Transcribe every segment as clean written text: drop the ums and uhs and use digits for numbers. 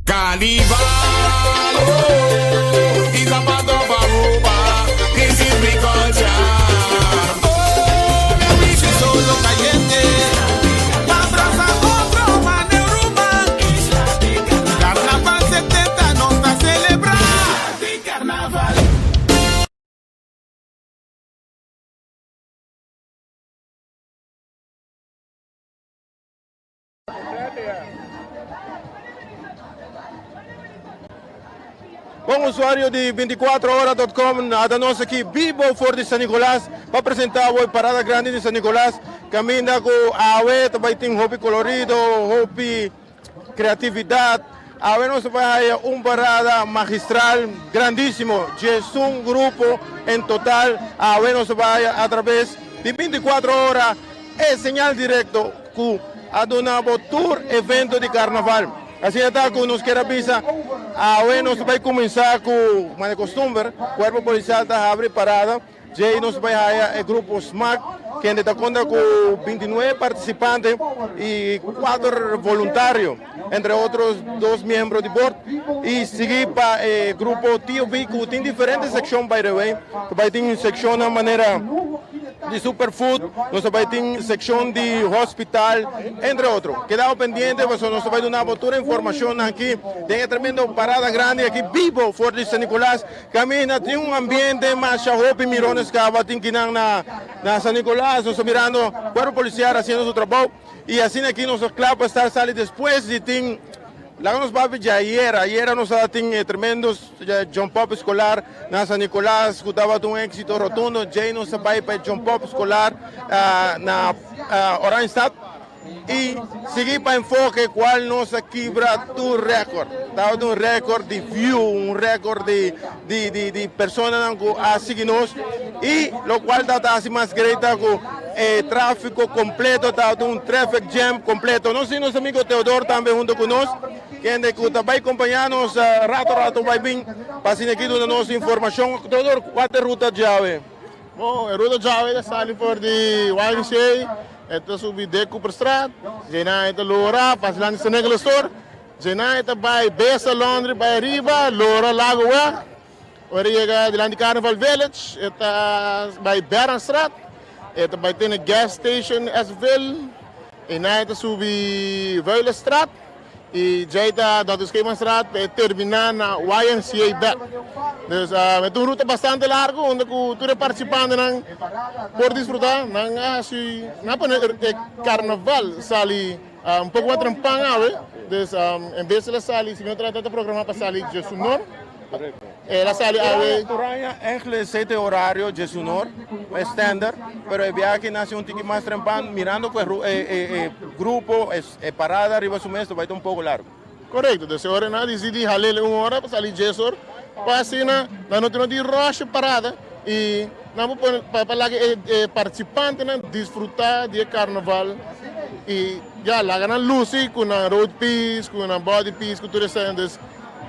Carnival, oh, is a part of Aruba. This is mi culture. Oh, mi bicho solo caliente. Abraza otro man de Aruba. Carnaval 70 nos va a celebrar. Carnaval. Bom usuário de 24horas.com, nada nós aqui vivo for de São Nicolás para apresentar a parada grande de São Nicolás. Caminha com a AUE, também tem hobby colorido, hobby criatividade. A AUE nós vai parada magistral grandíssimo. É grupo em total. A AUE nós vai através de 24 horas. É señal direto com a Donabo Tour evento de carnaval. Assim está que nos quer avisar, a AUE nos vai começar com, como de costume, o Corpo Policial está abrindo parada, já nos vai a grupo SMAC, que ainda conta com 29 participantes e 4 voluntários, entre outros 2 membros de bordo, e seguir para o grupo TOB, que tem diferentes secções, by the way, que vai ter secção de maneira de superfood, nós vai ter secção de hospital, entre outros. Quedamos pendentes, nós vai dar uma outra informação aqui. Tem uma tremenda parada grande aqui, vivo, fora de São Nicolás. Caminha, tem ambiente mais chahope, mirones que tem que na São Nicolás, nós mirando o Corpo Policial fazendo seu trabalho. E assim aqui, nosso clube está saindo depois de ter. Lá nos vamos já ayer nós tínhamos tremendos John Pop escolar na São Nicolás, que estava um êxito rotundo, já nós vai para John Pop escolar na Orange Stad e seguir para enfoque qual nossa quebra do recorde. Estava um recorde de view, um recorde de pessoas a seguir nós e o qual está assim mais greita com tráfego completo, está um traffic jam completo. Nós temos nosso amigo Teodoro também junto conosco, que vai acompanhar-nos rato vai vir passando aqui da nossa informação. Teodoro, qual é a ruta de Jave? Bom, a ruta de Jave está ali por de YMCA, então subir de Cooperstraat, já está Loura, passa lá no Senegal Store, já está vai Bessa, Londres, vai Riba, Loura, Lago Wea, ora chega de lá de Carnival Village, está vai Berenstraat, está vai ter uma gas station Esville, e na está subir Vuilenstraat, e já está da Esquemastraat para terminar na YMCA back. Dus é uma ruta bastante larga, onde tu é participante por desfrutar, na carnaval sali pouco mais trampanga, dus em vez de sali, se não trata de programa para sali de Sunor, ela sali ave. Turanya eigenlijk 7 horário de Sunor, é standard, pero é viagem nasce um tique mais trampando, mirando que grupo, parada arriba do mês, vai ter um pouco largo. Correto, dus hora na decidi halele 1 hora para salir de Sor, passina, na não tem de rocha parada e na para lá que participante na desfrutar de carnaval e já lá na Lucy com a road piece, com a body piece, com tudo isso.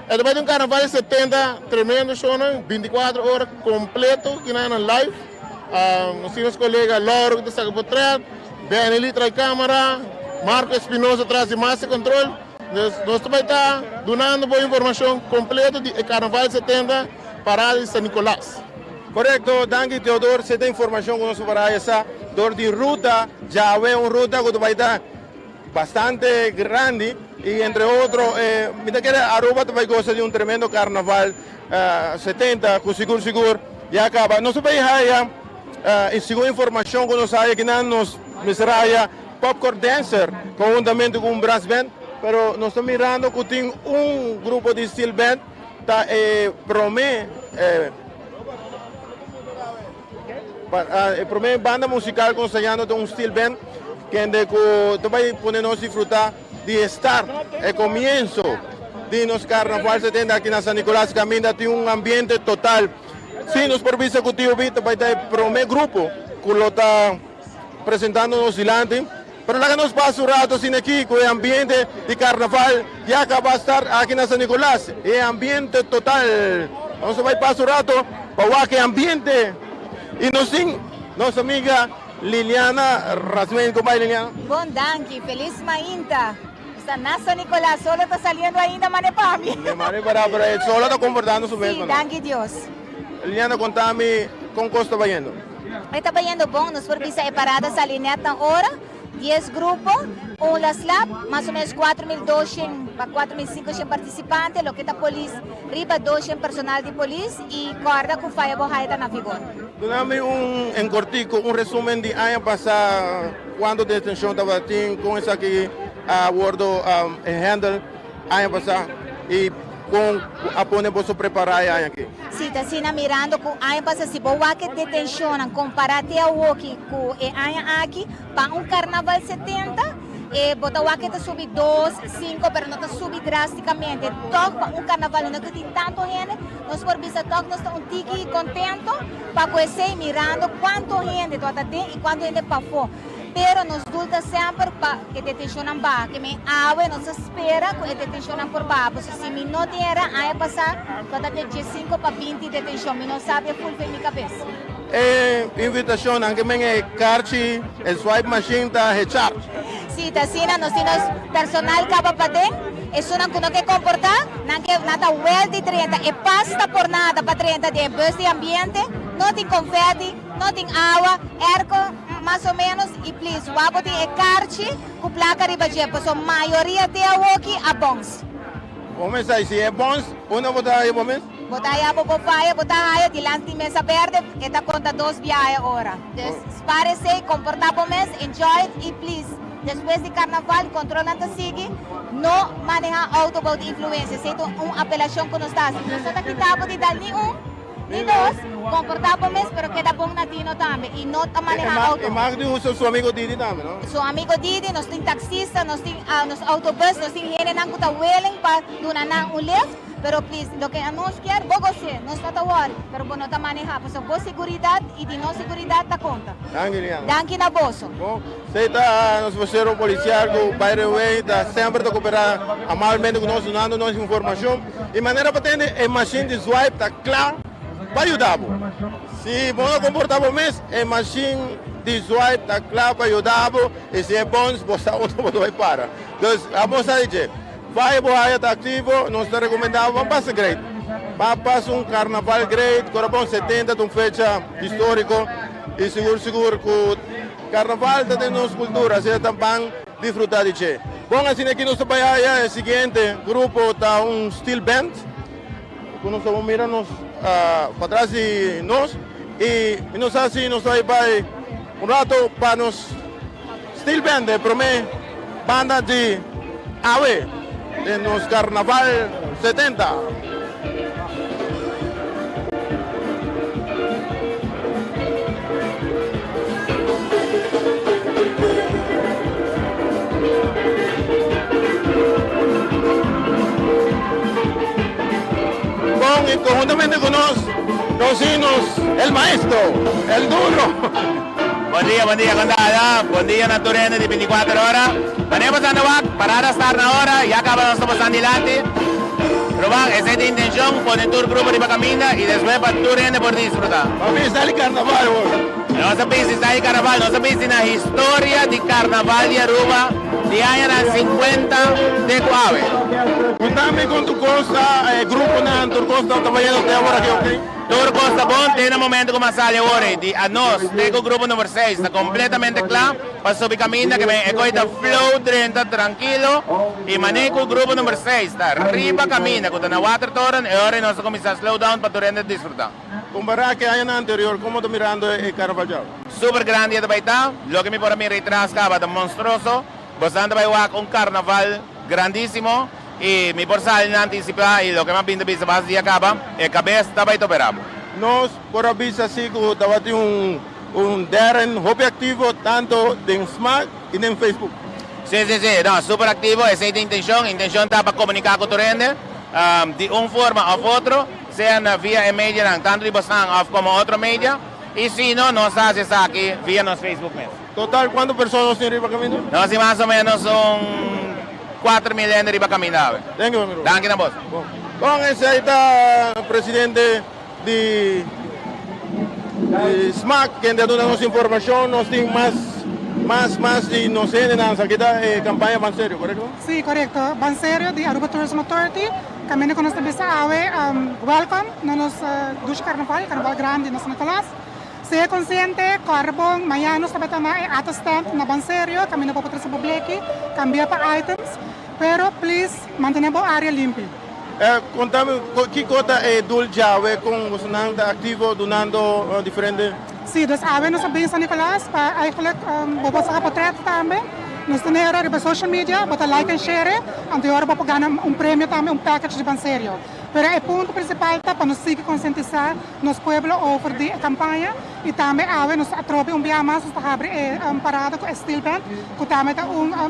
Depois de carnaval de 70, tremendo show, 24 horas completo, que na live. Nós temos colega Lauro que está por trás, Ben Eli traz câmera, Marco Espinosa traz de massa controle. Nós também está dando boa informação completa de carnaval de 70 para São Nicolás. Correto, danke Teodoro, você tem informação com para essa dor de ruta, já é uma ruta que vai estar bastante grande e entre outros, Aruba vai gostar de um tremendo carnaval 70, com seguro, já acaba. Nós vamos aí, em segunda informação que nós aí que nos misraia Popcorn Dancer, conjuntamente com um brass band, pero nós estamos mirando que tem um grupo de steel band, tá, promete banda musical considerando de um steel band que vai poder nos disfrutar de estar el comienzo de nos carnaval 70 aqui na São Nicolás. Caminha tem um ambiente total. Sim, nos serviços executivos vai ter primeiro grupo que lo está apresentando nos dilante. Pero lá que nos passa o rato assim aqui com o ambiente de carnaval já acaba de estar aqui na São Nicolás. É ambiente total. Nós vai passar o rato para o ambiente. E nós temos nossa amiga Liliana Rasmen. Como vai, Liliana? Bom, danke. Feliz Mainta. na San Nicolás, solo está saliendo ainda Manepami. De Mane para él solo está comportando su Sí, mesmo. danke Dios. Eliana, contame com custo está yendo. Está yendo bom, nos forbisa é parada sa linha na hora, 10 grupos, um la slab, mais ou menos 4.200 para 4.500 participantes, lo que está polícia, riba 200 personal de polícia e corda com faia borraia está na vigor. Dame en cortico, un resumen de año pasado, cuando detención estaba con esa que a bordo en handle año pasado y com a poner você preparar aí aqui. Sim, está assim mirando com a passa se boa que detencionam comparado ao que com a aqui para carnaval 70 bota o que está subir 2, 5, pero não está subir drasticamente. Toc para carnaval não que tem tanto gente, nós por vista toc nós estamos tiki contento para conhecer mirando quanto gente toda tem e quanto gente para fora. Pero nos dulta sempre para que detencionam ba, que me ave nos espera que detencionam por ba, porque se me não tiver aí passar, toda de 5 para 20 detenção, me não sabe full em minha cabeça. Invitação, anche me é carchi, swipe machine tá recharge. Sim, tá assim, nós temos personal capa para dentro, é só não que comportar, não que nada well de 30, e pasta por nada para 30 de bus de ambiente, não tem confete, não tem água, erco, mais ou menos, e please, o abo tem carchi com placa ribaje, pois a maioria de aqui a bons. Vamos aí, se é bons, uma botar aí, vamos? Botar aí a bofaia, botar aí, dilante de mesa verde, que tá conta 2 viagens agora. Então, espare-se, comportar bom mês, enjoy e please, depois de carnaval, controlando a seguir, não manejar auto de influência, se é uma apelação que nós estamos. Nós estamos aqui, de dar nenhum, nem dois, comportar bom mês, pero queda bom latino também, e não manejar auto. E mais de uso seu amigo Didi também, não? Seu amigo Didi, nós temos taxista, nós temos autobus, nós temos gente que está willing para dar um lift, pero please, lo que nós quer, vou gostar, nós não está worry, pero não está manejar, porque boa segurança e de não segurança está conta. Danke, Liana. Danke na bolso. Bom, você está nos parceiro policial, by the way, está sempre a cooperar amavelmente conosco, dando nossa informação. E maneira para ter a machine de swipe está claro para ajudar. Se você comportar bom mês, a machine de swipe está claro para ajudar. E se é bom, você vai para. Então, vamos a dizer. Vai boa está ativo, nós está recomendando, vamos passar great. Vamos passar carnaval great, Corabão 70, uma fecha histórica e seguro que o carnaval está tendo nossa cultura, você também desfrutar de che. Bom, assim aqui nós trabalhamos é o seguinte, grupo está steel band, que nós vamos mirar para trás de nós e nós assim, nós vai rato para nos steel band, para mim, banda de AWE. En los Carnaval 70. Y conjuntamente con nos el maestro, el duro. Buen día, contada. Buen día, Naturene de 24 horas. Venimos a Novak, parada estar ahora, ya acabamos estamos adelante. Pero van, esa es la intención, poner tu grupo de camina y después para tu rende por disfrutar. A mí está el carnaval, no se piensa está el carnaval, no se piensa en la historia de carnaval de Aruba de años 50 de Cuave. Cuéntame con tu cosa, grupo na tu costa, trabalhando até agora aqui, ok? Tour Costa Bon tem um momento como a sala agora, a nós, tem o grupo número 6, está completamente claro, para subir caminho, que é coisa flow, tranquilo, e manejo o grupo número 6, está arriba caminho, quando na water torrent, e agora nós começamos a slow down para tu rende disfrutar. Comparado que año anterior, ¿cómo está mirando el carnaval? Super grande de Baitá, lo que me por mí retrás acaba de monstruoso, bastante vai un carnaval grandísimo, e me por salir anticipada e lo que mais pinta vista mais dia acaba é cabeça está bem operado. Nós por avisa assim que estava tendo Darren hobby ativo tanto em Smack e em Facebook. Sim, não, super ativo, essa é a intenção está para comunicar com o rende de uma forma ou outra, seja via e-mail tanto de Boston como outra mídia, e se não, nós fazemos aqui via nosso Facebook mesmo. Total, quantas pessoas têm riba caminho? Nós mais ou menos 4.000 riba caminhava. Danke na voz. Bom, esse aí está o presidente de SMAC, que ainda dá nossa informação. Nós temos mais más de no sé, en la campaña Banserio, ¿correcto? Sí, correcto. Banserio de Aruba Tourism Authority. Kami ko nasa bisa awe welcome na nos Dush Carnaval Grande na San Nicolas. Sea consciente, carbon, mayanos na bata na ato stamp na Banserio, kami na pupunta sa publiki, cambia pa items, pero please, mantenemos área limpia. Contame, ¿qué cosa es Dulce con los activos donando diferentes? Sí, dus awe nos sabihin San Nicolas, pa eigenlijk bobo sa portreto também. Nos tenere riba social media, bota like and share, anto ora bobo gana prêmio também, package de Banserio. Pero o ponto principal tá para nos seguir conscientizar nos pueblos over de campanha e também awe nos atrobe dia mais nos abre parada com Steel Band, que também tá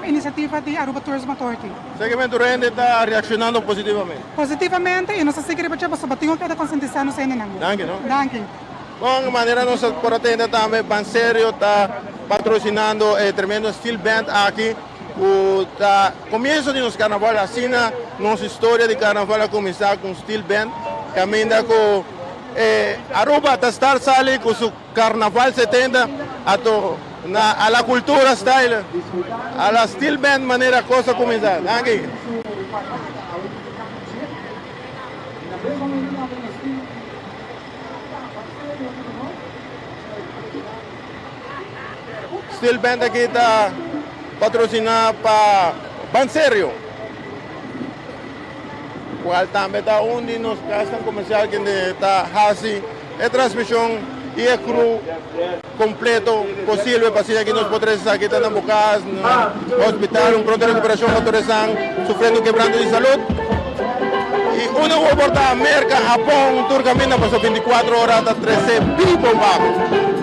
iniciativa de Aruba Tourism Authority. Segmento Rende está reaccionando positivamente. Positivamente e nos seguir para você bater para conscientizar nos ainda não. Danke, não? Danke. Bom, de maneira nossa portenda também Banserio está patrocinando tremendo Steel Band aqui. O começo de nosso carnaval, assim nossa história de carnaval a começar com Steel Band, caminha com Aruba a estar sali com seu carnaval 70 a la cultura style, a la Steel Band maneira coisa começar. Aqui. Steel Band aqui está patrocinado para Banserio, qual também está onde nos gastam comercial que está assim, é transmissão e é cru completo possível para que nós possamos aqui estar na Bocas, no hospital, pronto de recuperação autorizado, sofrendo quebranto de saúde. E uma vou voltar a América, Japão, tour caminha para 24 horas da 13 vivo bajo.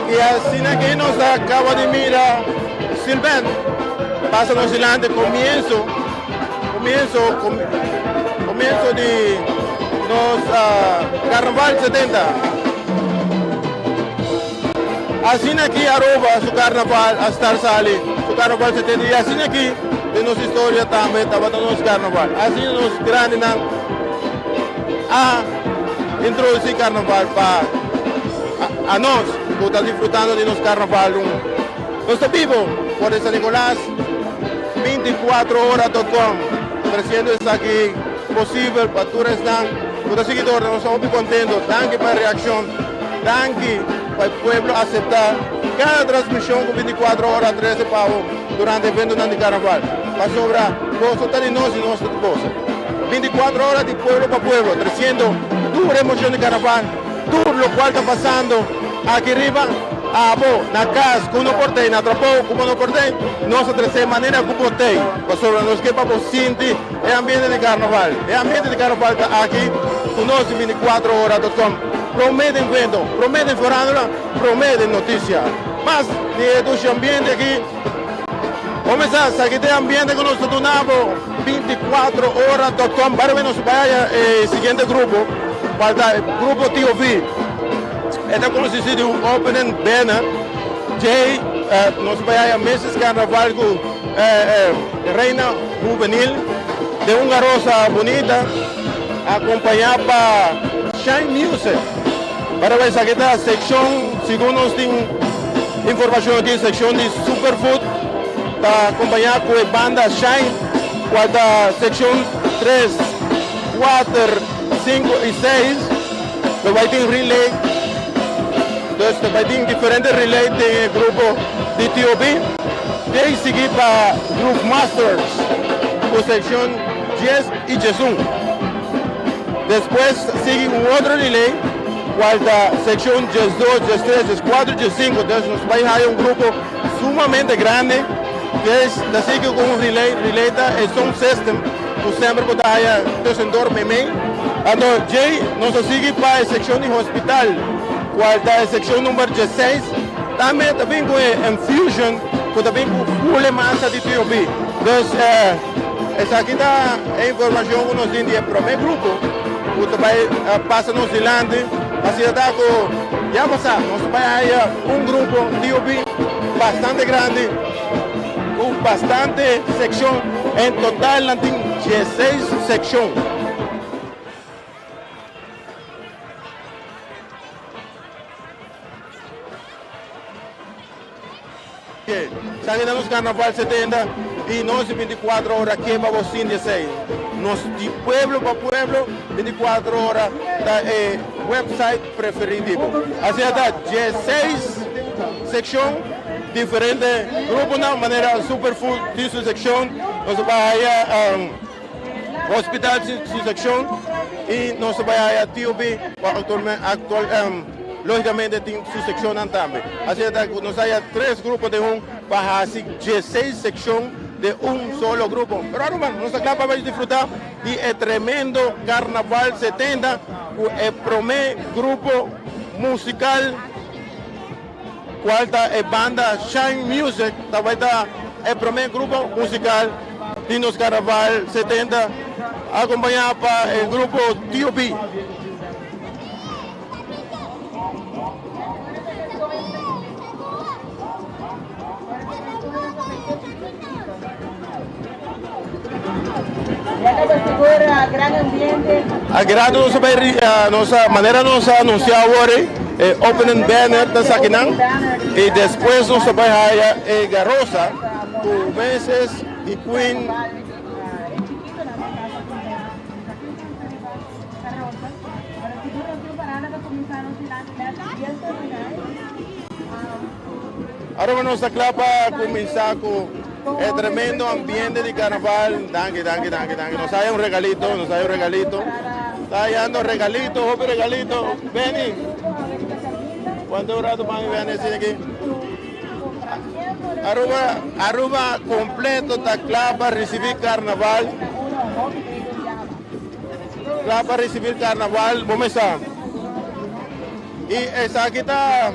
E assim aqui nós acaba de mirar Steel Band, passa no Zilante, começo de nosso Carnaval 70. Assim aqui Aruba, o Carnaval, a estar sali, o Carnaval 70, e assim aqui de nossa história também estava no nosso Carnaval. Assim nos grandes a introduzir Carnaval para a nós, que está disfrutando de nosso Carnaval. Nós estamos vivos por San Nicolás, 24horas.com, trazendo isso aqui possível para todos os seguidores. Nós estamos muito contentes. Danke para a reação, danke para o povo aceitar cada transmissão com 24 horas, 13 pavos durante o evento de Carnaval. Para sobrar, gosto de nós e nossa esposa. 24 horas de pueblo para pueblo, trazendo dura emoção de Carnaval, tudo o qual está passando aqui arriba, na casa, como não portei, na trapou, como não portei, nós trazemos maneira como portei, para sobre nós que para sentir o ambiente de Carnaval. O ambiente de Carnaval está aqui, com nós 24horas.com. Prometem vento, prometem farándula, prometem notícia. Mas, de ambiente aqui, começar a aqui tem ambiente que nós donamos 24horas.com. Para ver nos vai o seguinte grupo, para o grupo TOV. Este é conhecido de um opening banner. Jay, nos vai a meses Carnaval com Reina Juvenil, de uma rosa bonita, acompanhada para Shine Music. Para ver aqui está a secção, segundo nós temos informação aqui, secção de Superfood, está acompanhada com a banda Shine, qual da secção 3, 4, 5 e 6, vai ter relay, então vai ter diferentes relays do grupo de TOB, e seguir para o grupo Masters, com secção 10 e 11. Depois sigue outro relay, qual da secção 12, 13, 14 e 15. Então nós vai ter grupo sumamente grande, que sigue com um relay é um sistema, que sempre pode ter descendor memem. Então, nós sigue para a secção de hospital, cual está la sección número 16. También con Infusion, que también con full masa de T.O.B. Entonces, esa aquí está la información que nos tiene del primer grupo, que también pasa nos delante. Así está con, ya pasa, nos va a ir un grupo T.O.B. bastante grande, con bastante sección. En total, tiene 16 secciones. Saliendo los carnaval 70 y no es 24 horas que vamos sin 16. Nos de pueblo para pueblo, 24 horas, website preferido. Así está, 16 sección, diferentes grupos de manera superfood de su sección. Nos va a ir a hospital su sección y nos va a ir a T.O.B. Lógicamente tiene su sección también. Así que nos hay 3 grupos de para así 16 secciones de un solo grupo. Pero ahora nuestra clase va a disfrutar de el tremendo Carnaval 70, el primer grupo musical, cual está la banda Shine Music, también está el primer grupo musical de los Carnaval 70, acompañado por el grupo T.O.B. Gran ambiente. Agrado nossa maneira nos anunciar agora opening banner da Saquinão e depois nós vai a Garosa com Messes e Queen. Agora nós estamos para começar com el tremendo ambiente de carnaval. Danke. Nos hay un regalito. Está dando regalito, regalito. Benny. ¿Cuánto rato van a venir aquí? Aruba completo está claro para recibir carnaval. Claro para recibir carnaval. Vamos a. Y esa aquí está.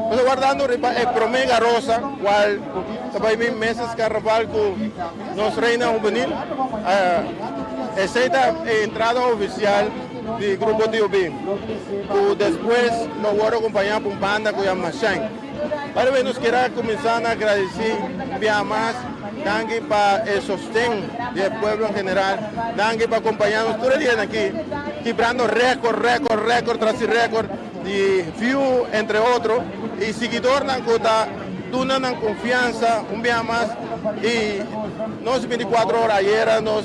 Estoy guardando el Promega Rosa, cual también meses carnaval con nos reina juvenil. Esa es la entrada oficial del grupo T.O.B. Después nos voy a acompañar por una banda que se llama Shine. Para ver, nos quiero comenzar a agradecer bien más, danke para el sostén del pueblo en general, danke para acompañarnos todo el día aquí, quebrando récord tras récord de view, entre otros, y seguidores que dan confianza, un día más, y nos 24 horas ayer, nos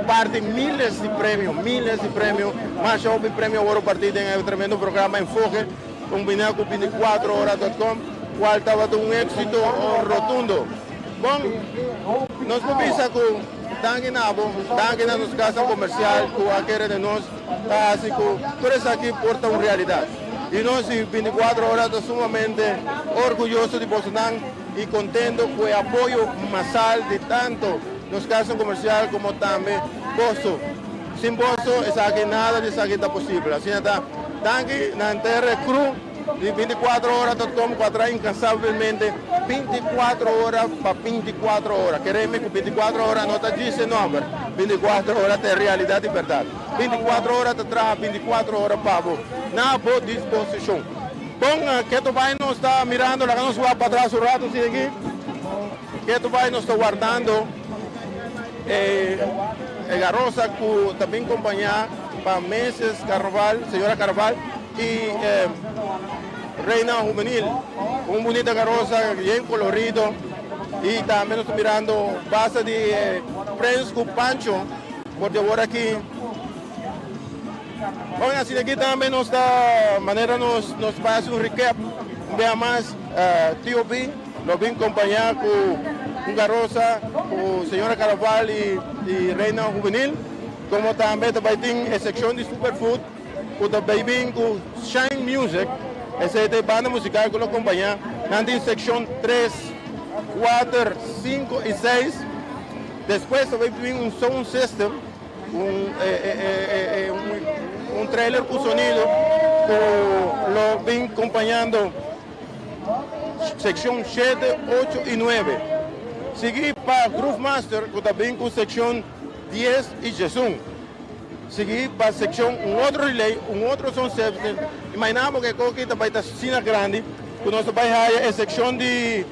parten miles de premios, más de premio Oro Partido en el tremendo programa Enfoque, combinado con 24horas.com, cual estaba de un éxito rotundo. Bueno, nos comienza con danke a nuestra casa comercial, con aquel de nos, así que tú eres aquí porta una realidad. Y nos 24 horas sumamente orgullosos de Bolsonaro y contento con el apoyo masal de tanto los casos comerciales como también Bozo. Sin Bozo, nada de esa está posible. Así está. Danke a entera crew de 24horas.com que trae incansablemente 24 horas para 24 horas. Queremos que 24 horas no te dice nombre, 24 horas de realidad y verdad. 24 horas te trae 24 horas para vos. Na boa disposição. Bom, que tu vai nos está mirando, lá nos vai para trás um rato, assim aqui. Que tu vai nos está guardando. Garosa, que também acompanhar para meses Carnaval, Senhora Carnaval e Reina Juvenil. Bonita Garosa, bem colorido. E também nos mirando base de Prince com Pancho, por favor aqui. Bueno, así de aquí también nos da manera nos pasa un recap, vea más T.O.B. lo vi acompañado con Garosa, con Señora Carnaval y Reina Juvenil, como también tiene la sección de Superfood, con también con Shine Music, esa es la banda musical que lo acompaña, en sección 3, 4, 5 y 6, después también un sound system, un trailer con sonido lo ven acompañando sección 7, 8 y 9. Seguí para Groove Master, que también con sección 10 y Jesús. Seguí para sección un otro relay, un otro son 7. Imaginamos que aquí vai estar cena grande, que nós vai ter a secção de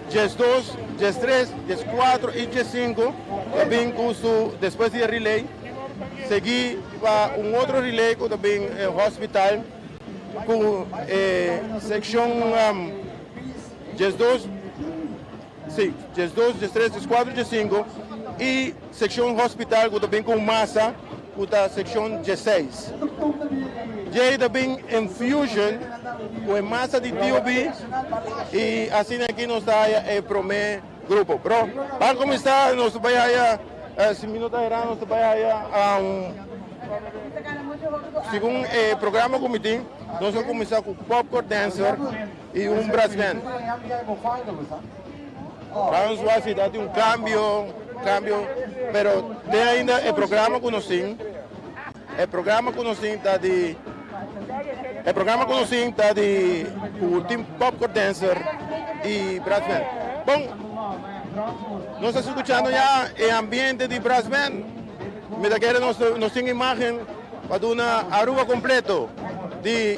Jazz 2, Jazz 3, Jazz 4 e Jazz 5, também com o depois de relay. Segui para um outro relay que também é hospital, com secção Jazz 2, sim, Jazz 2, Jazz 3, Jazz 4, Jazz 5 e secção hospital que também com massa, com a secção Jazz 6. Já também em Fusion, com massa de DOB e assim aqui nós está o primeiro grupo. Pero para começar, nós vamos a 5 minutos nós vamos a segundo programa comitê, nós vamos começar com Popcorn Dancer e brass band. Vamos ver se dá cambio, pero tem ainda o programa que nós temos. O programa que nós temos está de o team Popcorn Dancer e brass band. Bom, nós estamos escutando já o ambiente de brass band. Me da que nós temos imagem para uma Aruba completo de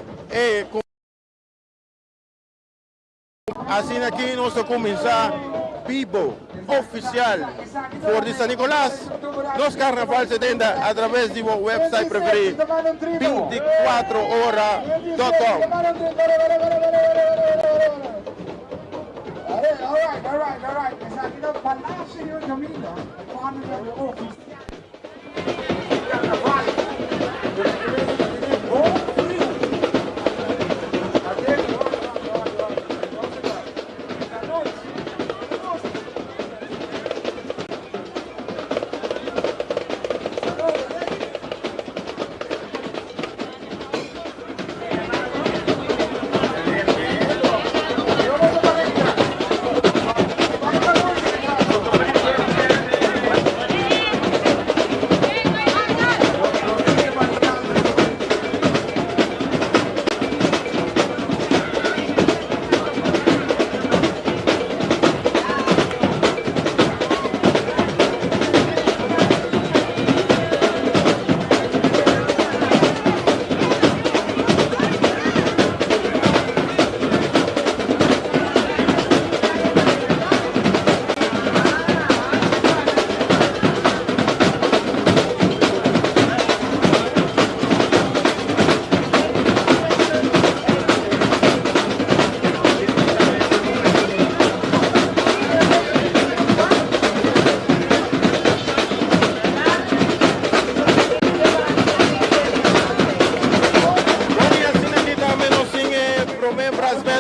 assim aqui nós vamos começar vivo, oficial, por de San Nicolás, los Carnaval 70 a través de vuestro website preferido, 24horas.com.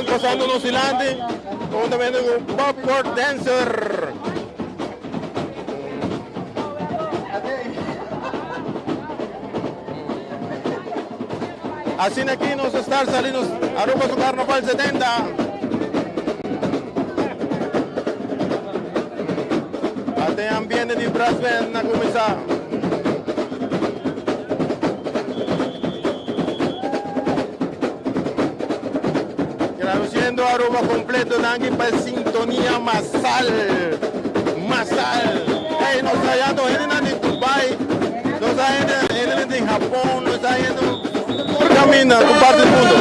Pasando oscilante, juntamente con Popcorn Dancer. Así aquí nos está saliendo Aruba su Carnaval 70. Este ambiente de brass band a comenzar. Traduciendo Aruba completo, aquí para sintonía masal. Hey, nos está yendo gente en Dubai, nos está yendo gente en Japón, nos está yendo por camino por parte del mundo.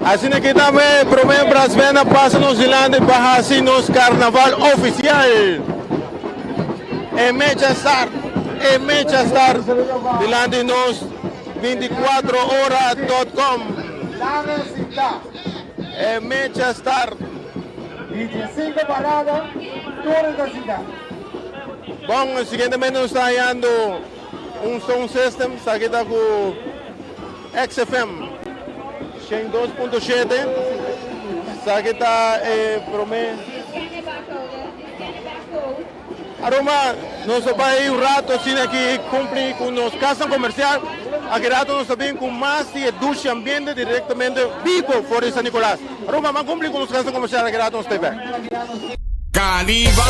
Assim que também, promete Brasvena, passa no Zilândia e barra assim nos carnaval oficial. É Manchester, Zilândia nos 24horas.com. É Manchester. 25 paradas, todas da cidade. Bom, seguintemente nos está dando sound system, está aqui com XFM 102.7, está aqui promete. Aroma, nós vamos um rato assim aqui cumprir com nos casas comercial, aqui rato nós também com mais de duche ambiente diretamente vivo fora de São Nicolás. Aroma, vamos cumprir com nos casas comercial, aqui rato nós teve. Carnival,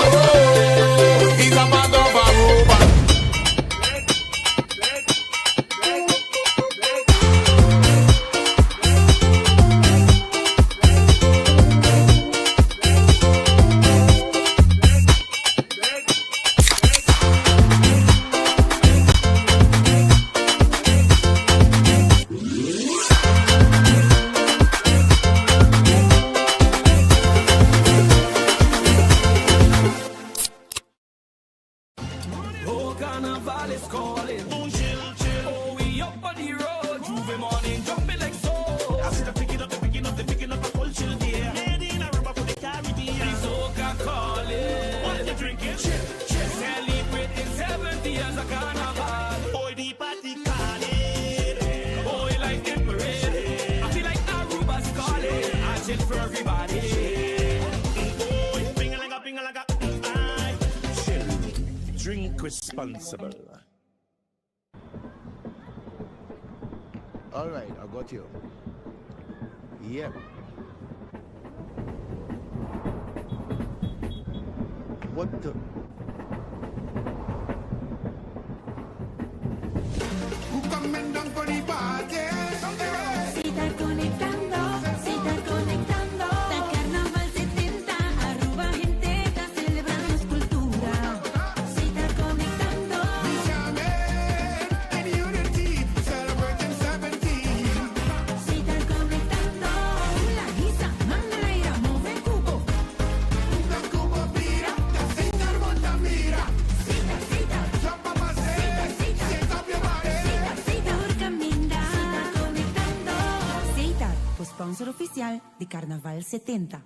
oh, y zapato baruba. Drink responsible. All right, I got you. Yep. What the? Who coming down for the party? Si estás conectando, está Carnaval 70, Aruba gente está celebrando su cultura. Si estás conectando, And unity, celebrating 17. si estás conectando, la guisa, mangaira, move cubo. Una cubo pira, cita monta mira. Cita, Chapa pase, sienta pie mare. cita, por caminda. Si estás conectando, Cita, sponsor oficial de Carnaval 70.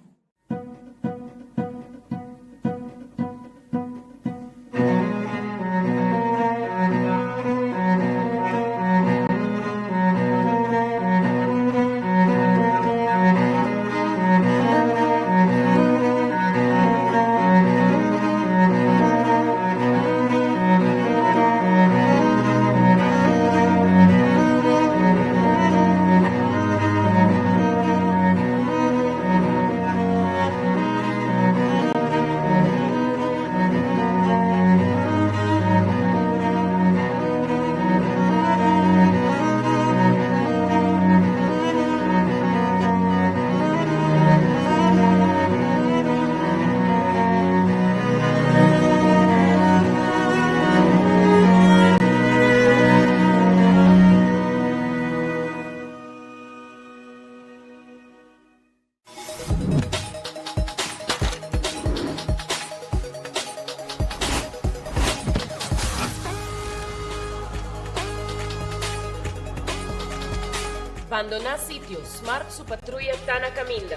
Abandona sitio, Smart su patrulla Tana Caminda.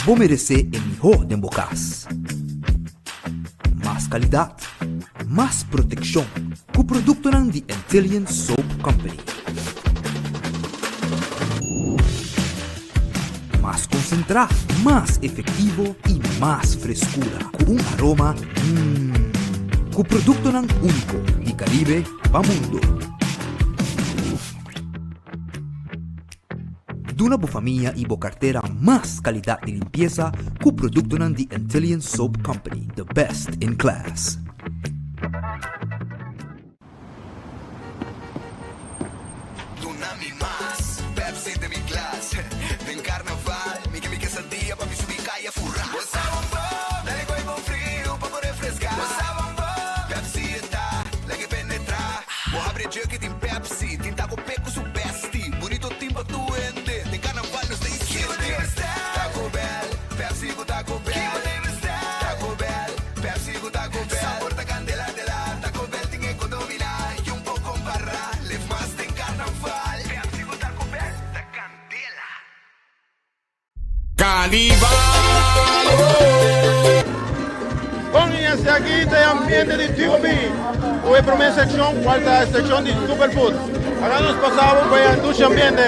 Vos merecer el mejor de bocas. Más calidad, más protección. Con producto de Intelligent Soap Company. Más concentrado, más efectivo y más frescura. Con un aroma con producto único de Caribe para mundo. De una familia y cartera más calidad de limpieza con producto de Intelligent Soap Company, the best in class. Tsunami más, Pepsi de mi clase. En carnaval, mi quesadilla pa' mi subir. Taco Bell, Pepsi con Taco Bell, sabor da candela de la Taco Bell tiene que dominar y un poco comparar, le más en carnaval, Pepsi con Taco Bell, da candela. Carnival! Pónganse aquí de ambiente de TOB. Hoy primera sección, cuarta sección de Superfood. Acá nos pasamos por el duche ambiente.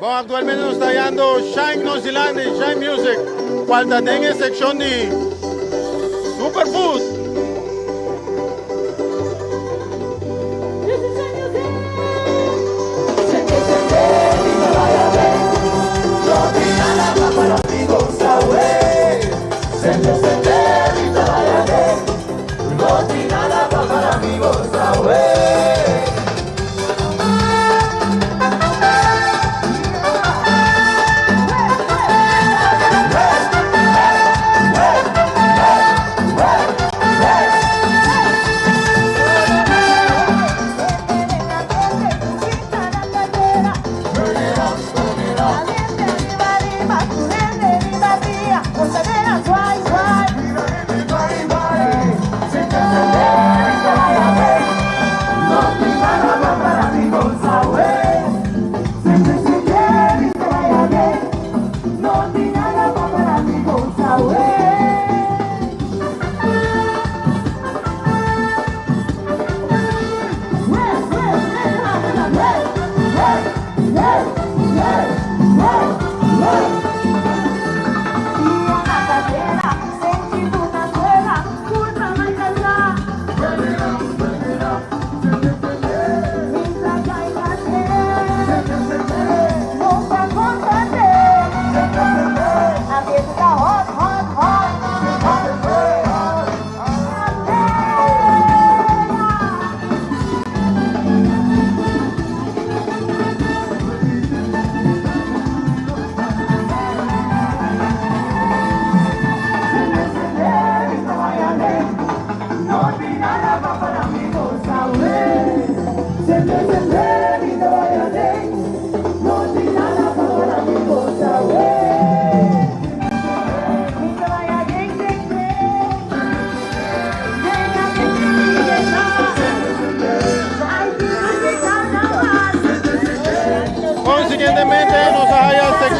Bom, actualmente nos está hallando Shine New Zealand y Shine Music, cual también es sección de Superfood.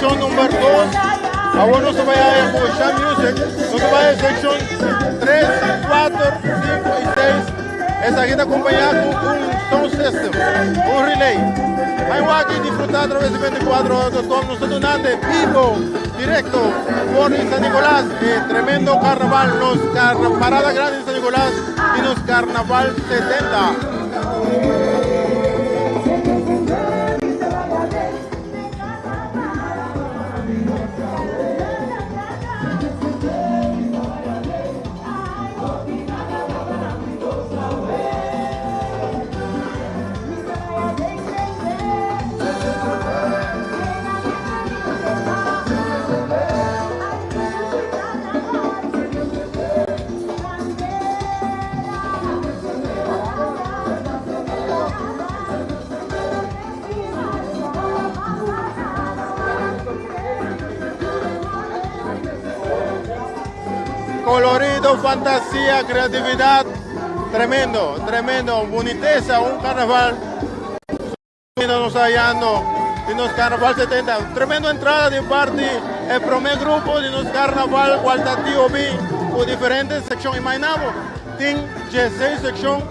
sección número 2. Ahora no se vaya a escuchar music. No se vaya a sección 3, 4, 5 y 6. Esa gente acompañada con un sound system, un relay. Hay aquí disfrutar a través de 24 horas con nosotros nante vivo, directo, por San Nicolás. Tremendo carnaval, los Parada Grande de San Nicolás y los Carnaval 70. Colorido, fantasía, creatividad, tremendo, tremendo, boniteza, un carnaval. Nos hallando en los carnaval 70, tremendo entrada de parte, el primer grupo de los carnaval, cualitativo B, con diferentes secciones, imaginamos, tiene 16 secciones,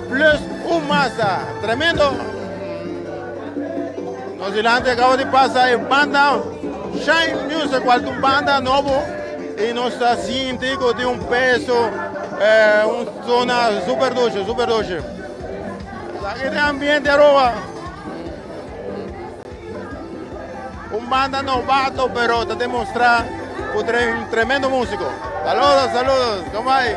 plus un masa, tremendo. Nos delante acaba de pasar el banda Shine Music, cual un banda nuevo, y nos sintiendo de un peso, una zona super dulce, super dulce. Aquí de ambiente arroba. Un banda novato, pero te demostrar un tremendo músico. Saludos, saludos, ¿cómo hay?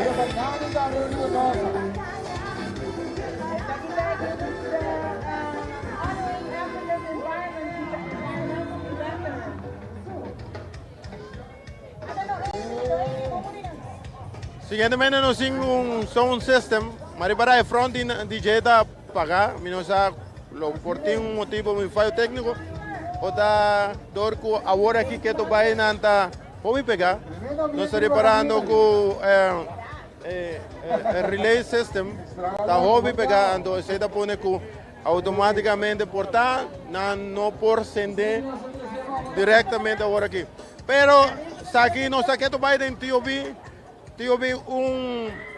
Siguientemente nos tiene un sound system, mas para el front DJ está pagar, menos por un motivo muy fallo técnico, o está dorco ahora aquí que tu vai nanta pode pegar, nós está reparando com el relay system, está hobby pegar, então você está pondo com automaticamente portar, não por sender diretamente agora aqui. Pero está aqui, nós aqui tu vai dentro TOB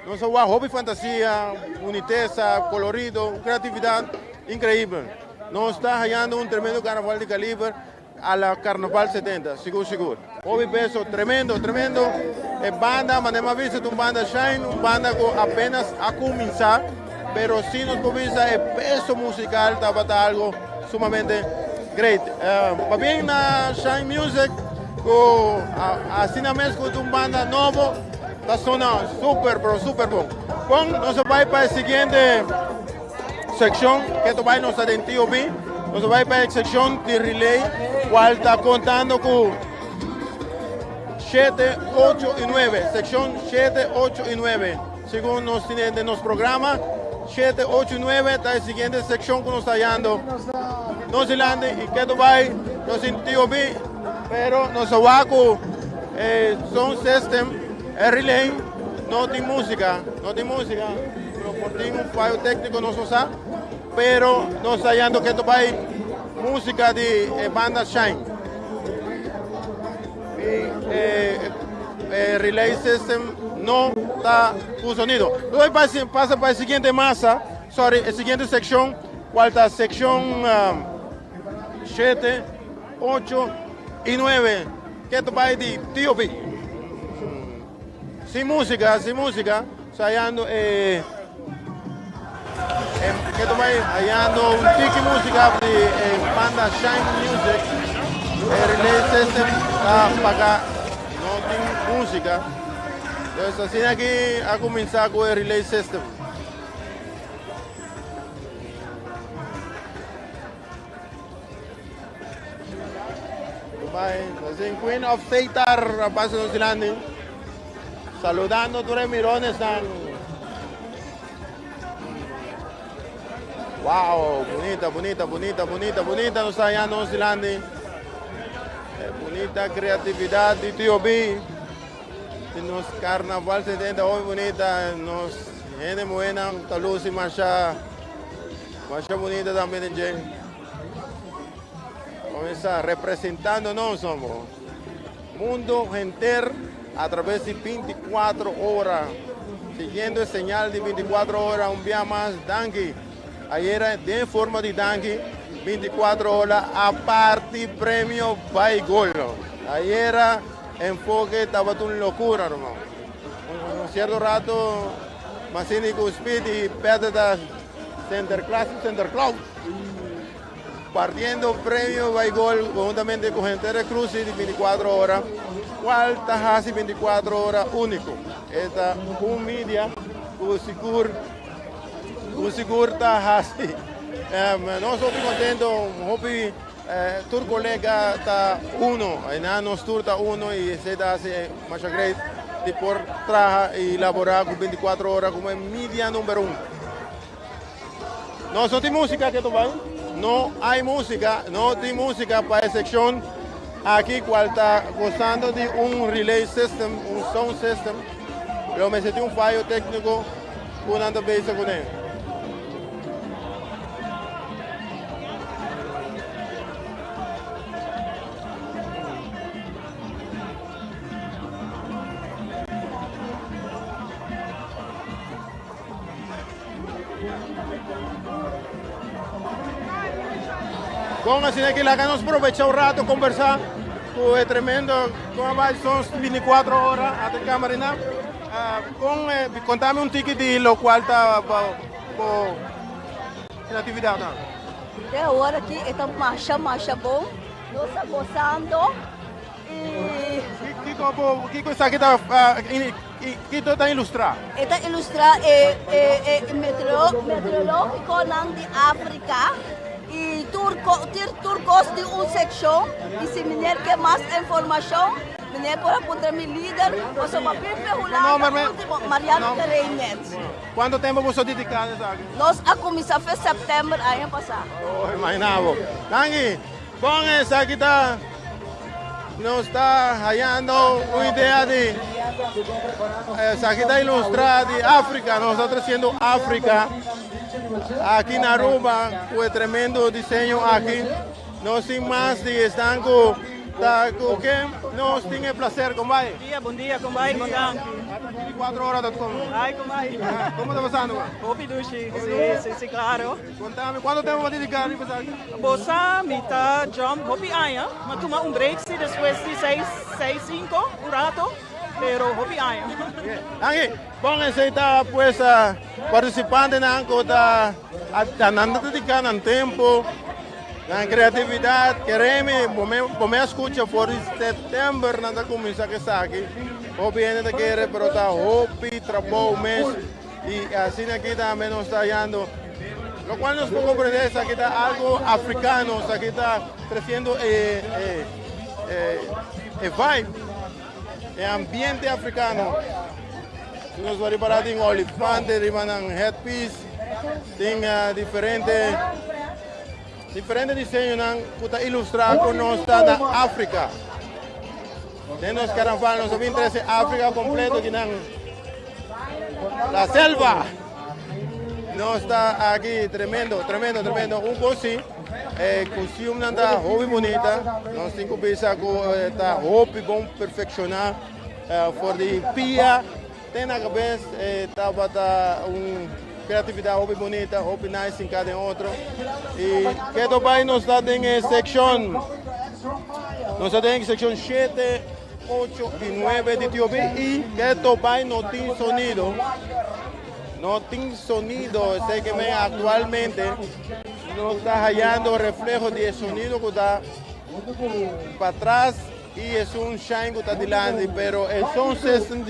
no sé, hobby fantasía, boniteza, colorido, creatividad increíble. Nos está hallando un tremendo carnaval de calibre a la Carnaval 70, seguro, seguro. Hobby peso, tremendo, tremendo. Banda, manemos visto un banda Shine, un banda que apenas a comenzar, pero sí nos provisa el peso musical, está algo sumamente great. Va bien la Shine Music, así na mezcla de un banda nuevo. Está sonando super, pero super bom. Bom, nós vamos para a seguinte secção, que tu vai nos adentir bem. Nós vamos para a secção de relay, qual está contando com 7, 8 e 9. Secção 7, 8 e 9. Segundo nós temos no nosso programa, 7, 8 e 9 está a seguinte secção que nós está hallando. Nós Zelândia e que tu vai nos sentir bem, pero nós vamos com sound system. El relay no tiene música, pero por ti un fallo técnico no se usa, pero no está hallando que esto va música de banda Shine. Y el relay system no está con sonido. Luego pasa para la siguiente masa, la siguiente sección, cual está sección 7, 8 y 9, que esto va de TOB. Sin música, está hallando, que tú vas hallando un tiki música de banda Shine Music. El relay system está para acá, no tiene música. Entonces así aquí a comenzar con el relay system. Así Queen of Seitar, rapaz de Zelândia. Saludando a todos los mirones. Wow, bonita. Nos está hallando en Zelândia. Bonita creatividad de TOB. Nos carnaval 70 hoy bonita. Nos gente buena, luz y marcha bonita también. Comienza representándonos, somos mundo entero a través de 24 horas, siguiendo el señal de 24 horas, un día más, Danqui. Ayer de forma de Danqui, 24 horas, aparte premio Baigol. Ayer enfoque estaba una locura, hermano. Un cierto rato, Massini con Speed y Pedro Center Club. Partiendo premio Baigol conjuntamente con Gente Cruz de 24 horas, cual está hace 24 horas único. Esta un media, un seguro está así. Nosotros contentos, hopi, tu colega está uno, nos turta uno y se hace mucha great de por trabajar y elaborar con 24 horas como media número 1. Nosotros tenemos música que tomar. No hay música, no hay música para esa sección. Aquí cual está gozando de un relay system, un sound system. Pero me sentí un fallo técnico con anda base con él. Con así que la que nos aprovecha un rato conversar, es tremendo, son 24 horas a la cámara. Contame un ticket de lo cual está en actividad. De ahora aquí está marcha bom, nós estamos gozando e... ¿Qué cosa que está ilustrado? Está ilustrado meteorológico de África. E turcos de uma secção e se menino quer mais informação, menino pode apontar meu líder, ou só uma último Mariano Tereinet. Quanto tempo você dedicar nessa área? Nós a começar em setembro ano passado. Imaginava. Tangi, bom essa aqui está nos está hallando uma ideia de essa aqui está ilustrada de África, nosotros siendo África. Aquí en Aruba, fue tremendo diseño aquí. No sin más de estanco, que nos tiene el placer, compadre. Bom dia, compadre, bom dia. 24 horas.com. Ai, compadre. ¿Cómo está pasando? Hopi dushi, sí, claro. Contame, ¿cuánto tiempo va a dedicar a pasar aquí? Bossa, mitad, jump, hopi aia. Mas toma break, sí, después de 6-5, un rato. Pero hopi aia. Aquí, pónganse, está pues participante en algo, está dedicando en tiempo, en creatividad, queremos, me escucha por septiembre, nada comienza que está aquí. Hopi viene de querer, pero está hopi, trabajo un mes, y así aquí también nos está hallando. Lo cual nos puede comprender es aquí está algo africano, aquí está creciendo el vibe. El ambiente africano. Nos va a preparar en olifante, en headpiece, en diferentes diseños que están ilustrados con nuestra África. Tenemos carnaval, nos va a interesar África completo, la selva. No está aquí, tremendo. Un cosi, costume anda hobby bonita, nos cinco piezas que está hobby bom perfeccionar, for the pia, tem na cabeça, estava criatividade hobby bonita, hobby nice em cada outro. E que também nos está em secção, nos está em secção 7, 8 e 9 de Tiobi e que também não tem sonido. No tiene sonido, sé que actualmente no está hallando reflejo de sonido que está para atrás y es un shine que está delante, pero el sound system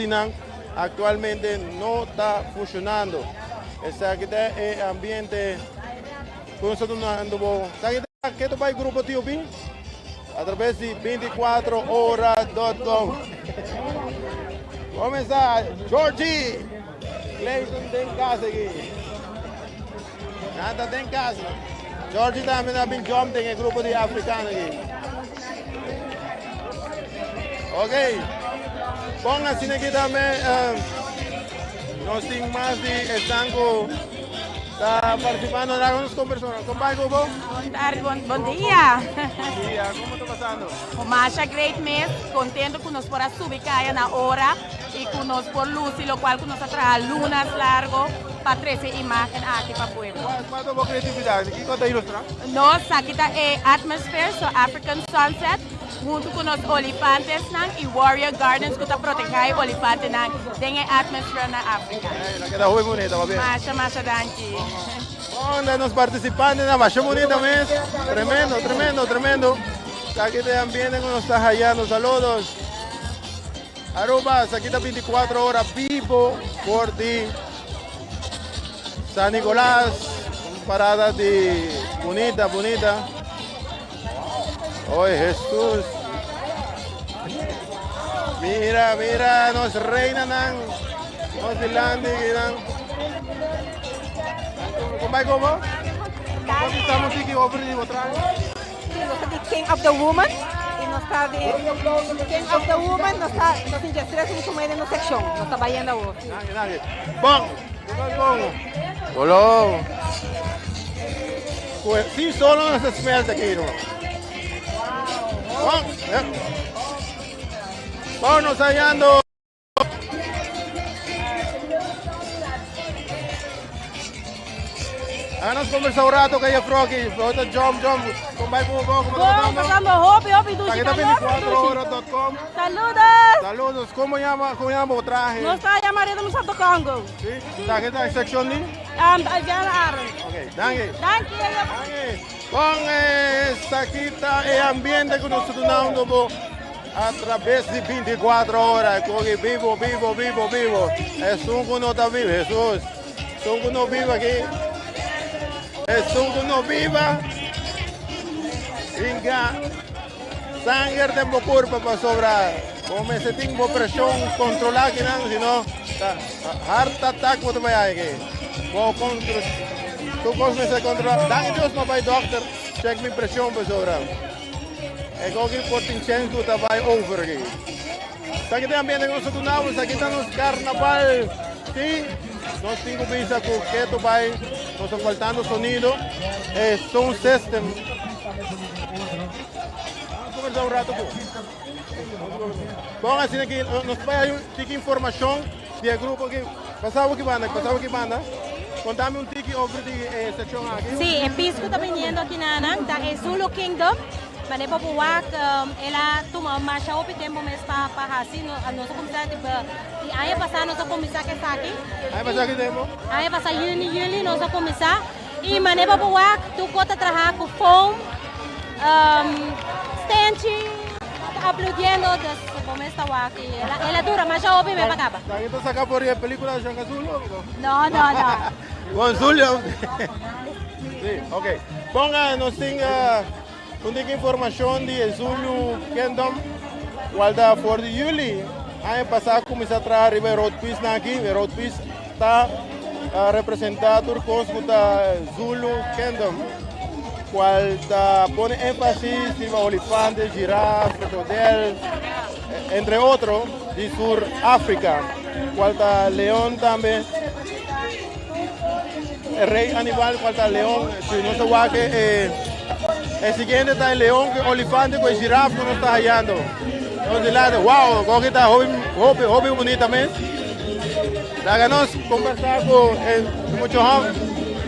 actualmente no está funcionando. Esa que está el ambiente que nosotros andamos. ¿Qué te va el grupo TOB? A través de 24horas.com. Comienza Georgie. Clayton tem casa aqui. Nada tem casa. George também está bem jovem, tem um grupo de africanos aqui. Ok. Bom, assim aqui também, nós temos mais de estanco Está participando en algunas conversaciones. ¿Cómo va, Gogo? Bom dia. ¿Cómo está pasando? O Masha Great Mês, contento que nos podamos ubicar na hora e que nos por luz, e lo cual que nos atrae lunas largo para 13 imagens aqui para o pueblo. ¿Cuánto por creatividad? ¿Qué cosa ilustrar? Nós aqui está Atmosphere, so African Sunset, junto com os olifantes e Warrior Gardens que está protegendo o elefante tem Atmosphere na África. La queda muy bonita, va bien. Masha, danke. Donde los participantes, nada más, bonita mes. Tremendo, tremendo, tremendo. Aquí te ambiente que nos está hallando. Saludos. Aruba, aquí está 24 horas vivo por ti. San Nicolás, parada de bonita, bonita. Oh Jesús. Mira, mira, nos reinan, nos dilandigan. ¿Cómo? ¿Cómo estamos aquí over de otra? King of the Woman. E nós está de King of the Woman, nós ingestamos muito mais na seção. Nós está baiando hoje. Bom, Colón. Pues sí, solo nos esmeralda aquí, ¿no? Vamos hallando. Vamos conversar un rato que hay Froggy. Ahorita jump. ¿Cómo Bom, pasando hopi do Aquí está 24horas.com. Saludos. Saludos. ¿Cómo llama o traje? Nós está llamando no Santo Congo. Sí. Está aquí está en sección D. Ok, danke. Danke. Con aquí está el ambiente que nos está dando a través de 24 horas. Porque vivo. Es un que no está vivo, Jesús. Es un que no vive aquí. Es un que no viva. Inga sangre de mi cuerpo para sobrar. Como se tengo presión controlada, si no, heart attack te va a ir. Tú comienzas a controlar. Dank Dios no vai doctor. Check mi presión para sobrar. Ik ook hier voor 10 cent que vai over aqui. Aqui também nós estamos aqui está nos carnaval. Sim. Nós temos visa com que tu vai. Nós está faltando sonido. Sound system. Vamos conversar rato com. Bom, assim aqui nós vai ter informação do grupo que passava que banda. Contame un tiki over the section aqui. Sí, el pisco está viniendo aquí nana, da Zulu Kingdom. Mas para buat ela toma marcha o tempo mes para assim nós começar e aí passar nós começar que está aqui. Aí passar que tempo? Aí passar Juli nós começar e mané para buat tu cota trabalhar com foam, stench, aplaudindo das como está aqui. Ela dura mas já ouvi me pagava. Aí tu saca por aí película de Jean Zulu? Não. Con Zulu. Sí, ok. Ponga, nos tenga una información de Zulu Kingdom. Guarda por Juli. Año pasado comenzó a trabajar en Road Peace aquí. Road Peace está representado por Zulu Kingdom. Cual pone énfasis en elefantes, girafas, crocodilos, entre otros, de Sur África. Cual león también. El rey Aníbal, cual está león, si no se va que el siguiente está el león, que elefante, con el girafo que no está hallando. Entonces, wow, con esta hobby bonita, ¿me? Háganos conversar con mucho jóvenes.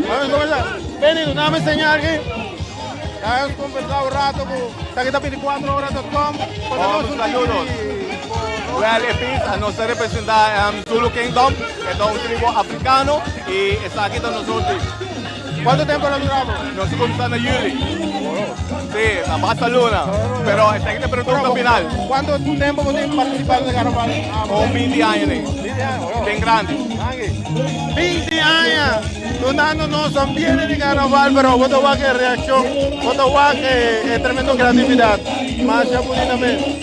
Vamos a conversar. Ven, nada me enseñar aquí. Háganos conversar un rato con 24horas.com. Saludos. Well, a nos representa Zulu Kingdom, que es un tribu africano y está aquí con nosotros. ¿Cuánto tiempo nos duramos? Nosotros comenzamos en Juli. Sí, la pasa luna, pero está aquí el producto final. ¿Cuánto tiempo podemos participar de carnaval? Con 20 años. Bien grande. 20 años. Donándonos ambiente de carnaval, pero vos te vas a que reacción, vos te vas a que tremendo creatividad. Más ya bonitamente.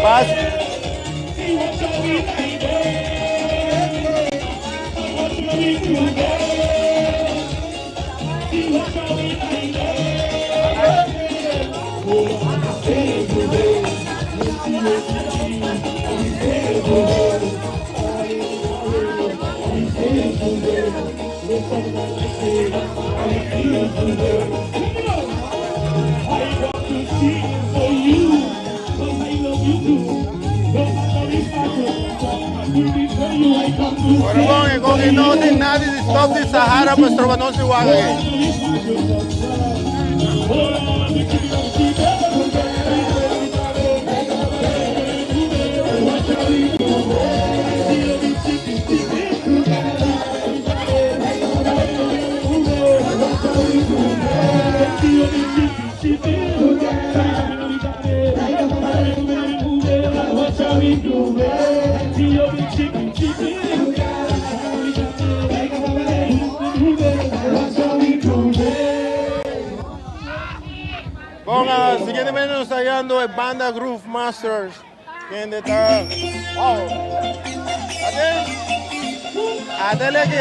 Paz. Oregon, con il note nadi di stop di Sahara per trovare si guarda. Siguientemente nos está llegando el banda Groove Masters. ¿Quién está? Wow. Atele aquí.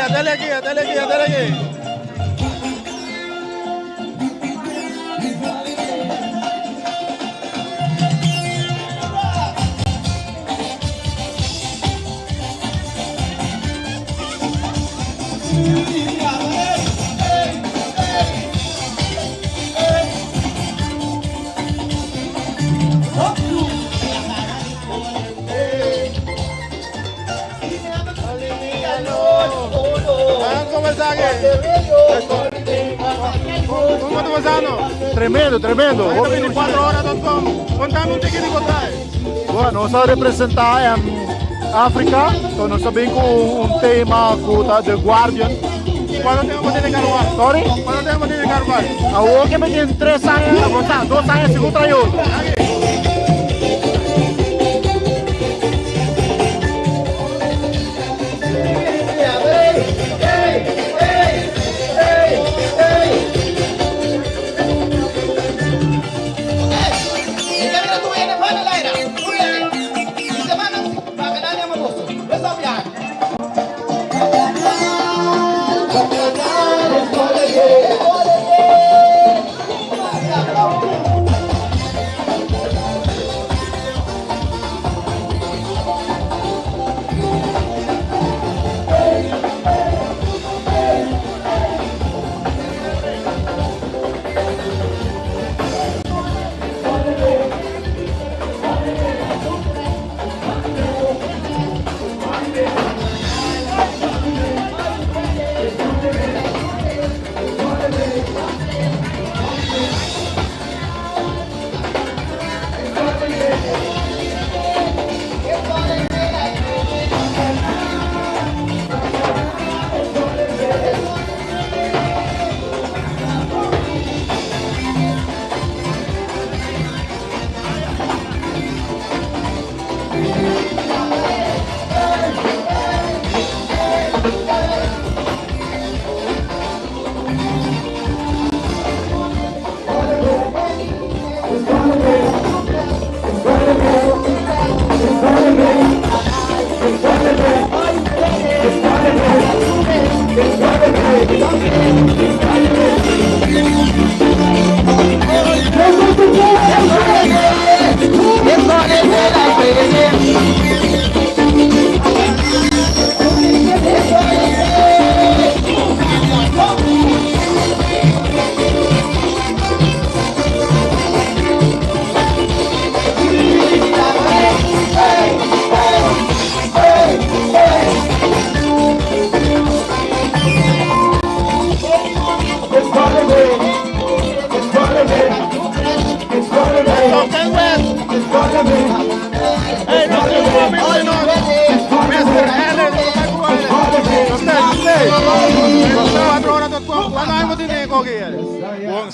¿Cómo te vas? Tremendo. 24horas.com. Contame un ticket que trae. Bueno, nós vamos representar África, então nós também com um tema com The Guardian. ¿Cuánto tiempo tiene Carnaval? Sorry? ¿Cuánto tiempo tiene Carnaval? Ahora que me tiene 3 años, 2 años según trayo.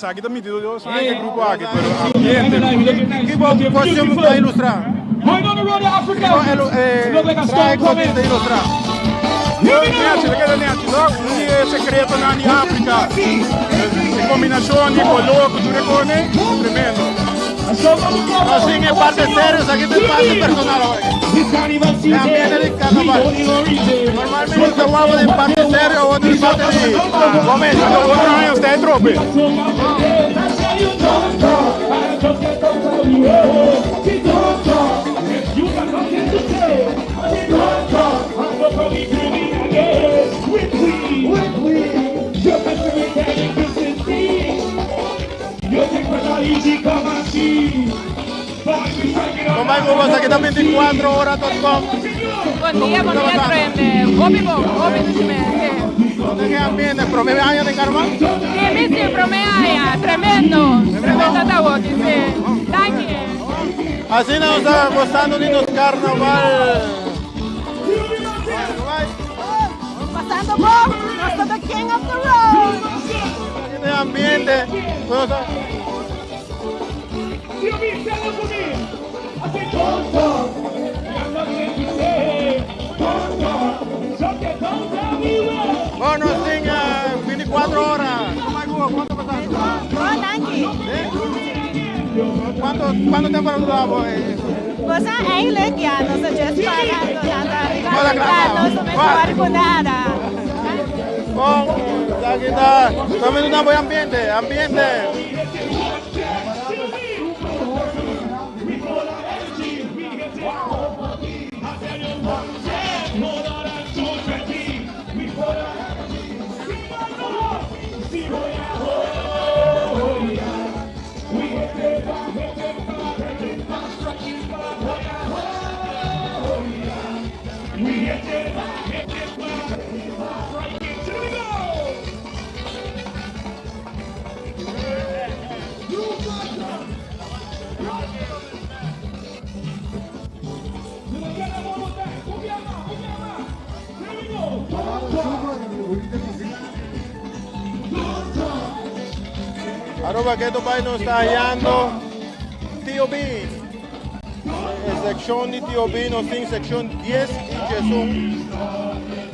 Aquí también yo soy el grupo aquí, pero ambiente. ¿Qué cuestión para ilustrar? Trae cosas de ilustrar. É secreto na África. A combinação de color, cultura com tremendo. Assim é parte séria, aqui tem parte personal agora. É ambiente de carnaval. Normalmente eu falo de parte séria ou de parte de comédia. Outro ano está em trope. Comay Cubos, aquí está 24horas.com. Buen día, Hopi Duchime. ¿Dónde qué ambiente? ¿Promedio años de carnaval? Sí, promedio, tremendo. Tremendo Tawoki, sí. Thank you. Así nos está gozando de los carnaval. Pasando por nuestro The King of the Road. Este ambiente. Bueno, sin 24 horas. ¿Cuánto pasando? ¿Cuánto tiempo duramos? Pues eigenlijk, ja, no se just parando, no me jugar con nada. Aquí está. También un buen ambiente. Arroba que esto país nos está hallando Tío B. Sección de Tío B nos tiene sección 10 y Jesús.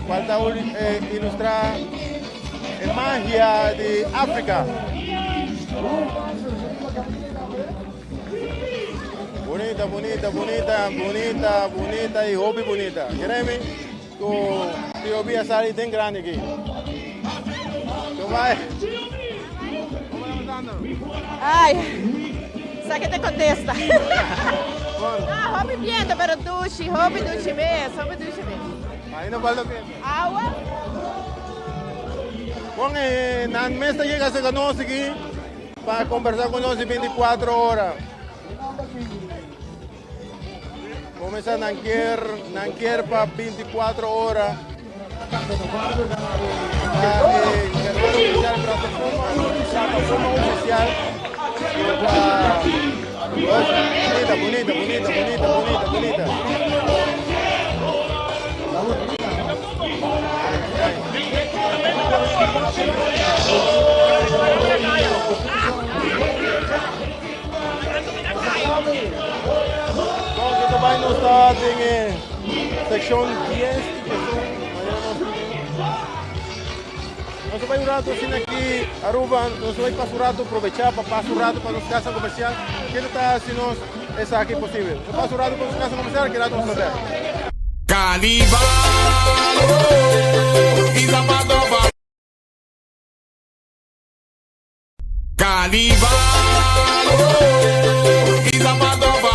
Falta ilustrar magia de África. Bonita y hobby bonita. Créeme, tu Tío B sale tan grande aquí. Ai, sabe que te contesta. Ah, hobby viento, pero hobby duche mesmo. Aí não vale a pena. Água. Bom, na mesa chega a nós aqui para conversar com nós 24 horas. Começa a nanquer para 24 horas. Plataforma oficial. Bonita. Então, vai nos estar em secção 10 Nós vamos um rato assim aqui, Aruba, nós vamos passar um rato, aproveitar para passar um rato para nossa casa comercial. Que está se nós é aqui possível. Se passa um rato para nossa casa comercial, que rato vamos fazer? Carnival y Zapadova. Carnival y Zapadova.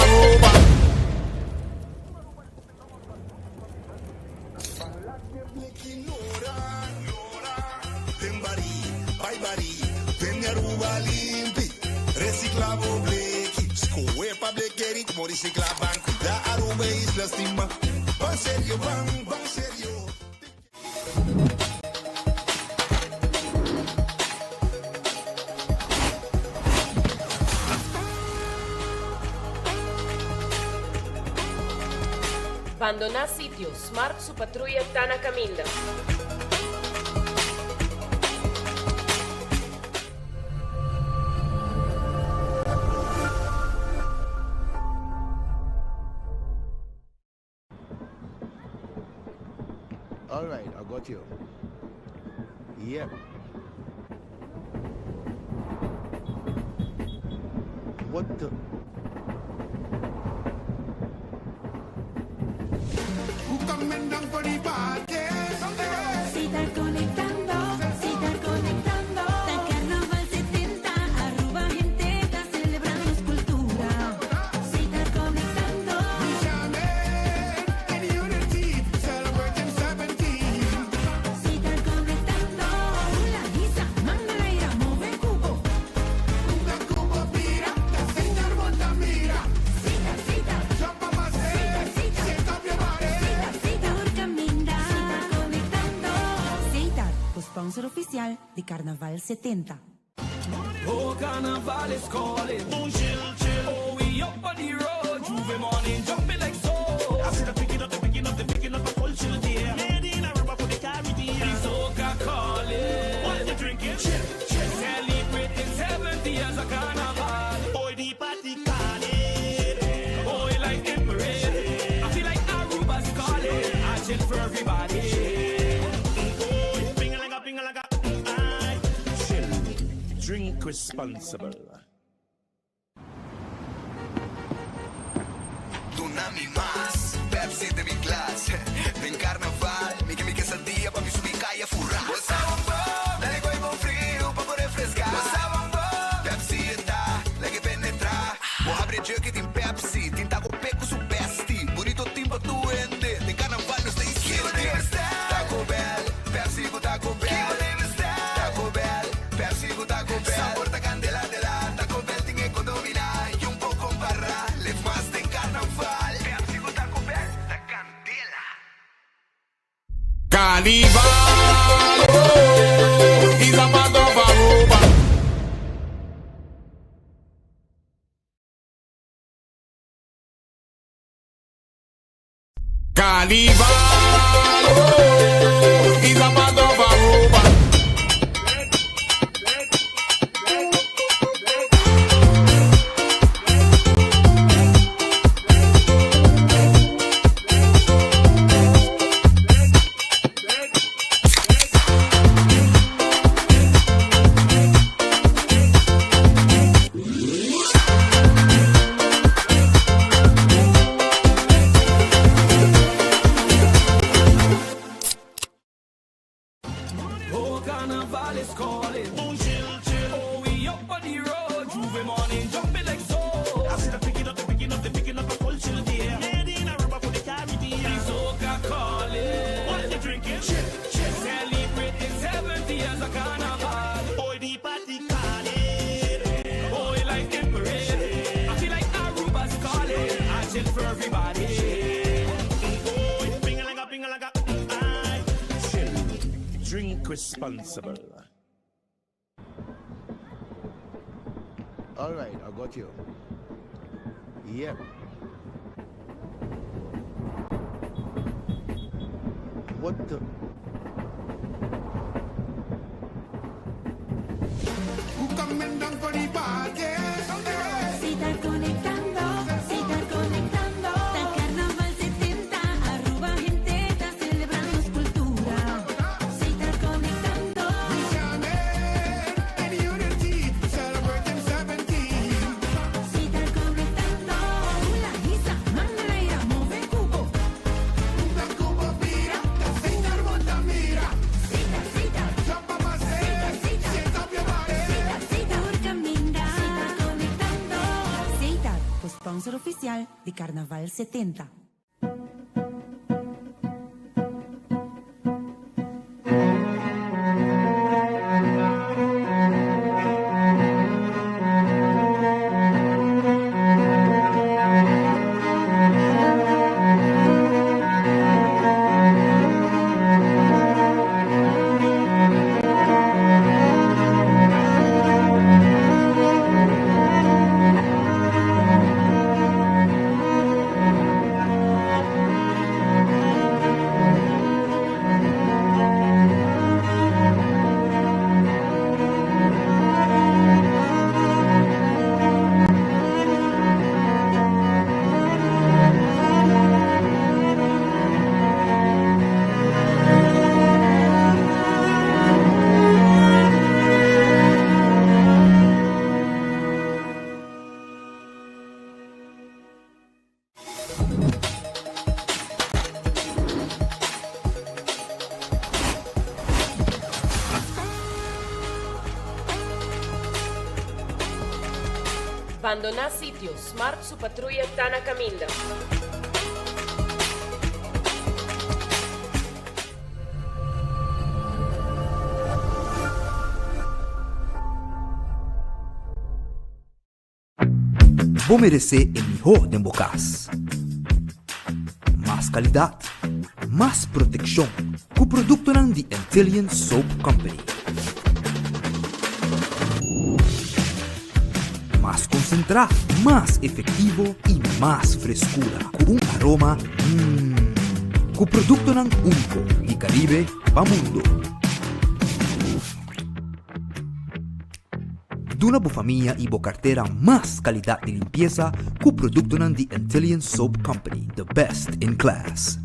Reciclavo bleki, scoe pa blekeri, como recicla banco, da Aruba Isla Stima, van serio, van serio. Abandona sitio, Smart su patrulla Tana Caminda. All right, I got you. Yep. What the? Sitar conectando. Da Carnaval 70, Aruba gente está celebrando su cultura. Sitar conectando. Sitar conectando. La guisa, mándala ir a mover cubo. Cubo, pira, sin dar vuelta, mira. Sitar. co-sponsor oficial de Carnaval 70. Oh, Carnival is calling. Oh, chill, chill. Oh, we up on the road. Juve morning, jumping like so. I said I'm picking up a full chill there. Made in Aruba for the Caribbean. The soca calling. What you drinking? Chill, chill. Celebrating 70 years of Carnival. Boy, the party calling. Boy, like Emirates. I feel like Aruba's calling. I chill for everybody. Ping-a-laga. Drink responsible. Tsunami más, Pepsi de mi clase. En carnaval, mi quesadilla pa' mi subicaya furra. What's up, dale coi buon frio, pa' poter refrescar. What's up, Pepsi está, la che penetra. Mo abre giochi in Pepsi, tinta con pecco su pesti. Bonito tempo tu ende, en carnaval no stai schiedo. Taco Bell, Pepsi con Taco Bell. Taco Bell, Pepsi con Taco Bell. Sabor da candela de la Taco Bell ting economia y un poco barra. Le más en carnaval. Pepsi con Taco Bell, da candela. Carnival, oh, is a part of Aruba. Carnival, oh, is a part of Aruba. Oh, Carnival is calling. Oh, chill, chill. Oh, we up on the road. Juve morning, jumping like so. I said I'm picking up a full chill there. Made in Aruba for the Caribbean. The soca calling. What you drinking? Chill, chill. Celebrating 70 years of Carnival. Boy, the party calling. Boy, like Emirates. I feel like Aruba's calling. I chill for everybody. Boy, ping-a-laga. Drink responsible. All right, I got you. Yep. What the? Who coming down for the party? Si estás conectando, está Carnaval 70, Aruba gente está celebrando su cultura. Si estás conectando, si estás conectando, la guisa, manera, move cubo. Un cubo pira, sin dar vuelta mira. Cita, Jumpa más sienta più male. cita, por caminar. Si estás conectando, Cita, co-sponsor oficial de Carnaval 70. Abandona sitio. Smart su patrulla Tana Caminda. Vos merecés el mejor de Bocas. Más calidad, más protección, com produto ng The Antillian Soap Company. Más concentrado, más efectivo y más frescura, con un aroma con producto ng único di Caribe pa mundo. D'una bufamia y bocartera más calidad de limpieza con producto ng The Antillian Soap Company, the best in class.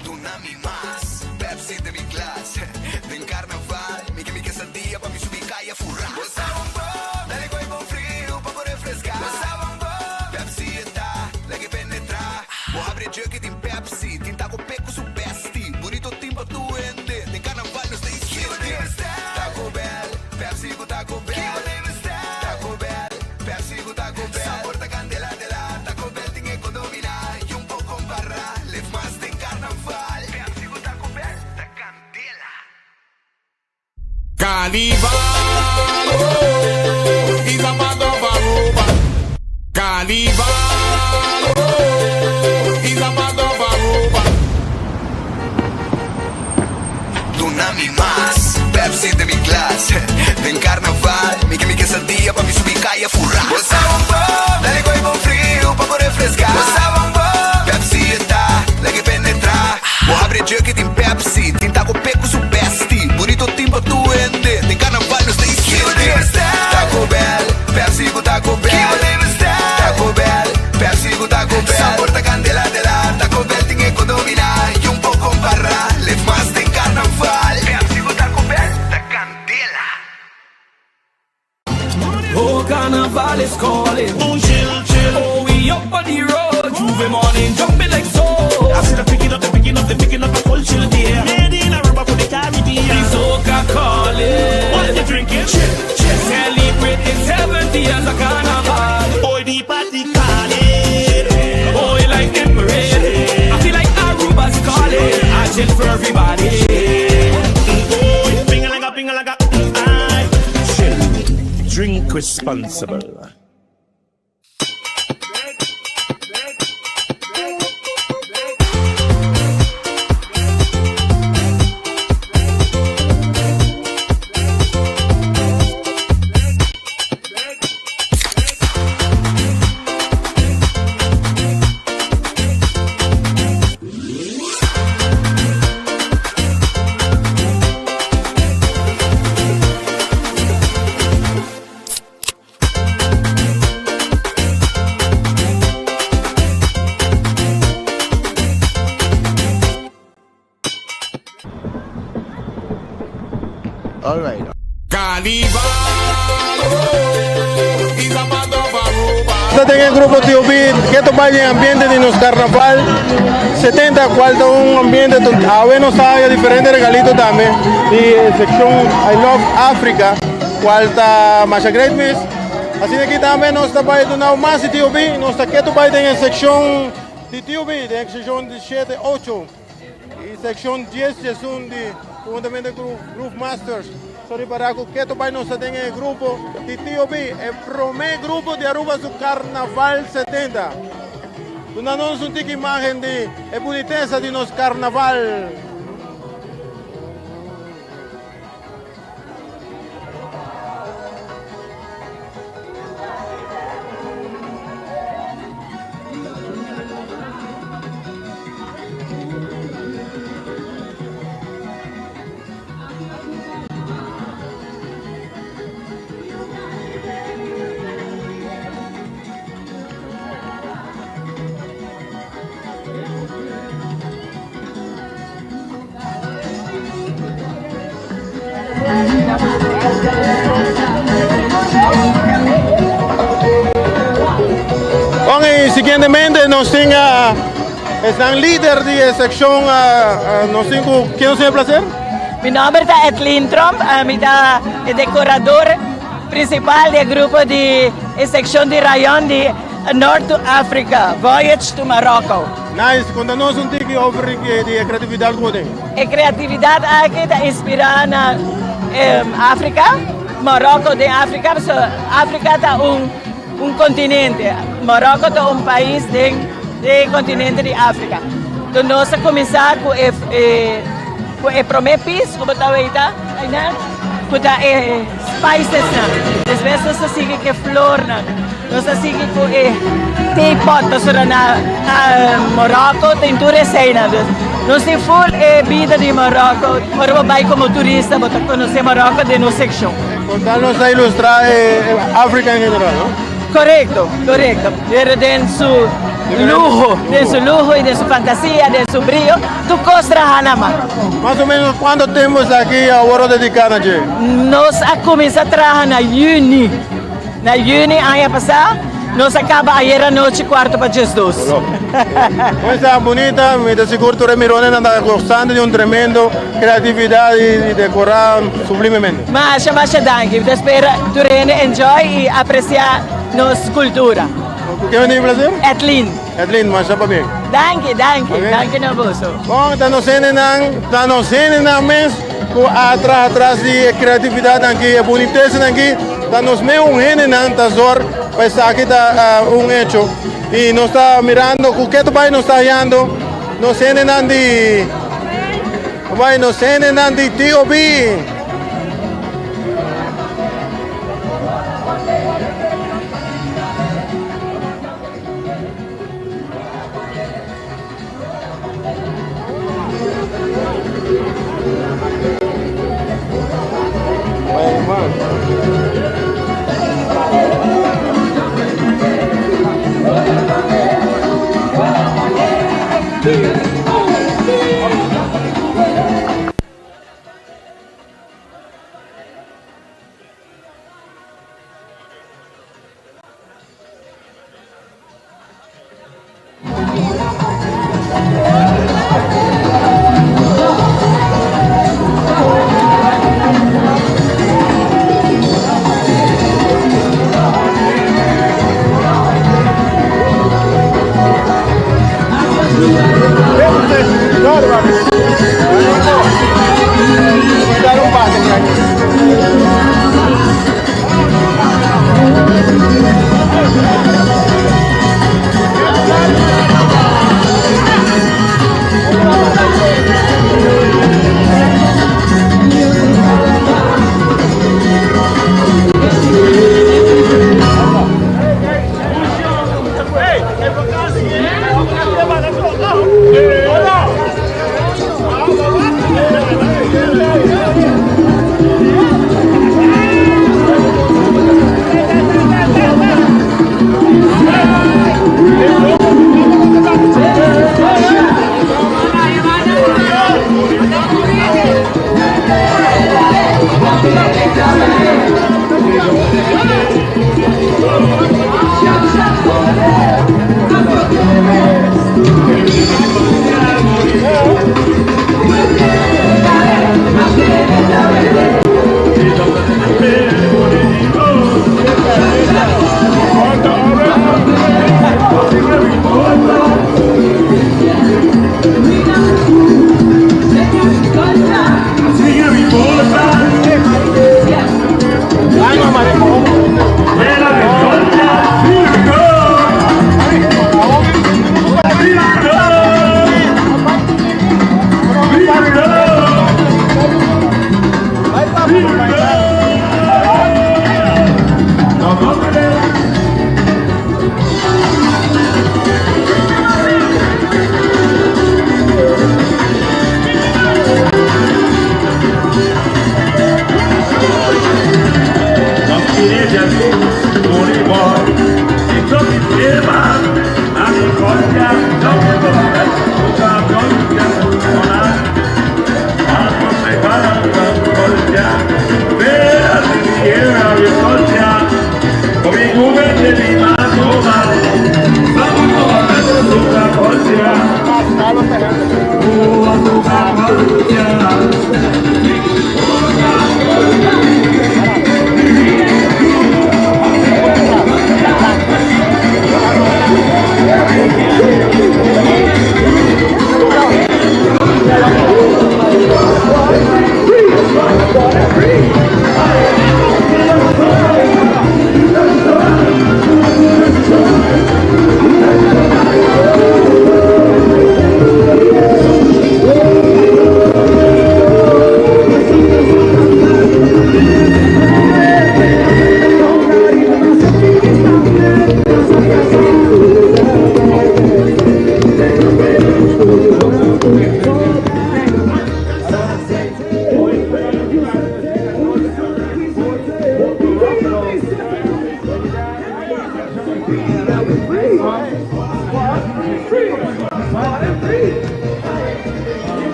Tsunami más, Pepsi de mi clase. En carnaval, mi quesadilla pa' mi subir calle furra. Dale con el frío pa' poder refrescar. Pepsi está, la que penetra. Vou abrir jerky tem Pepsi, tinta com peco su besti. Bonito timba tu ende, de carnaval nos tem esquina. Taco Bell, Pepsi com Taco Bell. Taco Bell, Pepsi com Taco Bell. Sabor da candela de la Taco Bell tem economia e pouco comparar. Leve mais tem carnaval. Pepsi com Taco Bell, da candela. Carnival, oh, is a band of Aruba. Carnival, oh, is a band of Aruba. Tsunami más, Pepsi de mi clase. En carnaval, mi quesadilla pa' mi subir calle furra. Dale con el frío pa' poder refrescar. Pepsi está, la que penetra. Vou abrir jerky tem Pepsi, tinta com peco su besti. Bonito timba tu ende, de carnaval nos tem esquina. Taco Bell, Pepsi com Taco Bell. Taco Bell, Pepsi com Taco Bell. Sabor da candela de la Taco Bell tem economia e pouco comparar. Leve mais tem carnaval. Pepsi com Taco Bell, da candela. Oh, carnival is calling. Oh, chill, chill. Oh, we up on the road. Juve morning, jumping like so. I see them picking up a full chill there. Made in Aruba for the Caribbean. The soca calling. What you drinking? Chill, chill. Celebrating 70 years of carnival. Boy, the party calling. Boy, like them parade. I feel like Aruba's calling. I chill for everybody. Boy, ping-a-laga, aye. Chill. Drink responsible. All right. Carnival, oh, is a band of Aruba. Este es el grupo TOB, que topa el ambiente de nuestro carnaval 70, cual un ambiente donde nos hay diferentes regalitos también. Y sección I Love Africa, cual está más great miss. Así que aquí también nos está para más de TOB, nos está que topa en la sección de TOB, de la sección 7, 8. Y sección 10 es un de juntamente con Groove Masters. Sorry para que topa nos está en el grupo de TOB, el primer grupo de Aruba su carnaval 70. Una nos un tic imagen de la boniteza de nuestro carnaval. Y siguientemente nos tenga el líder de la sección, ¿quién nos tiene el placer? Mi nombre es Etlin Trump, soy el decorador principal del grupo de la sección de rayón de North Africa, Voyage to Morocco. Nice, contanos un poco sobre la creatividad que tiene. La creatividad aquí está inspirada en África, Morocco de África, África es un continente, Morocco es un país de do continente de África. Então nós começamos com o primeiro piso, como está aí, com spices, depois nós seguimos com flor, nós seguimos com teapot, nós na Marrocos tem tudo cena. Nós temos full vida de Marrocos, agora vai como turista, para conhecer Marrocos de nossa seção. Contar-nos a ilustrar a África em geral, não? Correcto. De su lujo y de su fantasía, de su brillo, tu costra hanama. Mais ou menos quanto temos aqui a hora dedicada a gente? Nós começamos a trabalhar na Juni. Na Juni, ano passado, nós acabamos ayer à noite, quarto para as 2. Coisa bonita, me asseguro que o Mirone está gostando de tremendo criatividade e decorar sublimemente. Mas danke. Eu espero que tu enjoy e apreciar nossa cultura. O que é o prazer? Etlin, mas já bem. Danke, na bolso. Bom, estamos sendo mesmo atrás de criatividade aqui, a boniteza aqui, estamos meio gene na tasor, mas aqui está hecho. E nós está mirando o que vai nos está olhando, nos sendo de T.O.B.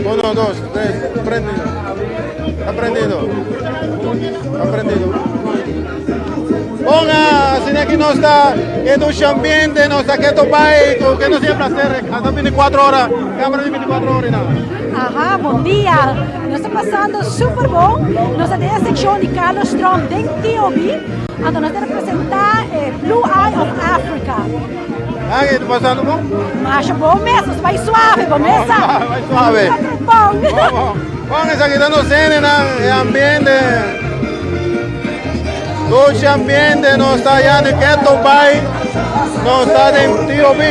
Uno, dos, tres, aprendido. Ponga, sin aquí no está, en un ambiente, no está que topai, que no siempre hacer, hasta 24 horas, cámara de 24 horas y nada. Ajá, bom dia! Nós estamos passando super bom. Nós temos a secção de Carlos Strom dentro de TOB, onde nós vamos apresentar Blue Eye of Africa. Ah, que está passando bom? Acho bom mesmo, vai suave, começa? Vai suave. Bom. Bom, essa aqui dando cena, ambiente. Todo ambiente não está allá de Keto Bay, não está em TOB.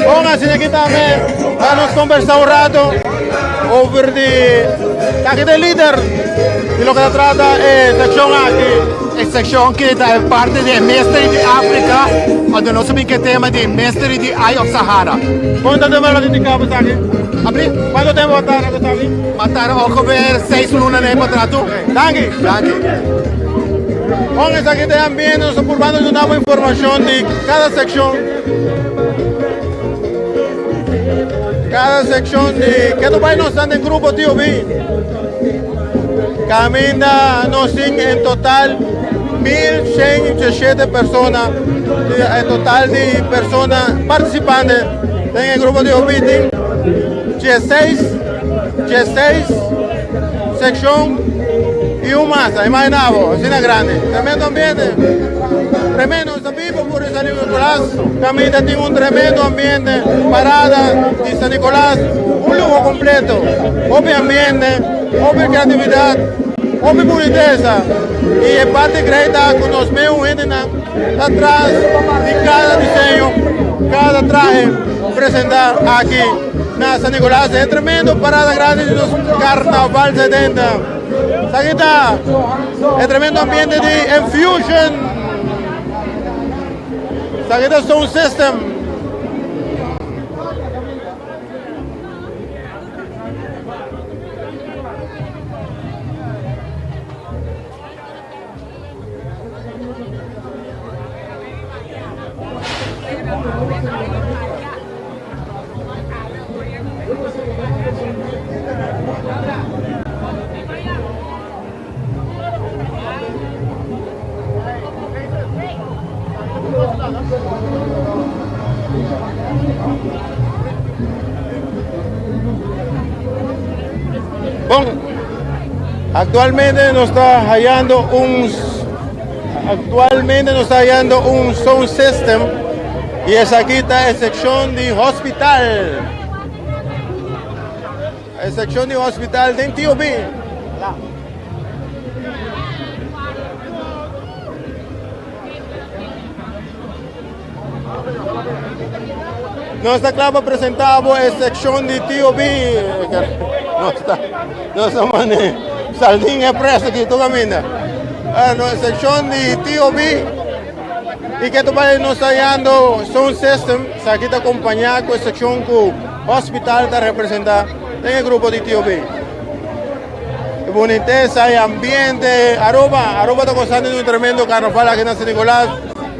Pónganse aquí también, vamos a conversar un rato sobre aquí del líder y lo que se trata es sección aquí. Es sección que es parte del Mystery de África, donde no sabemos qué tema de Mystery de Eye of Sahara. ¿Cuánto tiempo lo dedicamos aquí? ¿Cuánto tiempo va a estar aquí? Va a estar over 6 lunas de contrato. Danke. Pónganse aquí también, nos ocupamos de una información de cada sección. Cada sección de Keto Bay no están en grupo TOB. Camina nos en total 1.117 personas, en total de personas participantes en el grupo TOB. 16 sección y un más, imaginamos, así de grande. Tremendo ambiente, tremendo, está vivo por San Nicolás. Camina tiene un tremendo ambiente, parada de San Nicolás, un lujo completo, obvio ambiente, obvia creatividad, obvia pureza. Y en parte creída con los medios atrás de cada diseño, cada traje presentar aquí en San Nicolás. Es tremendo, parada grande de los carnaval 70. Aquí está el tremendo ambiente de Infusion. Aquí está Sound System. Bueno, actualmente nos está hallando un sound system y es aquí está la sección de hospital. La sección de hospital de TOB. Nuestra clave presentamos es sección de TOB. No estamos en Sardín Express aquí, tú caminas. Nuestra sección de TOB. Y que también nos está dando Sound System, aquí está acompañado con la sección que el hospital está representando en el grupo de TOB. Boniteza, hay ambiente, Aruba está gozando de un tremendo carnaval aquí en San Nicolás.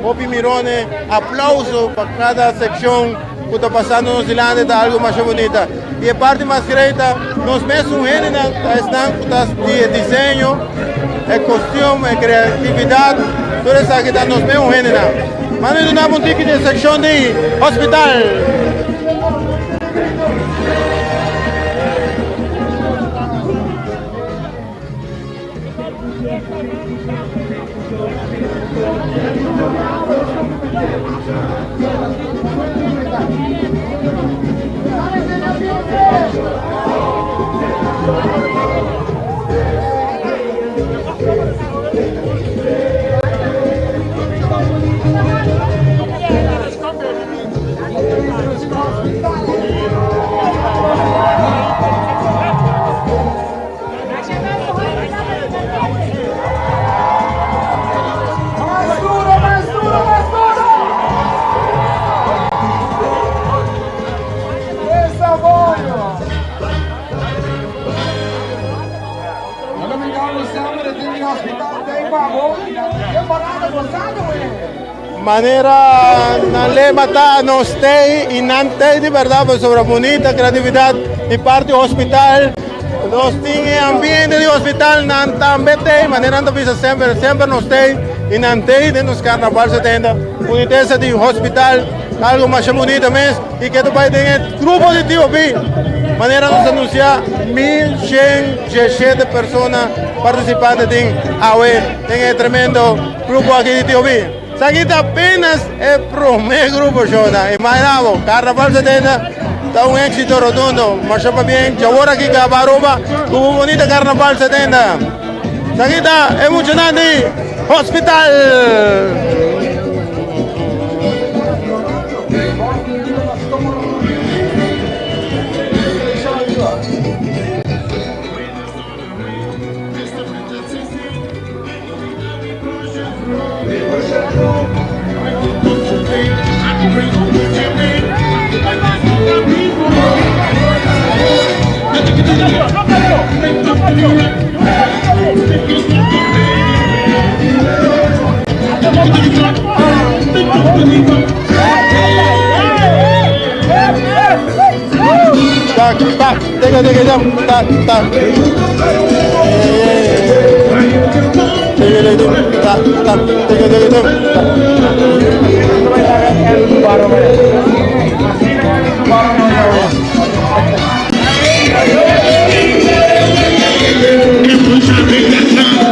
Mopi Mirones, aplauso para cada sección que está pasando en Nueva Zelanda, está algo más bonito. Y la parte más grata, nos mesmos están de diseño, el costume, creatividad, todo eso aquí está nos mesmos géneros. Mano, una boutique de sección de hospital. Manera le mata no stay y nante de verdad pues sobre bonita creatividad de parte hospital nos tiene ambiente de hospital nan también manera anda visa siempre no stay y nante de nos carnaval 70 unidad de hospital algo más bonito mes y que tu país tiene grupo de TOB manera nos anuncia 1117 personas participantes en AWE en el tremendo grupo aquí de TOB. Saquita apenas el primer grupo, Jonah. Imaginamos, Carnaval 70 está un éxito rotundo. Marchamos bien, ahora aquí en Baruba, tuvo un bonito Carnaval 70. Saquita, emocionante, hospital.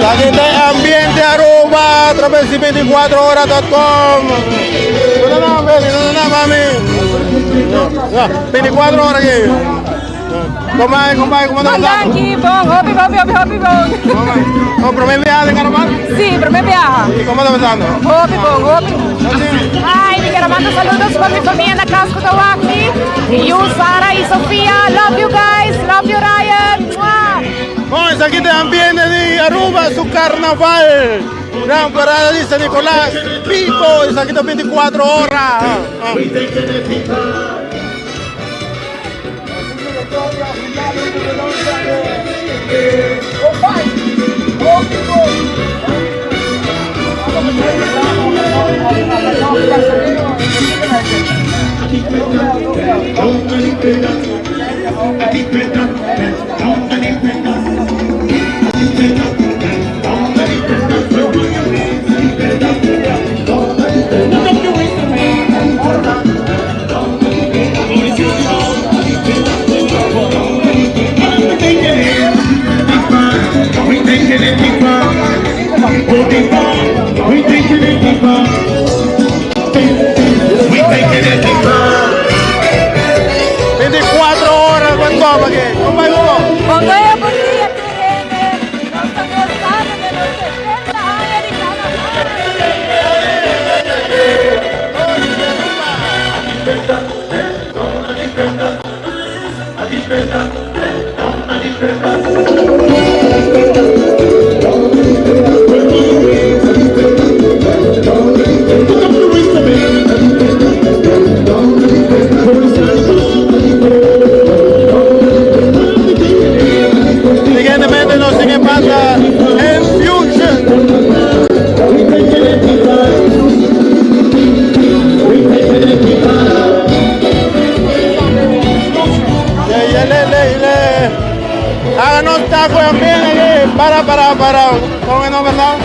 Aquí está ambiente Aruba a través de 24horas.com. No, mami. 24 horas aquí. ¿Cómo estás? Aqui, bom, hopi bom. ¿O primer viaje de carnaval? Sí, primer viaje. ¿Y cómo estás pasando? Hopi bom. Ay, me quiero mandar saludos para mi familia en la Casco de Wacni. Y yo, Sara y Sofía. Love you guys. Love you, Ryan. Bueno, aquí te ambiente de Aruba, su carnaval. Gran parada de San Nicolás. Pipo, es aquí 24 horas. ¿cómo es, no, verdad?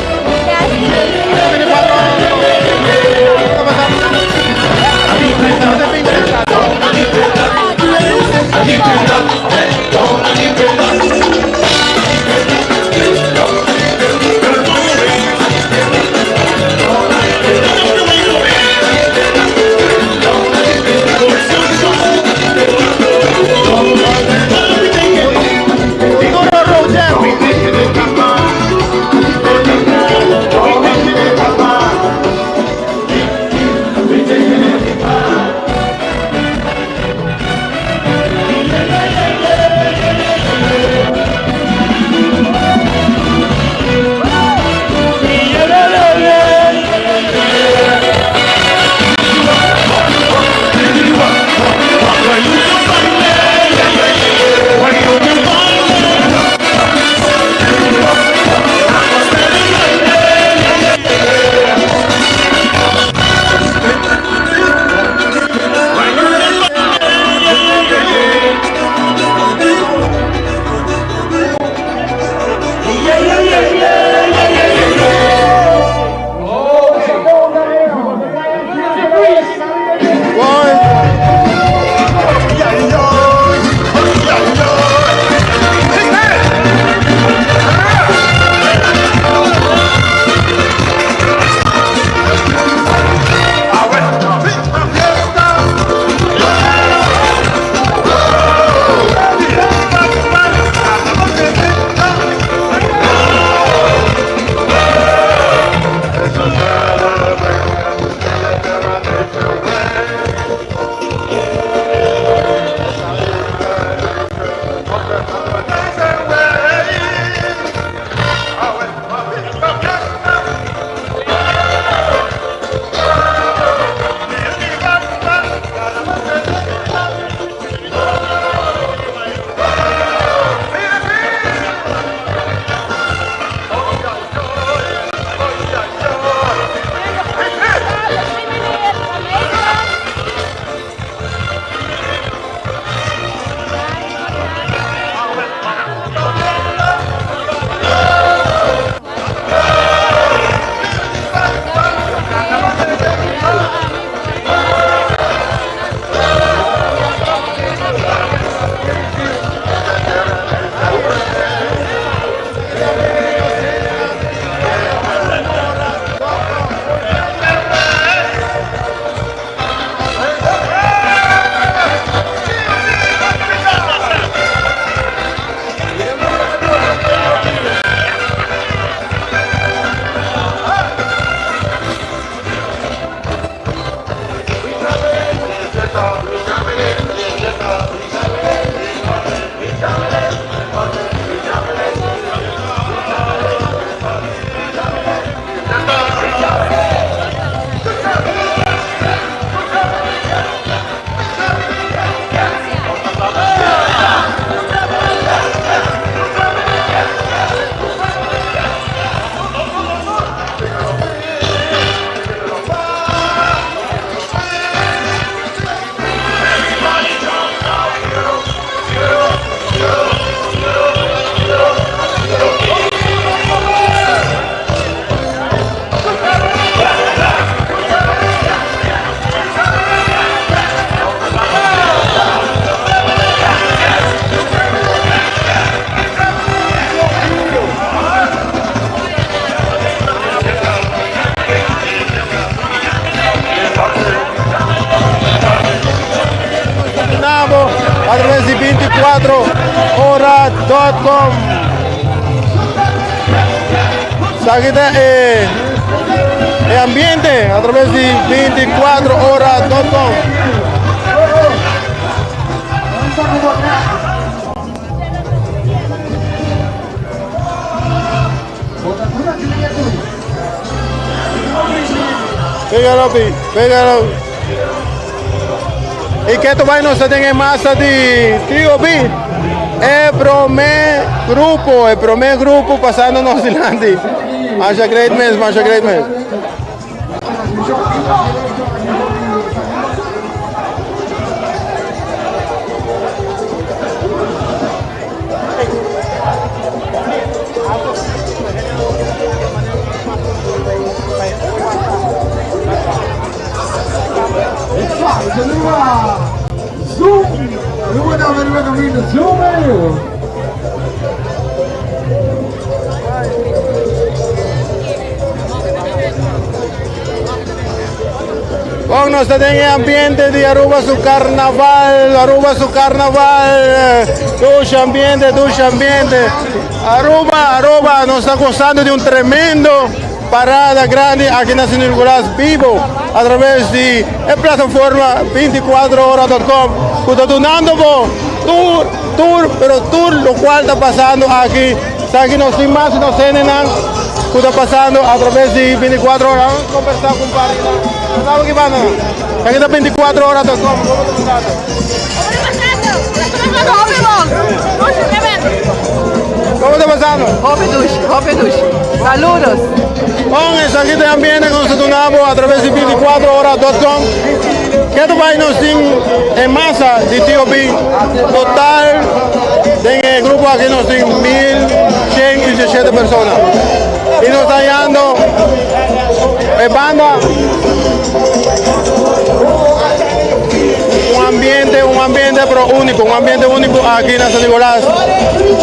a través de 24hora.com. Seguida el ambiente a través de 24hora.com. Pégalo. Y que tu vai nos tem em massa de Trio B. É pro meu grupo passando no Zilândia. Acha great mesmo. Con nos en el ambiente de Aruba su carnaval, ducha ambiente. Aruba nos está gozando de un tremendo parada grande aquí en San Nicolás vivo a través de la plataforma 24horas.com. Que está donando tour, lo cual está pasando aquí. Aquí nos más nos tienen que está pasando a través de 24 horas. Vamos a conversar con Parina. ¿Sabes qué pasa? Aquí está 24horas.com. ¿Cómo está pasando? Hope Dush. Saludos. Con aquí también nos donamos a través de 24horas.com. Que tu país nos en masa de TOB. Total, en el grupo aquí nos tienen 1.117 personas. Y nos está llegando banda. Un ambiente pero único, aquí en San Nicolás.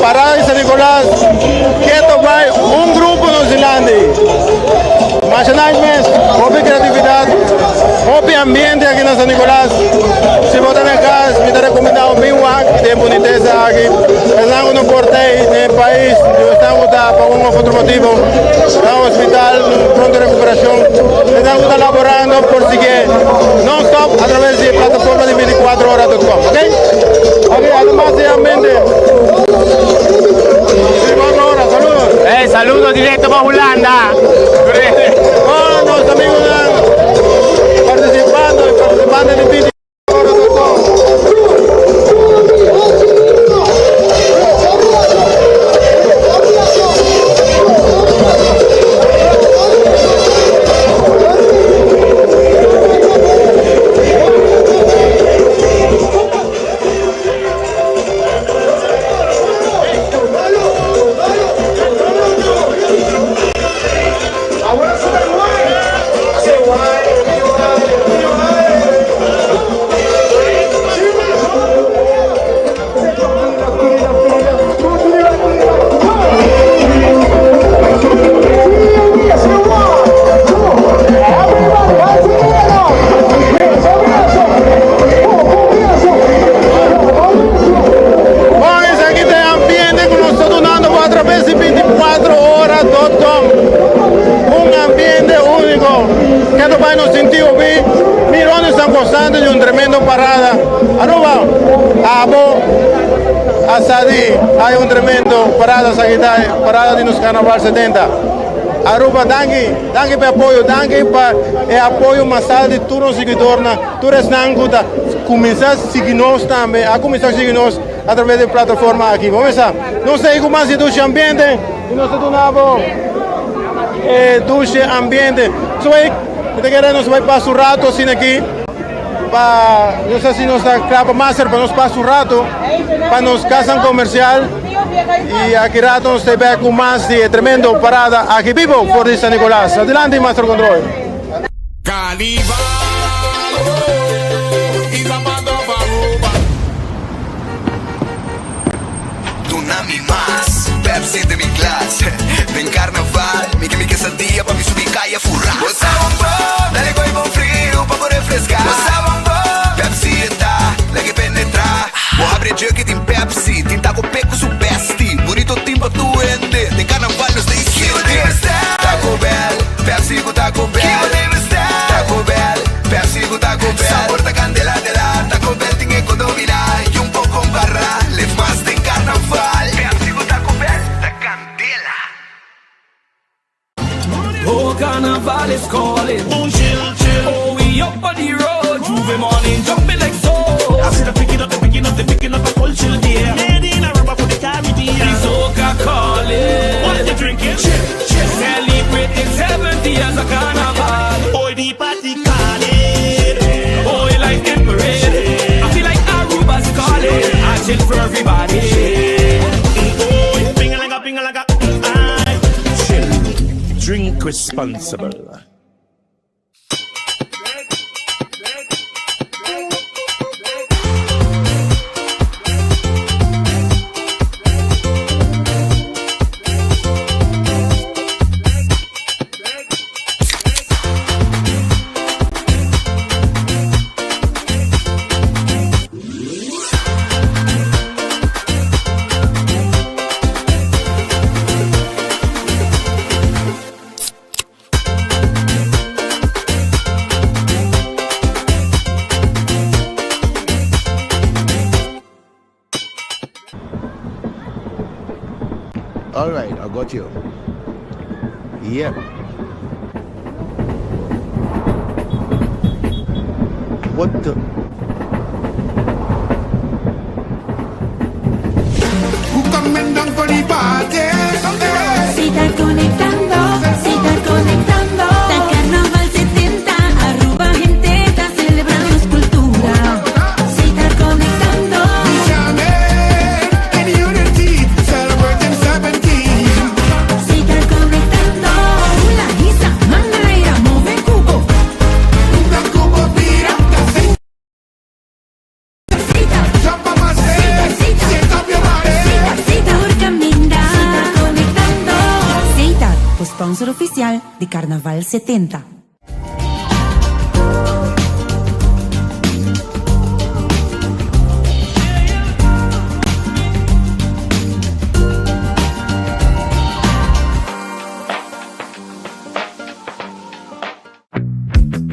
Parada de San Nicolás, que un grupo neozelandés. Nacionalmente, hobby creatividad, hobby ambiente aquí en San Nicolás. Si vos tenés casa, me te recomendado mi WAC, de boniteza aquí. Estamos en un porte en el país, estamos por un otro motivo. Estamos en un hospital, pronto recuperación. Estamos elaborando por seguir non-stop a través de la plataforma de 24horas.com. ¿Ok? Además de ambiente. 24 horas, saludos. Saludos directo para Holanda. Los amigos participando de 24horas.com. Hay un tremendo parada de los carnaval 70. Aruba, danke per apoio, danke per apoio massal de todos los seguidores. Tu eres nanguta, começar a seguir-nos também, a través de la plataforma aquí. Vamos a no sé cómo más de ducha ambiente, y nos donamos ducha ambiente. Te queremos nos vai passar un rato sin aquí. No sé si nos da clapa master para nos pasar un rato para nos casa comercial y aquí rato nos ve con más de tremendo parada aquí vivo por San Nicolás. Adelante, Master Control. Tsunami más, Pepsi de mi clase. En carnaval, mi quesadilla pa' mi subir calle a furrar. Dale coi bon frio pa' poder refrescar. Pepsi está, la que penetra. Vou abrir junket em Pepsi, tinta com peco su besti. Bonito tempo tu ende, de carnaval nos tem Taco Bell, Pepsi com Taco Bell. Taco Bell, Pepsi com Taco Bell. Sabor da candela de la Taco Bell tem economia e um pouco com barra. Leve mais tem carnaval. Pepsi com Taco Bell, da candela. Oh, carnaval is calling. Oh, chill. Oh, we up on the road. Juve morning, jumping like so. I see them picking up a cold chill there. Made in Aruba for the Caribbean. The soca calling. What you drinking? Chill. Celebrating 70 years of carnival. Oh, the party calling. Oh, like them parade. I feel like Aruba's calling. I chill for everybody. Oh, ping-a-langa. Chill. Drink responsible. got you. Yep. What the? Who coming down for the party? Se está conectando, se está conectando. Da Carnaval 70, Aruba gente está celebrando su cultura. Se está conectando. In unity, celebrating 17. Se está conectando. Hula, Isa, Mangaira, move cubo. The cubo beat up the thing. Jump on my stage, shake up your body. Seita Urcaminda. Se está conectando. Seita, sponsor oficial de Carnaval 70.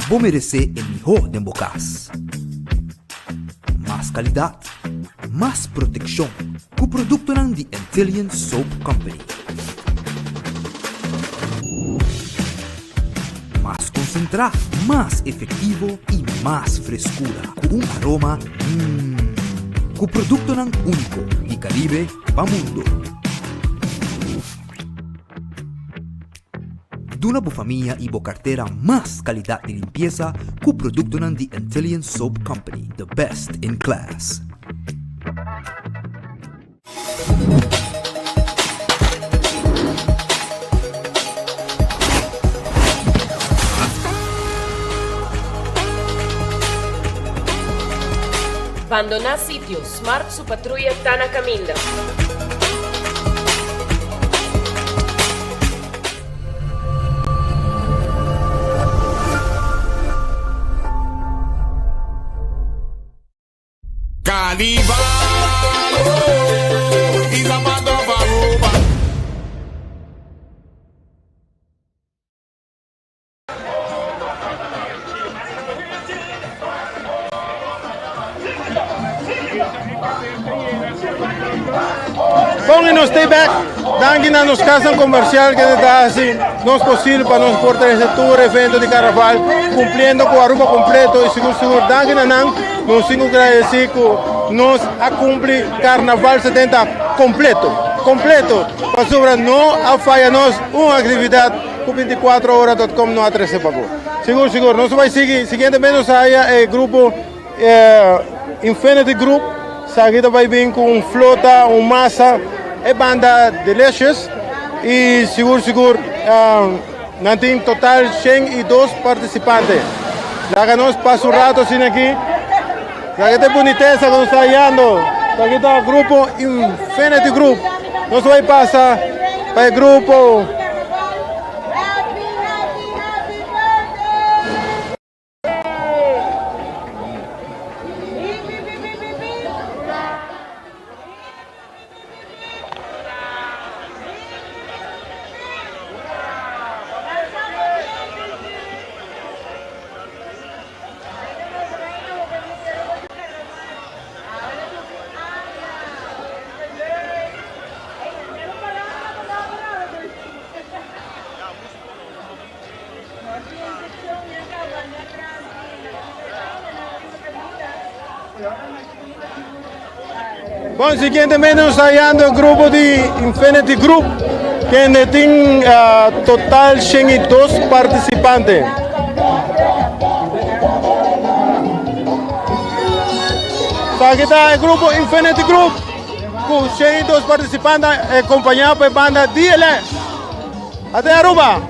Vos mereces el mejor de Bocas. Más calidad, más protección. Con producto de Italian Soap Company. Más concentrado, más efectivo y más frescura. Con un aroma con producto único de Caribe para mundo. De una familia y cartera más calidad de limpieza con producto de Italian Soap Company, the best in class. Abandona sitio Smart su patrulla Tana Caminda. Carnival, y zapato pa' Aruba. Pónganos stay back, danke a nos casa comercial que está así, no es posible para nos fortalecer todo el evento de carnaval, cumpliendo con Aruba completo y seguro, danke a nos sigo agradecer que nos ha cumplido Carnaval 70 completo, para sobre no a fallarnos una actividad con 24horas.com no atrese para vos. Seguro, nos va a seguir, siguiente menos haya el grupo Infinity Group, seguido va a venir con flota, un masa, e banda Delicious y seguro nanti total 102 participantes. La nos pasa un rato sin aquí. La que te boniteza que nos está hallando. Aquí está el grupo Infinity Group. Nos va a pasar para el grupo Bueno, siguientemente nos está hallando el grupo de Infinity Group, que tiene total 102 participantes. Aquí está el grupo Infinity Group, con 102 participantes, acompañado por banda DLS. Hasta Aruba,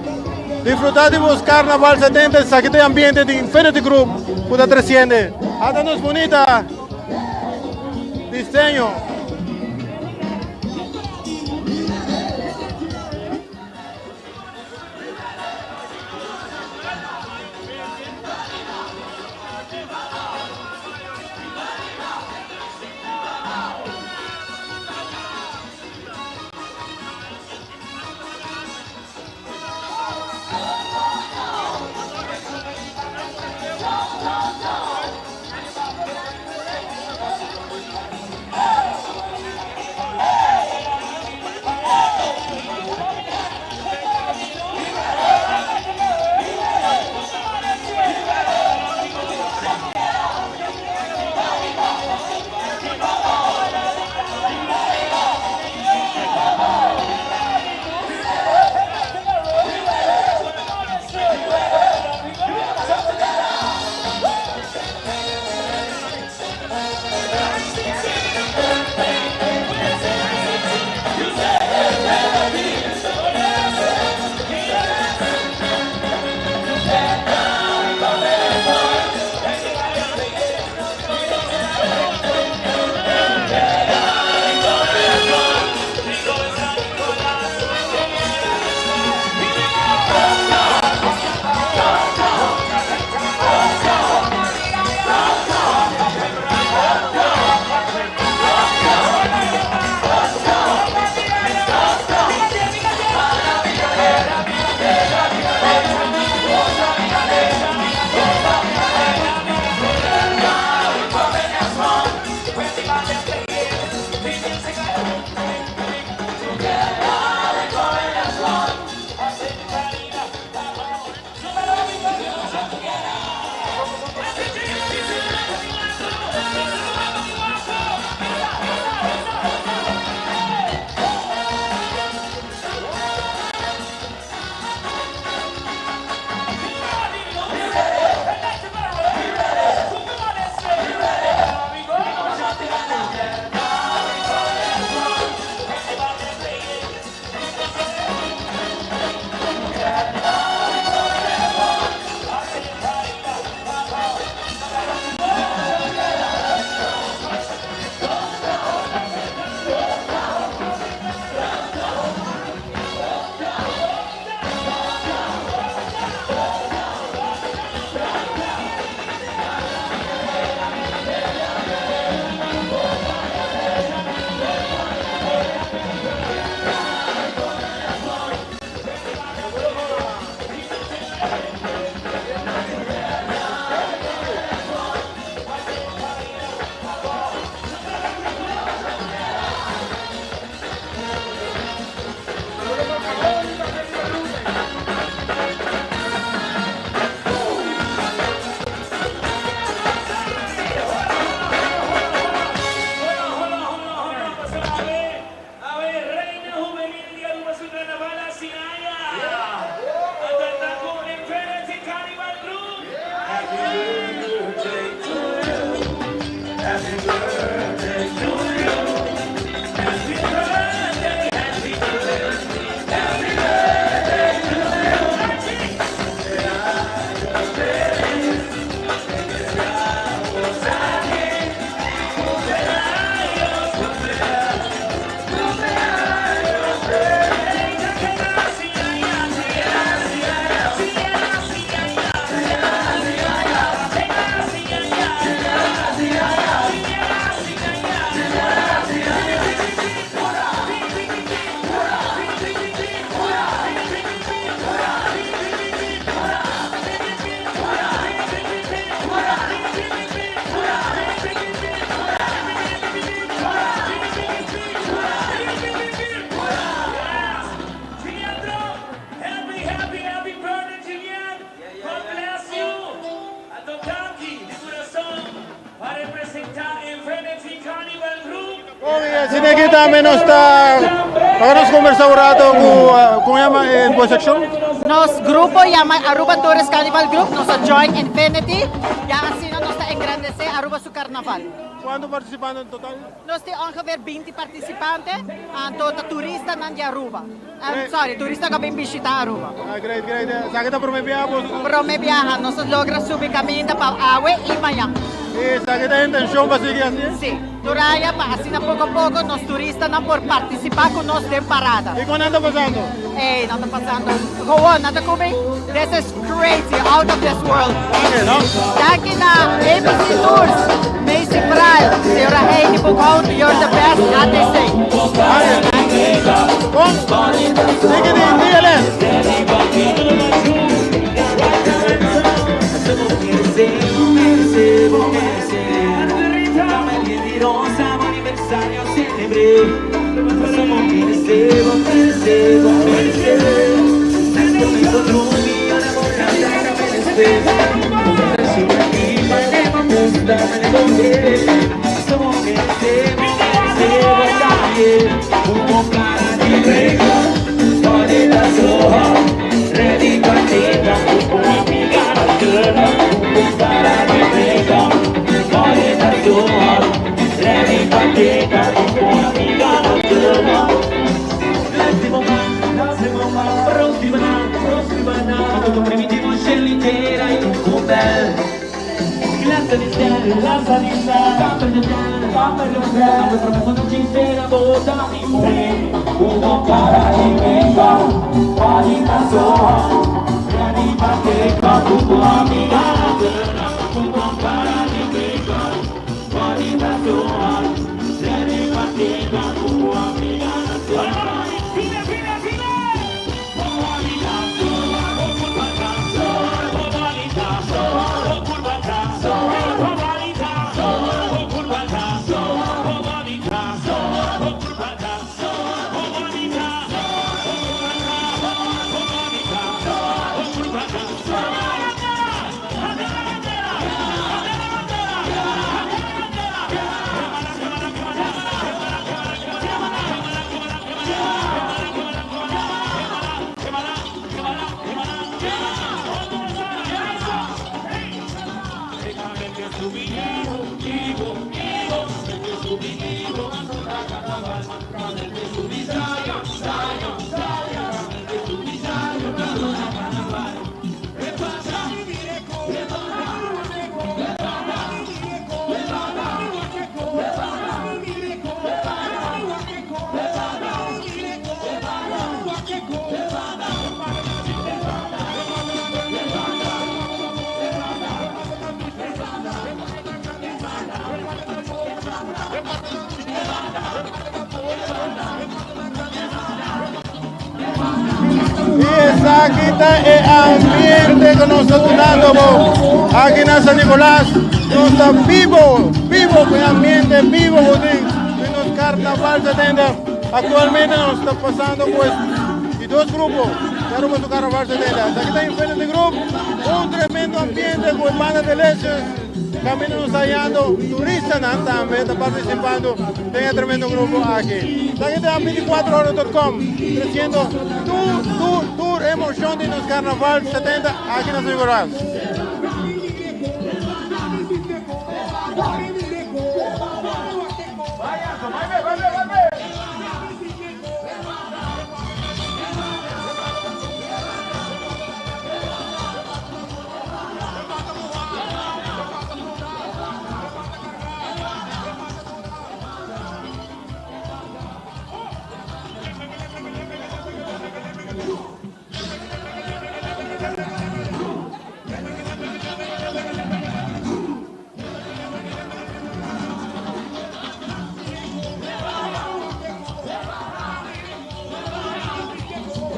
disfrutar de los Carnaval 70, aquí está el ambiente de Infinity Group, puta 300. Hasta nos bonita. Diseño. também nós está... Agora nós conversamos um rato com a boa secção. Nosso grupo chama Aruba Tourist Carnival Group, nosso Joint Infinity. E assim nós está engrandecer Aruba su Carnaval. Quantos participantes no total? Nós temos ongeveer 20 participantes, toda turista de Aruba. Sorry, turista que vem visitar Aruba. Great. Sabe que promete viajar? Promete viajar, nós logramos subir caminho para Awe e Miami. E sabe que tem intenção para seguir assim? Sim. Duraya, assim pouco a pouco, nós turistas não por participar com nós de parada. E quando anda passando? Ei, não está passando. Go on, nada coming. This is crazy, out of this world. Daqui na ABC Tours, Macy Pral, Senhora Heidi Bucão, you're the best at this thing. Take it in, Aqui está o ambiente que nós estamos dando aqui na San Nicolás. Nós estamos vivo com o ambiente vivo de nosso carnaval 70. Atualmente nós estamos passando de dois grupos. Quero o carnaval 70. Aqui está Infinity Group, tremendo ambiente com banda de leches. Caminho nos hallando, turistas também estão participando. Tem tremendo grupo aqui. Aqui tem a 24horas.com, trazendo tour emoção de nos carnaval 70 aqui na San Nicolás.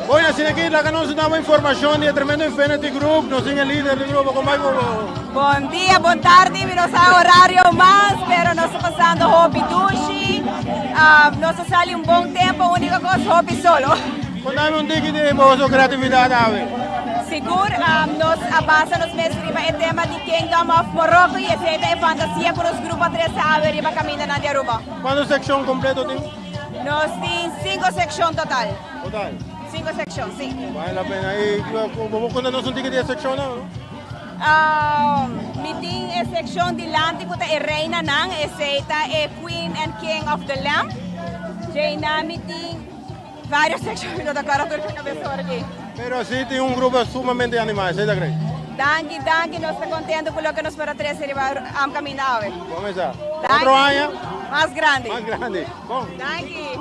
Bom, assim aqui lá que nós damos informação de tremendo Infinity Group, nós somos líder do grupo, como é que... Bom dia, boa tarde, não sei o horário mais, pero nós estamos passando hobby dushi, nós saímos bom tempo, a única coisa hobby solo. Contame tique de vossa criatividade, Ave. Seguro, nós avançamos mesmo o tema de Kingdom of Morocco e feita é fantasia com os grupos 3 Ave, riba caminho na Aruba. Quantas secções completas tem? Nos tienen 5 secciones total. Total? 5 secciones, sí. Vale la pena. Y como cuando no son tickets de sección, ¿no? Mi team es sección delante que es reina nang, es Queen and King of the Lamb. Jaina mi team varias secciones, no te aclaro todo el cabeza aquí. Pero sí tiene un grupo sumamente animado, ¿sí te crees? Danke, nos está contento con lo que nos para 3 am caminado. ¿Cómo está? ¿Otro año? Más grande. Más grande. Bom. Danke.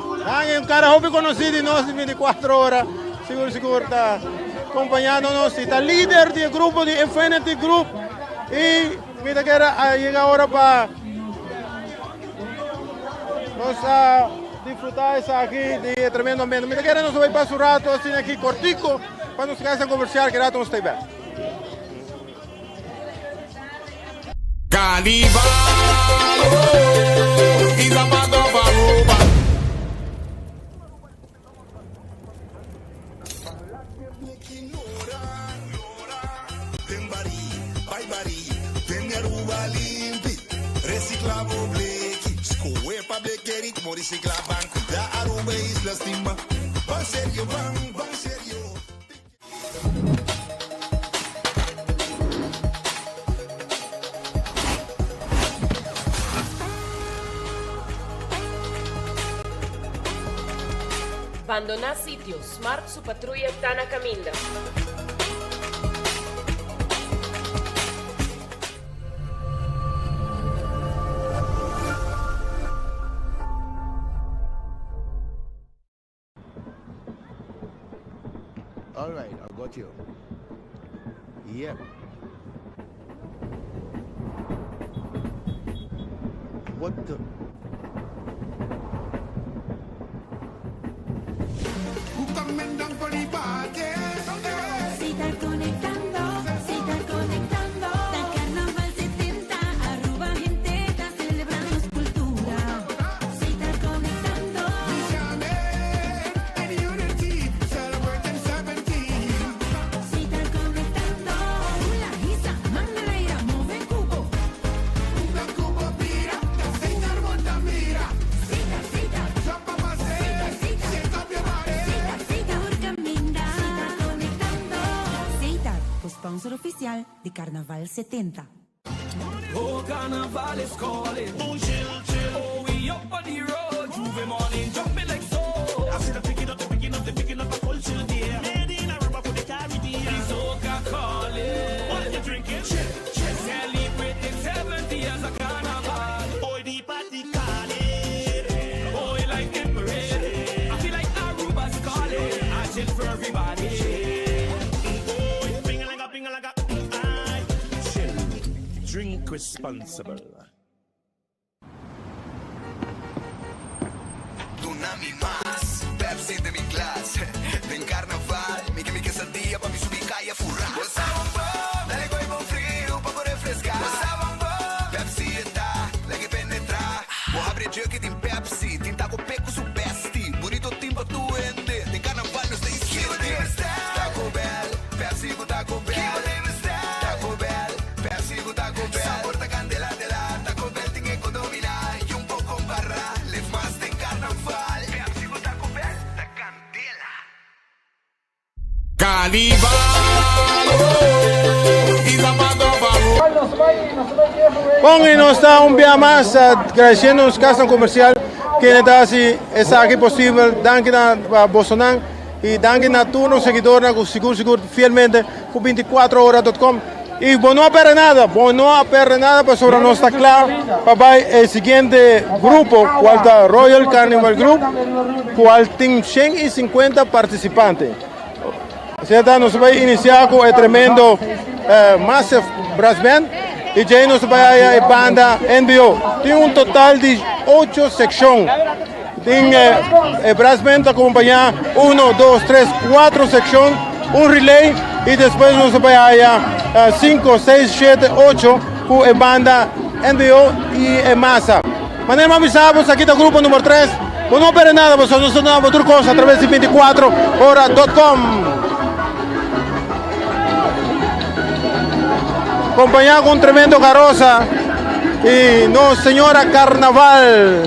Un cara hobby conocido y nos 24 horas. Seguro está acompañándonos. Está líder del grupo de Infinity Group. Y mira que llega ahora para disfrutar esa aquí de tremendo ambiente. Mira que nos va a ir para su rato, así aquí cortico, para nos quedar a conversar, que rato nos está back. Carnival is about to Aruba. Ten bari, bai bari, ten Aruba limpi, reciclavo bleki, scoe pa blekeri, mo recicla banco, da Aruba is la stima, ban serio, ban serio. Abandona sitio, Smart su patrulla Tana Caminda. All right, I got you. Yep. What the? Si estás conectando, está Carnaval 70, Aruba gente está celebrando su cultura. Si estás conectando, si estás conectando, la hisa, mangareira, move cubo. Mira, aceitar monta mira. Cita, sopa pasea, cita, sponsor oficial de Carnaval 70. Oh, Carnaval is calling. Oh, chill. Oh, we up on the road. Juve morning, jumping like so. I see them picking up a culture there. Made in Aruba for the Caribbean. The soca calling. What you drinking? Chill. Celebrating 70 years of Carnaval. Oh, the party calling. Oh, like temporary. I feel like Aruba's calling. I chill for everybody. Drink responsible. Tsunami más, Pepsi de mi clase. En carnaval, mi quesadilla pa' mi subicaya furra. Dale con el frío pa' poder refrescar. Pepsi está, la que penetra. Vou abrir que tem Pepsi, tem taco peco su besti. Bonito timba tu ende, tem carnaval nos tem esquina. Taco Bell, Pepsi com Taco Bell. Taco Bell, Pepsi com Taco Bell. Sabor da candela de la Taco Bell tem economia e pouco barra. Leve mais tem carnaval. Pepsi com Taco Bell, da candela. Carnival is about to Aruba. Bom, e nós estamos um dia mais agradecendo a casa comercial que está assim, essa aqui possível, danke a Bolsonaro e danke a todos os seguidores que seguro fielmente com 24horas.com. E bom não perder nada, para sobre nós está claro, para o seguinte grupo, qual está Royal Carnival Group, qual tem 150 participantes. Então, nós vamos iniciar com o tremendo Massive Brass Band e já nós vamos a banda NBO. Tem total de 8 secções. Tem Brass Band acompanhar 1, 2, 3, 4 secções, relay e depois nós vamos a 5, 6, 7, 8 com a banda NBO e Massa. Mas nós avisamos aqui do grupo número 3. Não perder nada, nós estamos dando outra coisa através de 24horas.com. Acompañado con un tremendo carroza y no señora Carnaval.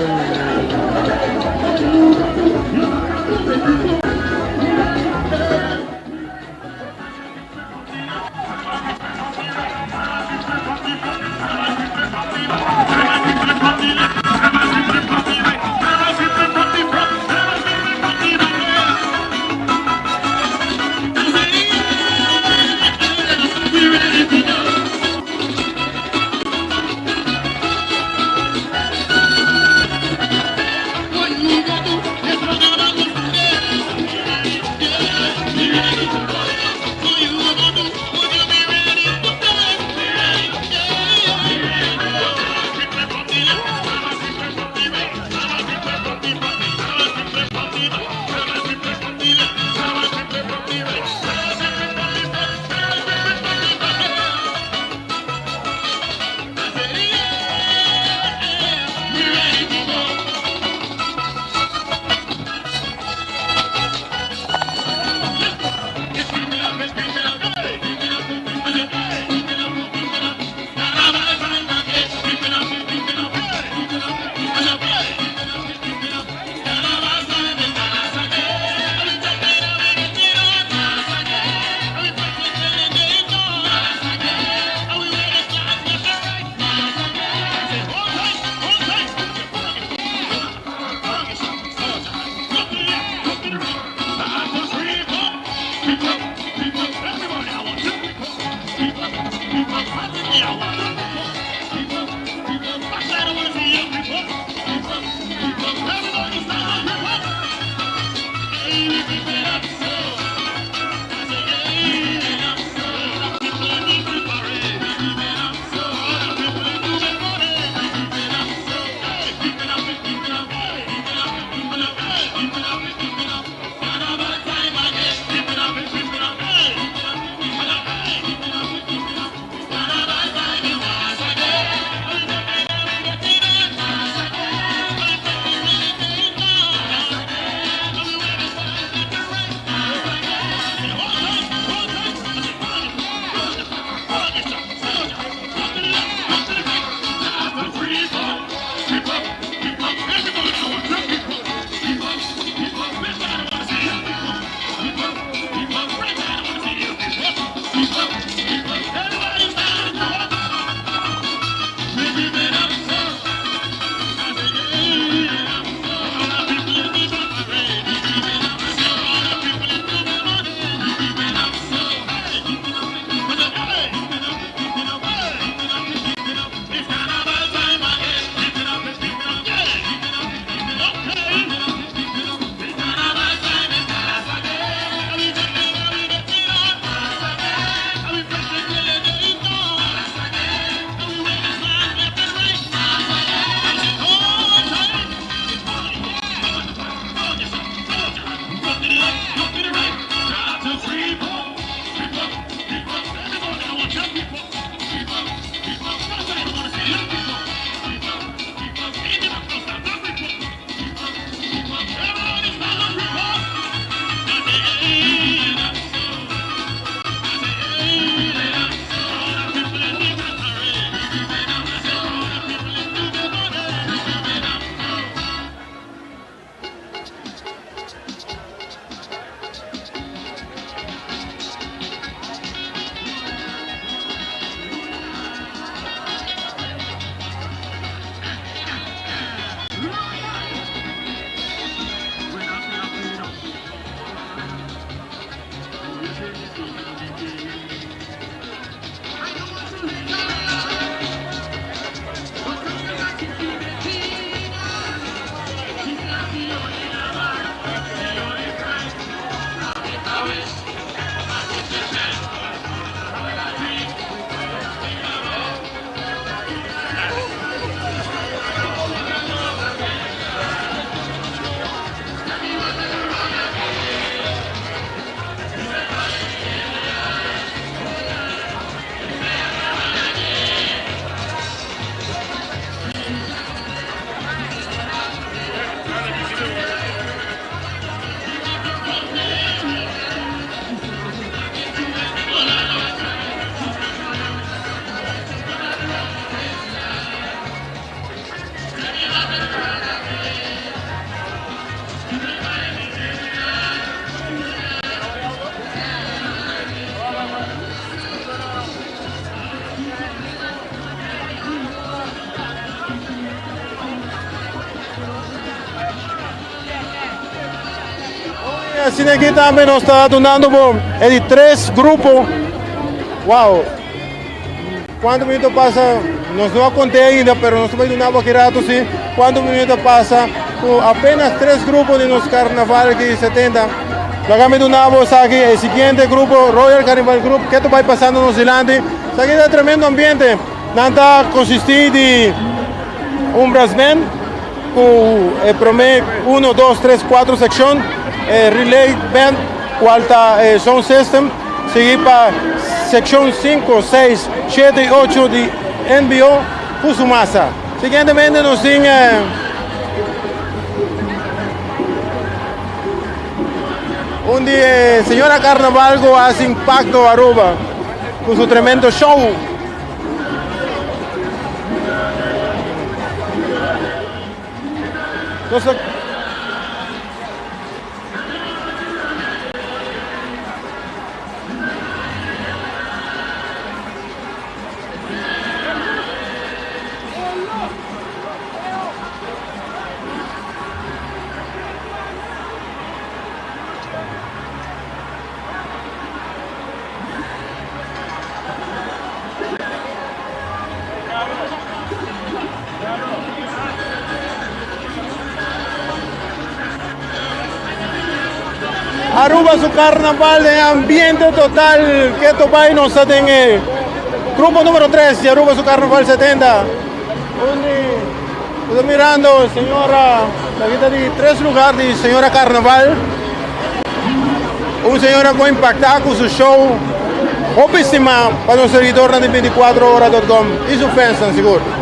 Assim aqui também nós estamos donando de 3 grupos. Uau! Quando o minuto passa, nós não acontece ainda, mas nós estamos donando aqui rato, sim. Quando o minuto passa, com apenas 3 grupos de nosso carnaval aqui 70. Agora donamos aqui o seguinte grupo, Royal Carnival Group, que vai passando no Zilante. Isso aqui é um tremendo ambiente. Nanta consiste de brass band, com promete 1, 2, 3, 4 secções. Relay band, alta sound system, seguir para secção 5, 6, 7 e 8 de NBO, Fusumasa. Seguintemente nós temos onde a senhora Carnaval faz impacto Aruba com seu tremendo show. Aruba su carnaval de ambiente total que topai nos en el grupo número 3 de Aruba su carnaval 70. Estoy mirando, señora, la vida de 3 lugares de señora carnaval. Un señora con impactado con su show. Opísima para los seguidores de 24horas.com y sus fans, seguro.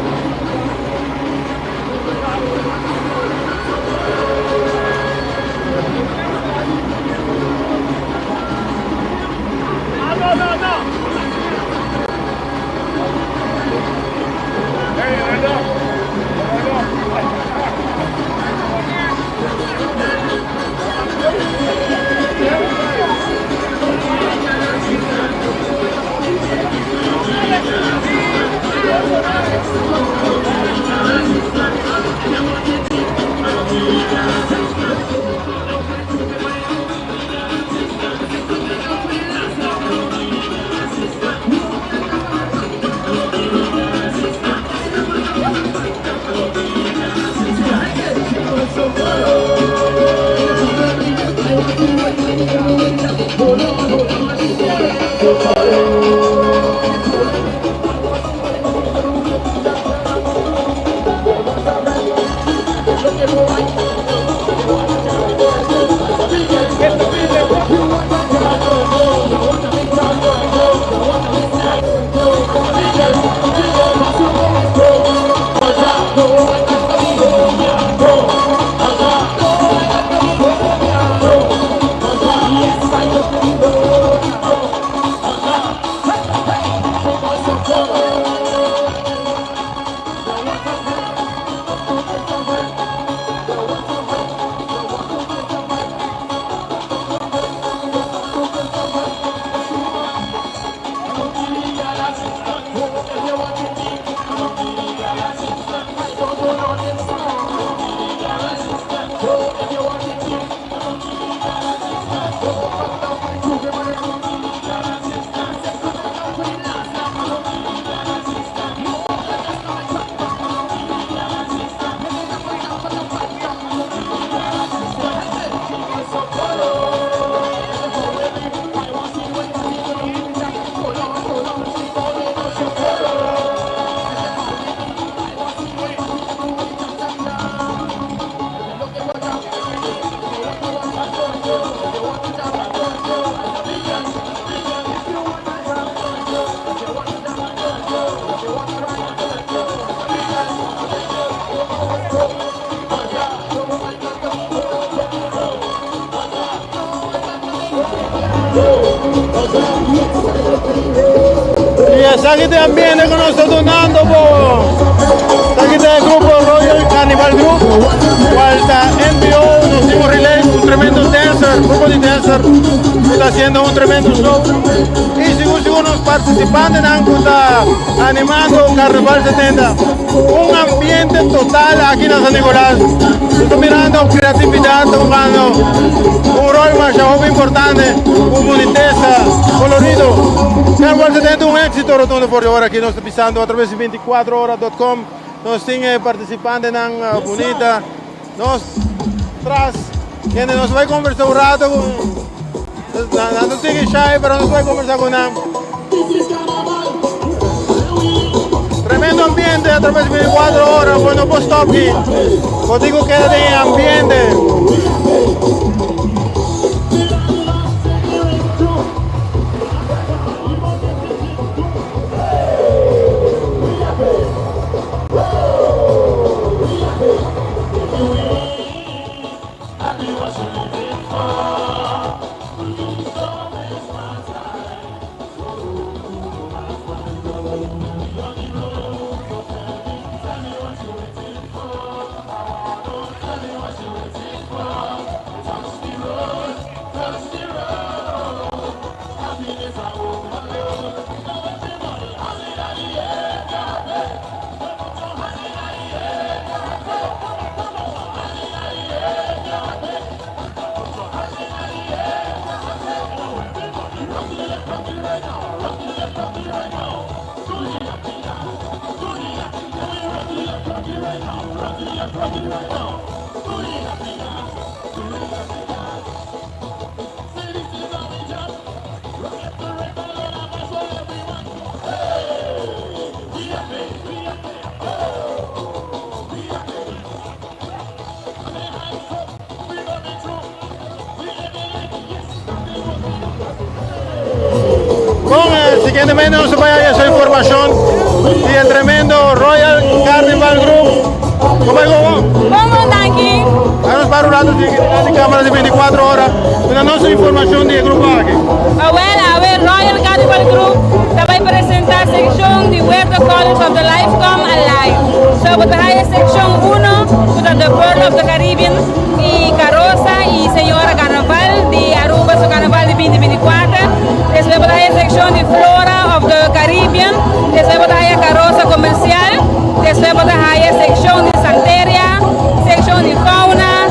Aquí también que nos está donando por aquí está el grupo Royal Carnival Group, cual NPO, nos dimos relay, un tremendo dancer, grupo de dancer, que está haciendo un tremendo show. Y según los participantes está animando Carnaval 70. Un ambiente total aquí en San Nicolás. Estoy mirando creatividad, tomando un rol más importante, comunidad, colorido. Carnaval 70 un éxito rotundo por ahora aquí nos está pisando a través de 24horas.com. Nos tiene participantes en bonita. Nos tras, quienes nos va a conversar un rato no sigue shy, pero nos va a conversar con él. Tremendo ambiente a través de 24 horas, bueno, pues stop aquí. Contigo queda de ambiente. Siguientemente nos vaya esa información y el tremendo Royal Carnival Group. ¿Cómo es? Bongo Danki. Vamos para un rato de cámaras de 24 horas. Una nueva información del grupo aquí. A ver, Royal Carnival Group também apresenta a secção de Where the Colors of the Life Come Alive. So, você tem a secção 1, the Bird of the Caribbean, e Carroça e Senhora Carnaval de Aruba, so Carnaval de 2024. Después você tem a secção de Flora of the Caribbean. Después você tem a Carroça Comercial. Después você tem a secção de Santeria, secção de Fauna,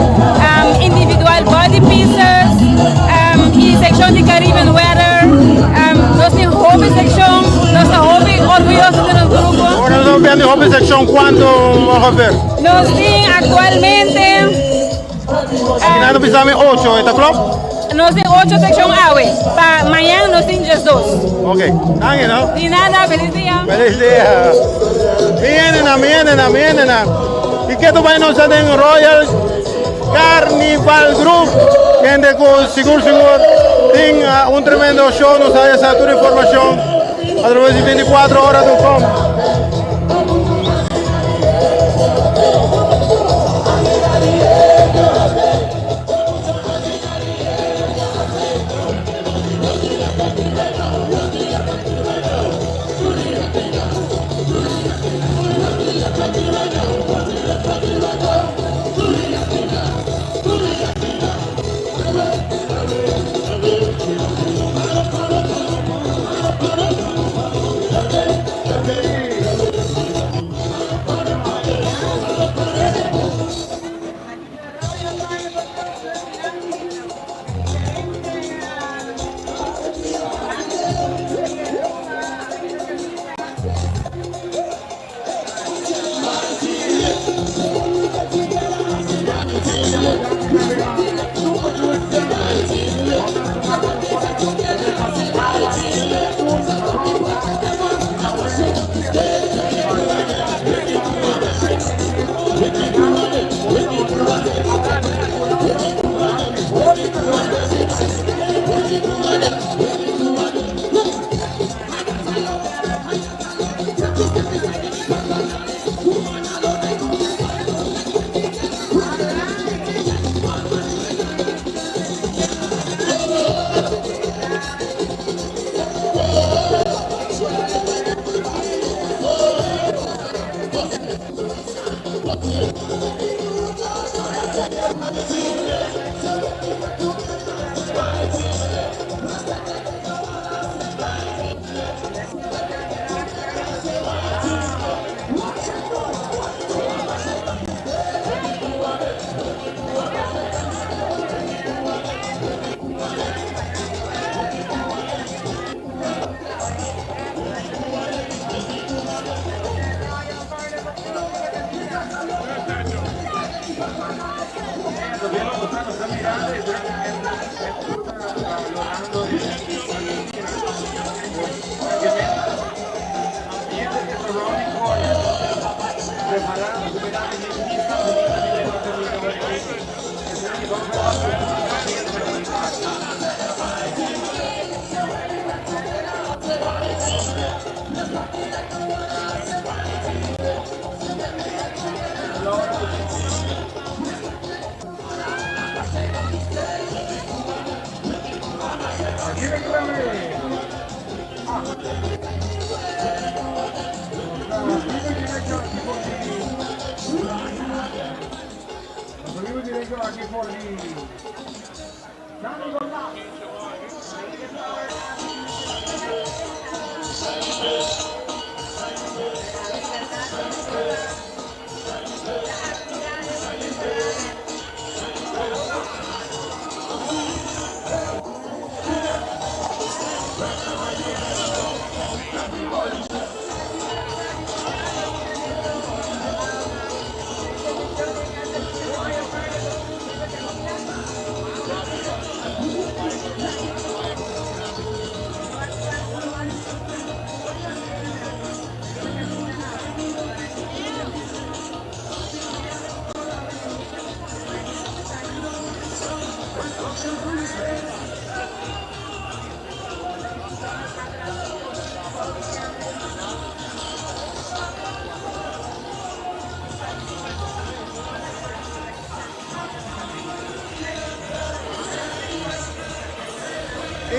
individual body pieces, e secção de Caribbean Weather. Nós temos hobby secção, nós estamos orgulhosos do nosso grupo. Ahora nos vemos en hobby sección, ¿cuándo vamos a ver? Nós temos atualmente... Aquí no pisamos 8, ¿está club? Nós temos 8 secções AWE. Para amanhã nós temos 2. Ok, danke, ¿no? De nada, feliz dia. Feliz día. Vienen. ¿Y qué tú vas a hacer en Royal Carnival Group? Gente con seguro, tiene un tremendo show, nos da esa toda información a través de 24horas.com.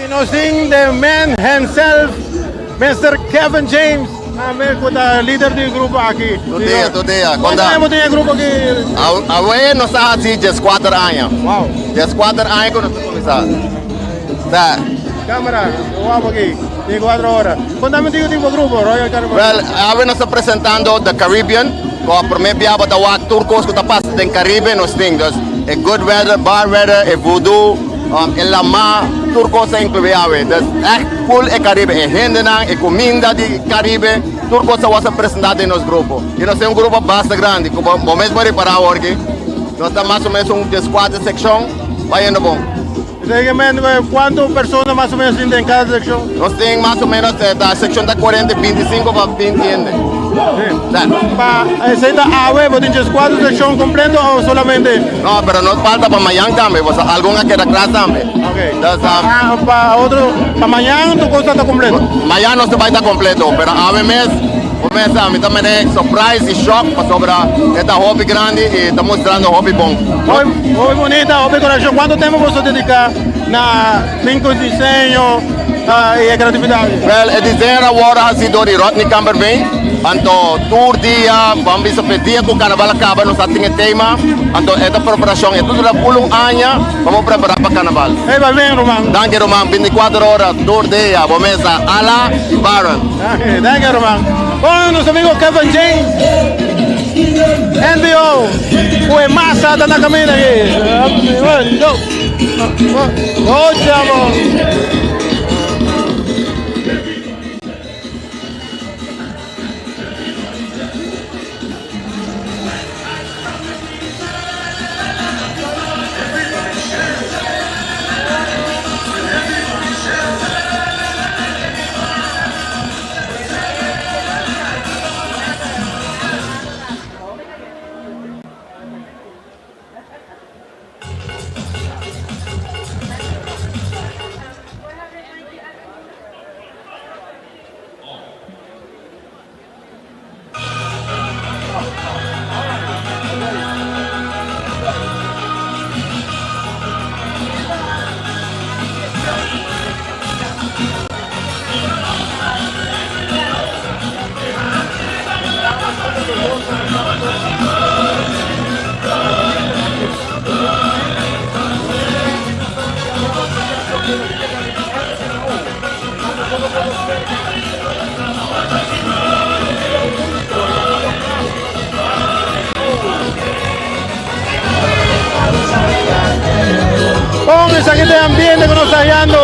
Y nos sing the man himself, Mr. Kevin James. El líder del grupo aquí. Todo dia. ¿Cuánto tiempo tiene el grupo aquí? Agora nós estamos assim, 14 anos. Wow. 14 anos que nós começamos. Tá. Cámara, guapo aquí. Tiene 4 horas. Contame tipo de grupo, Royal Carnival. Well, agora nós estamos apresentando the Caribbean. Com a primeira piada da Wak Turcos que está passando em Caribe, nós temos é good weather, bad weather, é voodoo, é lama, Turcos é incluído. Dus echt full é Caribe, é rendenan, é comida de Caribe. Turcos was apresentado em nosso grupo. E nós temos grupo bastante grande, como o momento para reparar hoje. Nós estamos mais ou menos em 4 secções, vai indo bom. ¿Cuántas personas más o menos en cada sección? Nós temos mais ou menos da secção da 40, 25 para 20 gente. ¿Esta AVE, vos tienes 4 secciones completas o solamente? No, pero nos falta para mañana también, pues alguna queda atrás también. Ok. Para mañana tu cosa está completa? Mañana no se va a estar completo, pero AVE mes, começa a mí también es surprise y shock sobre esta hobby grande y está mostrando hobby bom. Hobby bonita, hobby corazón. ¿Cuánto tiempo vos dedicas a 5 diseños y creatividad? Well, el diseño ahora ha sido de Rodney Camberveen. Anto tour dia, vamos ver dia que o carnaval acaba, nós temos tema. Anto esta preparação é tudo por año, vamos preparar para o carnaval. Vai bem, Roman. Danke, Roman. 24 horas, tour dia, vamos a Ala e Baron. Danke, Roman. Con nuestro amigo Kevin James, NBO, fue más alta en la camina aquí. Oh, chamo. Con ese aquí de ambiente que nos está hallando,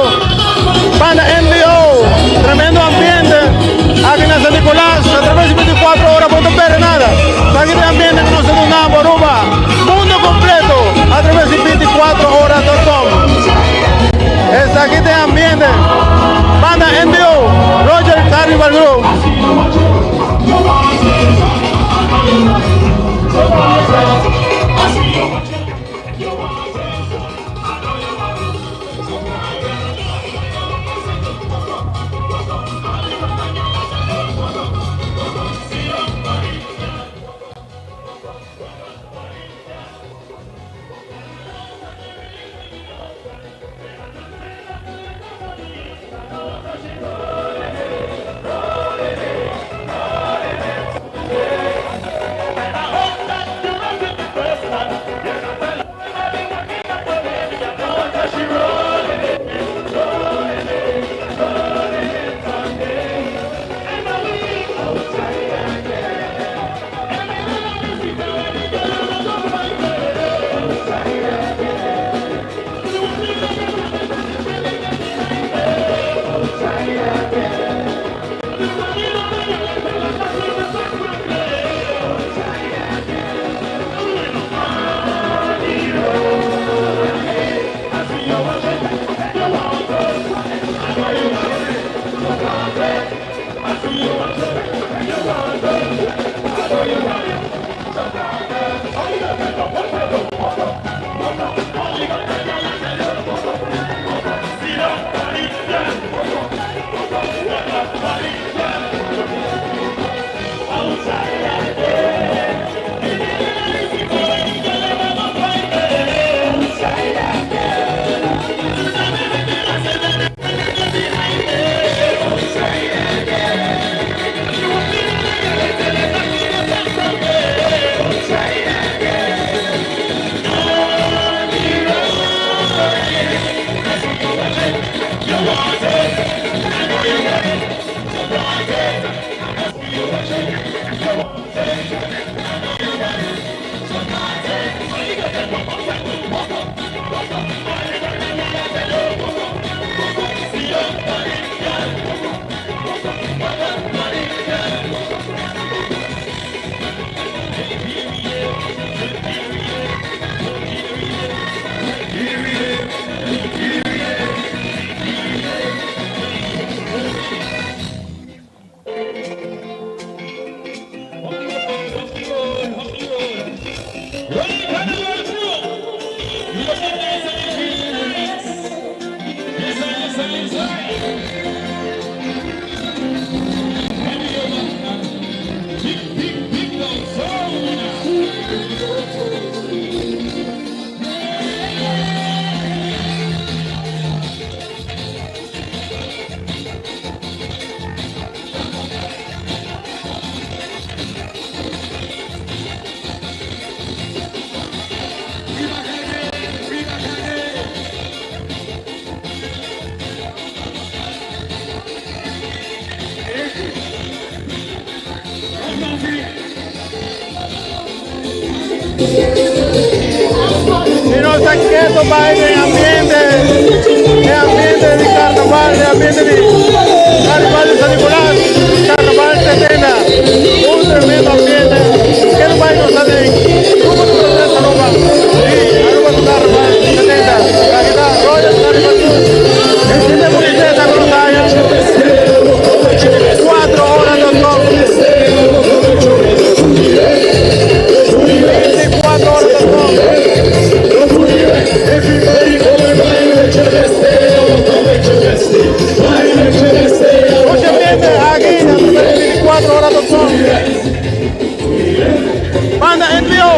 banda NBO, tremendo ambiente, aquí en San Nicolás, a través de 24 horas, no perde nada. Aquí de ambiente que nos está dando Aruba, mundo completo, a través de 24horas.com. Es aquí de ambiente, banda NBO, Royal Carnival Group. Y no está quieto para el ambiente de carnaval, el ambiente de carnaval de San Nicolás, carnaval 70, un tremendo ambiente, que no vaya a estar en grupo número 3 Aruba, y Aruba su carnaval 70, la guitarra Royal Carnival Tour, el cine Boniteza con los años, 4 horas los dos, 24 horas los dos. Mucho ambiente aquí en 24 horas los dos. Banda NPO.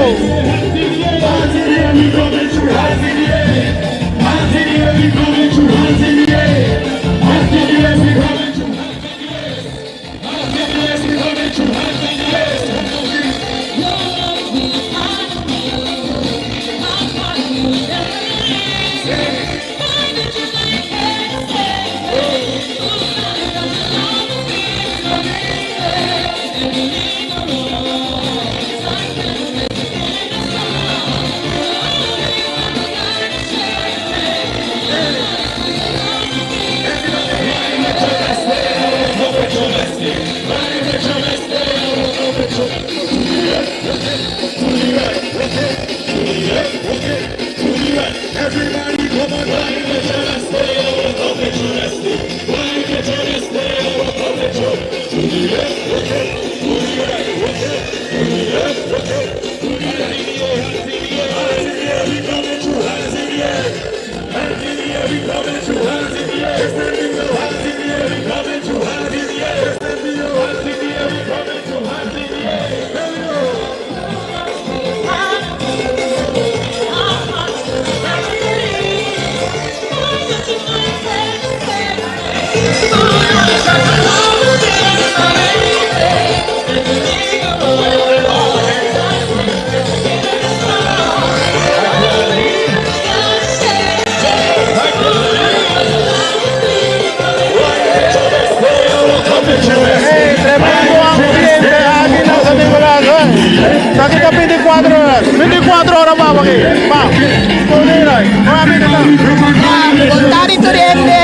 Aquí está 24 horas. 24 horas vamos aquí. Vamos. Contar y Turiente,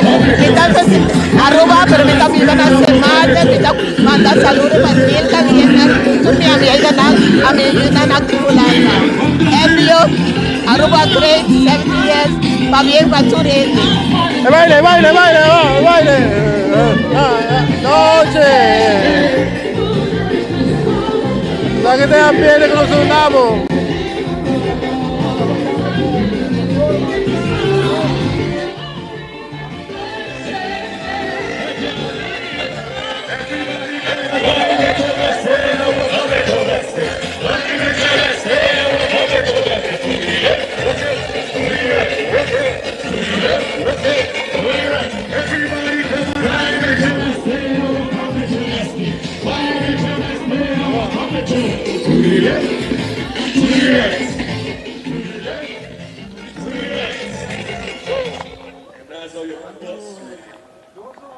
Aruba, pero me está pidiendo hacer más, me está mandando saludos para el día también. Tú me amigas, a mi vida actividad. Envío, Aruba 3, 7 días, para bien para Turiente. Baile. Noche. La que te ambiente con los unamos.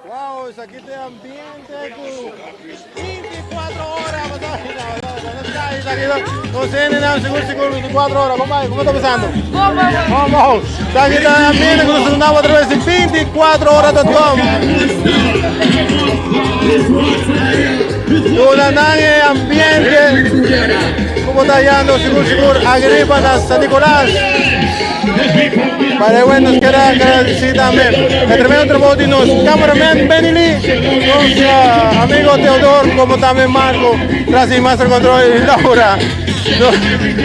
Wow, aquí te ambiente con 24 horas. No sé, nada, seguro 24 horas. ¿Cómo está pasando? Vamos. Aquí te ambiente con nosotros a través de 24horas.com. Tulanange ambiente. Como está yendo, seguro, Agripa de San Nicolás. Para bueno, nos queda agradecer también. El tremendo trabajo de nuestro cameraman Benny, nuestro amigo Teodoro, como también Marco, gracias Master Control y Laura.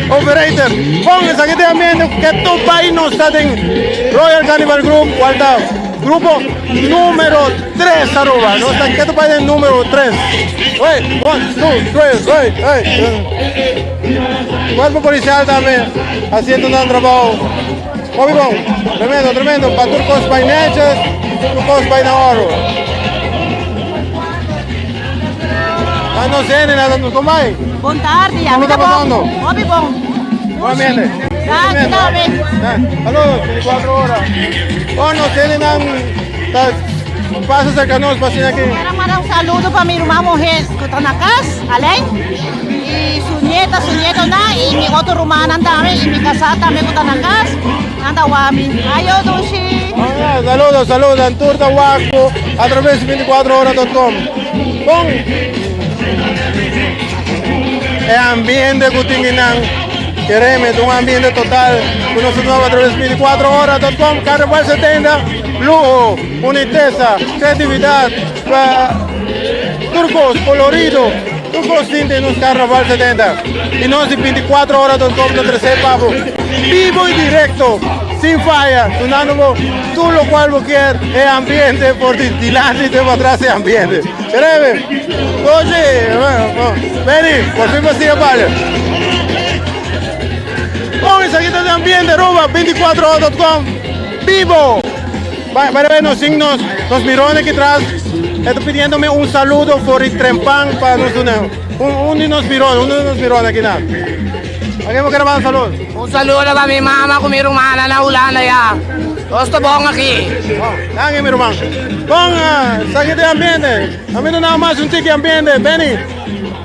Operator, pónganse aquí también que tu país no está en Royal Carnival Group, guarda, grupo número 3 Aruba, no está que tu país en número 3. Wait, 1, 2, 3, wait. Cuerpo policial también, haciendo un trabajo. Muy bom, tremendo, para Turcos by Natchez, Turcos by Navarro. Não sei, nada no tomai. Boa tarde, como está passando? Muito bom. Bom ambiente. Tá bem. Alô, 24 horas. Oh, não sei, não passa cerca nós, passando aqui. Quero mandar saludo para minha irmã morrer que está na casa, além. Y su nieto na, y mi otro rumana también, y mi casa también con tanakas. Anda wami. Ayo dushi. Saludos, Antur Tawaco a través de 24horas.com. Con el ambiente que tengan, queremos un ambiente total, con nosotros a través de 24horas.com, Carnaval 70, lujo, uniteza, creatividad, turcos, colorido, turcos tintes nos Carnaval 70. Y nos de 24horas.com, no tercer papo, vivo y directo. Sin falla, sonando tú lo cual vos quieres, el ambiente por delante y por atrás el ambiente. ¿Querés? Oye, vení, por fin vacía vale. Con el saquito de ambiente, roba 24horas.com, vivo. Para ver los signos, los mirones que atrás, estoy pidiéndome un saludo por el trempán para nosotros. Uno de los mirones aquí nada. Aquí me quiero mandar un saludo. Un saludo para mi mamá con mi hermana en la Holanda ya. Todo está bon aquí. Aquí mi hermano. Con saquito de ambiente. A mí no nada más un ticket ambiente, Benny.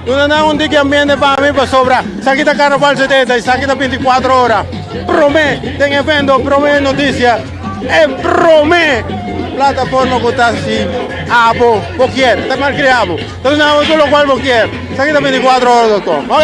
No nada un ticket ambiente para mí para sobra. Saquita Carnaval 70 y saquita 24 horas. Promé, ten evento, promé noticia. Promé plataforma que está así. Vos quieres, está mal creado. Entonces nada, tú lo cual vos quieres. Saquita 24 horas.com. Ok.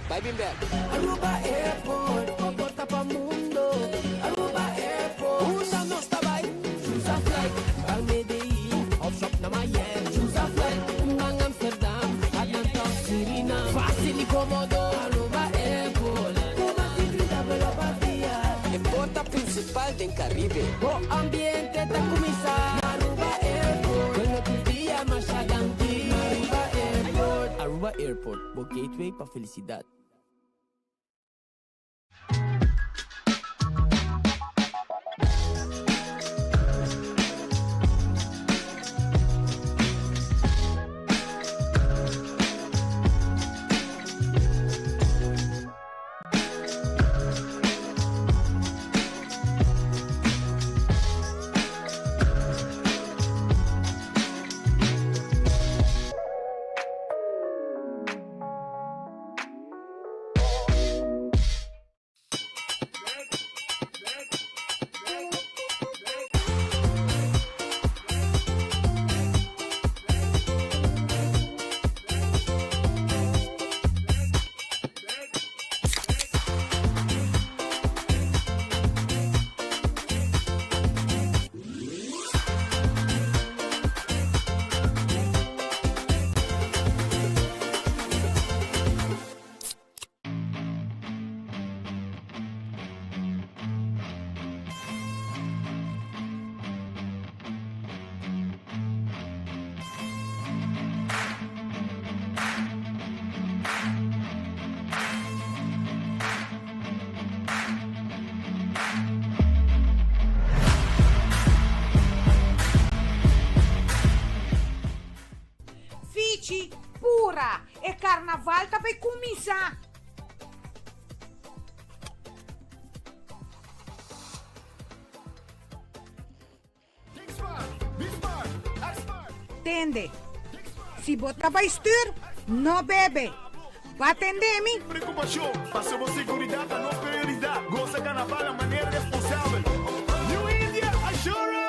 Vai bem back. Aruba Airport, porta pa mundo. Aruba Airport, usa nostra vibe. Choose a flight, al Medellin, off shop na Miami. Choose a flight, hanggang Amsterdam, at ng Top Sirina. Fácil y cómodo, Aruba Airport. Kumatigita pela partida. E porta principal del Caribe. O ambiente ta kumisa. Aruba Airport, quando tu dia masyadangki. Aruba Airport. Aruba Airport, o gateway pa felicidad. Pura e carnaval tá vai começar. Tende. Se botar vai estir, não bebe. Vai atender mim. Preocupação, passamos segurança, a nossa prioridade. Goza carnaval de maneira responsável. New India Assurance.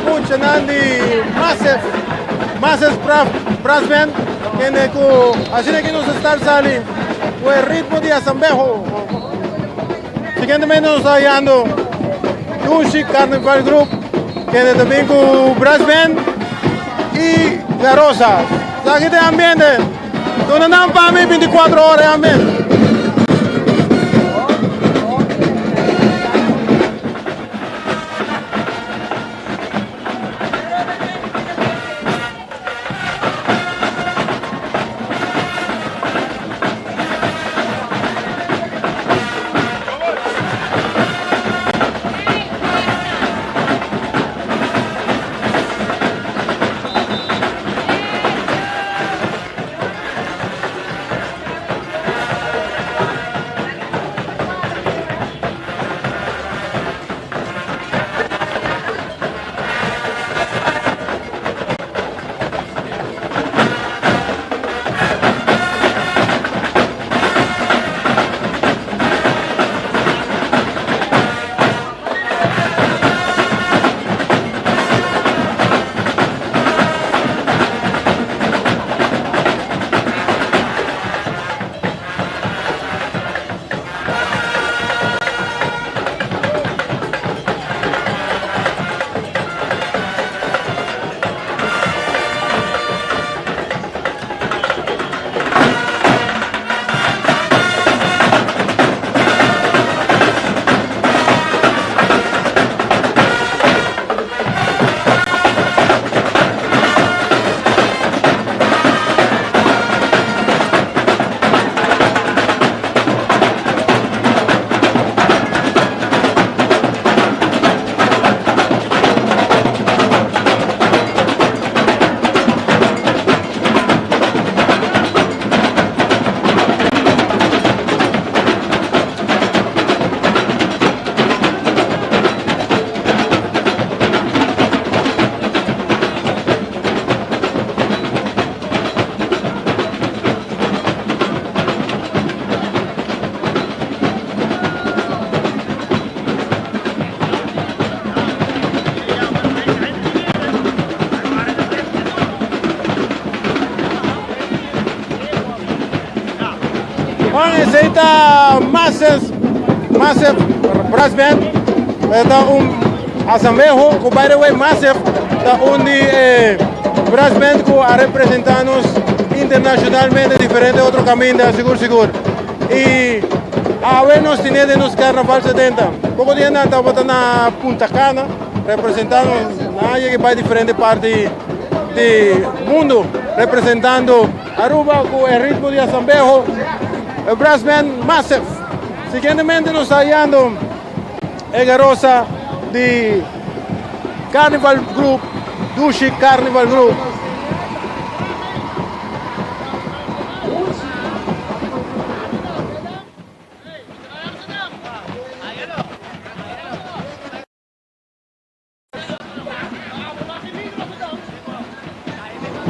Mucho Nandi, massive brass band, así que nos está saliendo el ritmo de Asambejo. Siguientemente nos está hallando Yushi Carnival Group, que también con brass band y La Rosa. Aquí de ambiente, donde andan para mí 24 horas ambiente. esse está Massive Brass Band, está Assambejo, que by the way Massive está Brass Band que a representarnos internacionalmente diferente outro caminho, seguro. E a ver nos tiene de nos Carnaval 70. Pouco dia não estava na Punta Cana, representando nadie que vai diferente parte do mundo, representando Aruba com o ritmo de Assambejo, o Brass Band Massive. Seguidamente nos está hallando a garosa de Carnival Group, Dushi Carnival Group.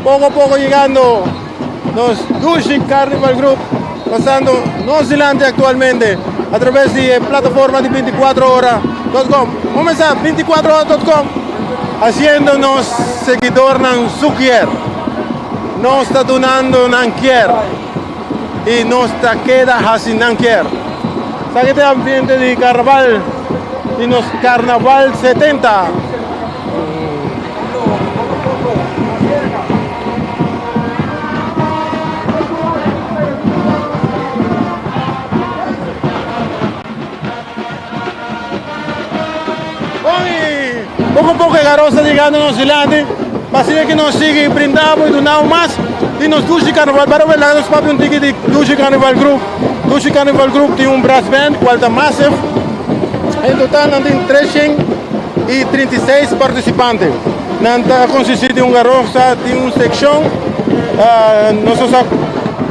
Poco a poco llegando los Dushi Carnival Group, pasando Nueva Zelanda actualmente a través de plataforma de 24horas.com. Vamos a 24horas.com haciéndonos seguidor en Zukier. Nos está donando Nankier y nos está queda así Nankier. ¿Sabe este ambiente de carnaval? Y nos Carnaval 70. Poco a poco garosa llegando a Nueva Zelanda, así que nos sigue brindando y donamos más y nos Dushi Carnaval, para ver los papi un ticket de Dushi Carnival Group. Dushi Carnival Group tiene un brass band, cual está Massive, en total tiene 336 participantes. Nanta consiste de un garosa, tiene una sección, nosotros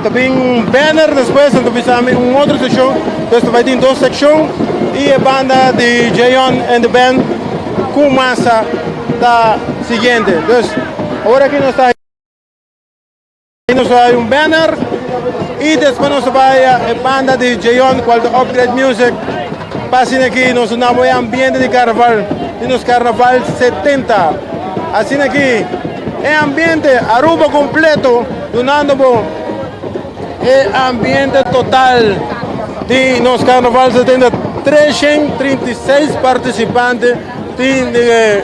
también un banner después, entonces una otra sección, entonces va a tener dos secciones y la banda de Jayon and the Band com massa da siguiente. Entonces, ahora que nos está hay un banner y después nos va a banda de Jayon, cual de Upgrade Music, pasen aquí, nos unamos en ambiente de carnaval, y nos Carnaval 70. Así aquí, el ambiente Aruba completo, donando el ambiente total de nos Carnaval 70, 336 participantes. El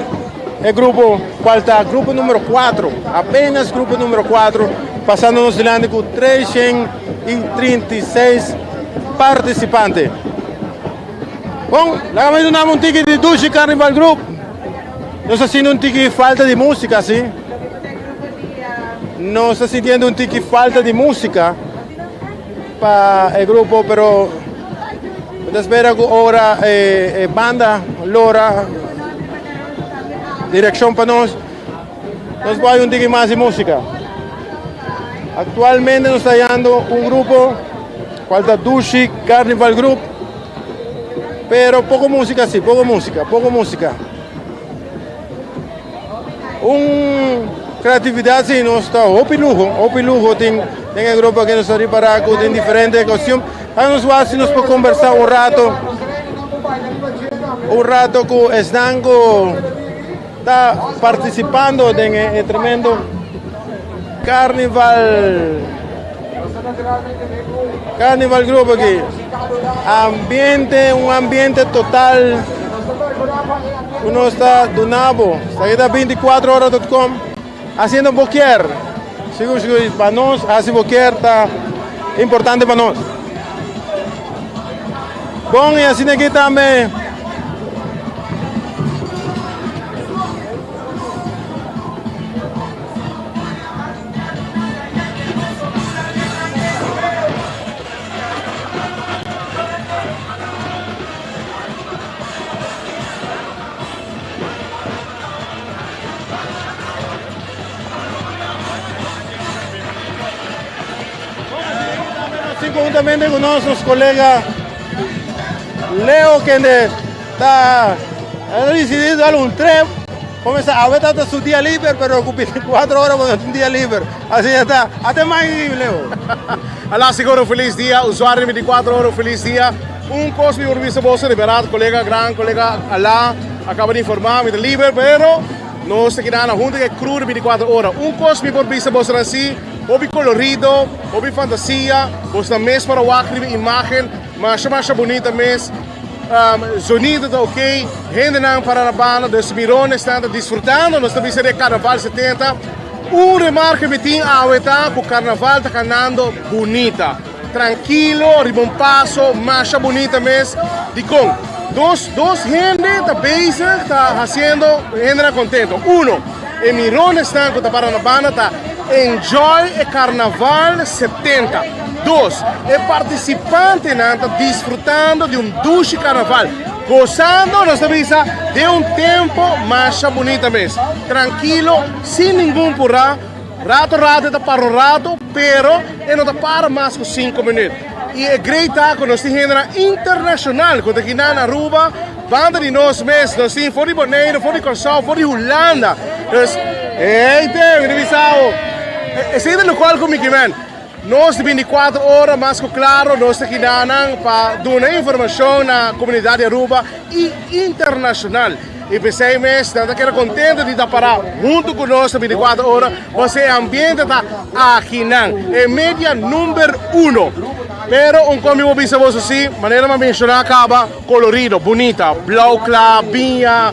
grupo, falta grupo número 4, apenas grupo número 4, pasando Nueva Zelanda con 336 participantes. Bom, lá vamos dar um ticket de Dushi Carnival Group. Nós haciendo un ticket falta de música, ¿sí? No está sintiendo un ticket falta de música para el grupo, pero espera que ahora banda, Lora, dirección para nos va a dar un ticket más de música. Actualmente nos está hallando un grupo, falta Dushi Carnival Group, pero poco música, sí, poco música. Creatividad, sí, no está, opi lujo, tiene el grupo que nos está preparado en diferentes costumbres. Nos va a conversar un rato con Esdango, está participando en el tremendo Carnival Group aquí. Un ambiente total. Uno está donado, está aquí 24horas.com haciendo boquier. Sigo, para nos, hace boquier, está importante para nos. Bom, e assim aqui também. Assim, conjuntamente com nossos colegas Leo, que está decidido dar un trip, a ver hasta su día libre, pero 4 horas con un día libre. Así ya está. Hasta más, Leo. Alá, seguro, feliz día. Usuario 24 horas, feliz día. Un cosmi por visto bolsa de verdad, gran colega Alá, acaba de informar, me libre, pero no se queda en la junta que crudo 24 horas. Un cosmi por visto bolsa así, hobby colorido, hobby fantasia, você mesmo para o imagem, mas bonita mesmo. Sonido está ok, gente não para a banda, os mirones estão desfrutando, nós estamos de Carnaval 70. Remarca que tem a que o Carnaval está cantando bonita, tranquilo, rimon passo, mas bonita mesmo. Digo, dos gente está busy, está fazendo, gente contento. E mirones estão para a banda, está enjoy o Carnaval 70. 2. O participante está desfrutando de duche carnaval, gozando nossa vida de tempo mais bonito mesmo. Tranquilo, sem nenhum porra, rato está para o rato, pero não está para mais que 5 minutos. E é great com nós temos internacional, quando aqui na Aruba, banda de nós mesmos, nós temos fora de Bonaire, fora de Corsal, fora de Holanda. Então, esse é o local comigo, man. Nós de 24 horas, mais claro, nós aqui para dar informação na comunidade Aruba e internacional. E pensei mesmo, eu quero contente de estar para junto conosco 24 horas, você ambiente está aqui é média número 1. Pero como eu disse assim, maneira de mencionar acaba colorido, bonita, blau claro, binha,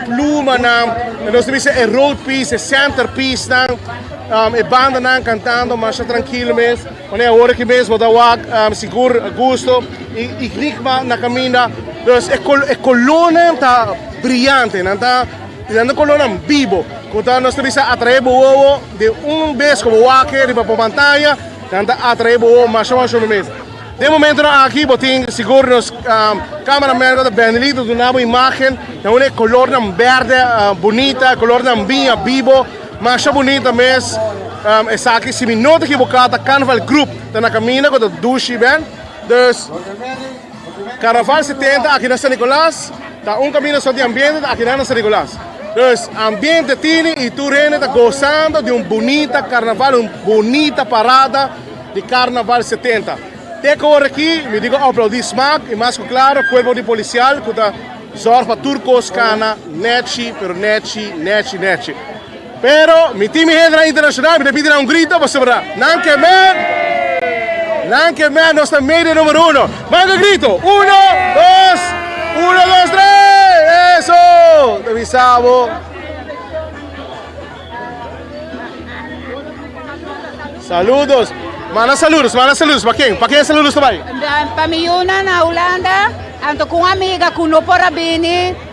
pluma, nós temos road piece, centerpiece, e banda cantando, mas tranquilo mesmo. Quando é a hora que mesmo dá seguro, a gosto, e clima na caminha. Então, a coluna está brilhante, está a coluna vivo. Quando nós temos atrair o ovo de vez como o aqui, de para a pantalla, está atrair o ovo mais ou menos. De momento aqui, botem seguro nos cameraman da Benelito, do nabo imagem, então é color verde, bonita, color vinha vivo. Mas é bonita mesmo, essa aqui, se me não equivocada, Carnaval Group, está na caminha com o duche, bem? Então, Carnaval 70 aqui na São Nicolás, está caminho só de ambiente aqui na São Nicolás. Então, ambiente tini e tu está gozando de bonita Carnaval, bonita parada de Carnaval 70. Até agora aqui, me digo aplaudir SMAC e mais claro, o corpo de policial, que está zorra para turcos, cana, neti. Pero mi time internacional me pide un grito para sobrar. Nanke man, nuestra media número 1. Manda grito. 1, 2, 3. Eso. Te avisamos. Saludos. Mana saludos. ¿Para quién? ¿Para quién saludos também? Para mi una na Holanda, ando con una amiga que no por Rabini.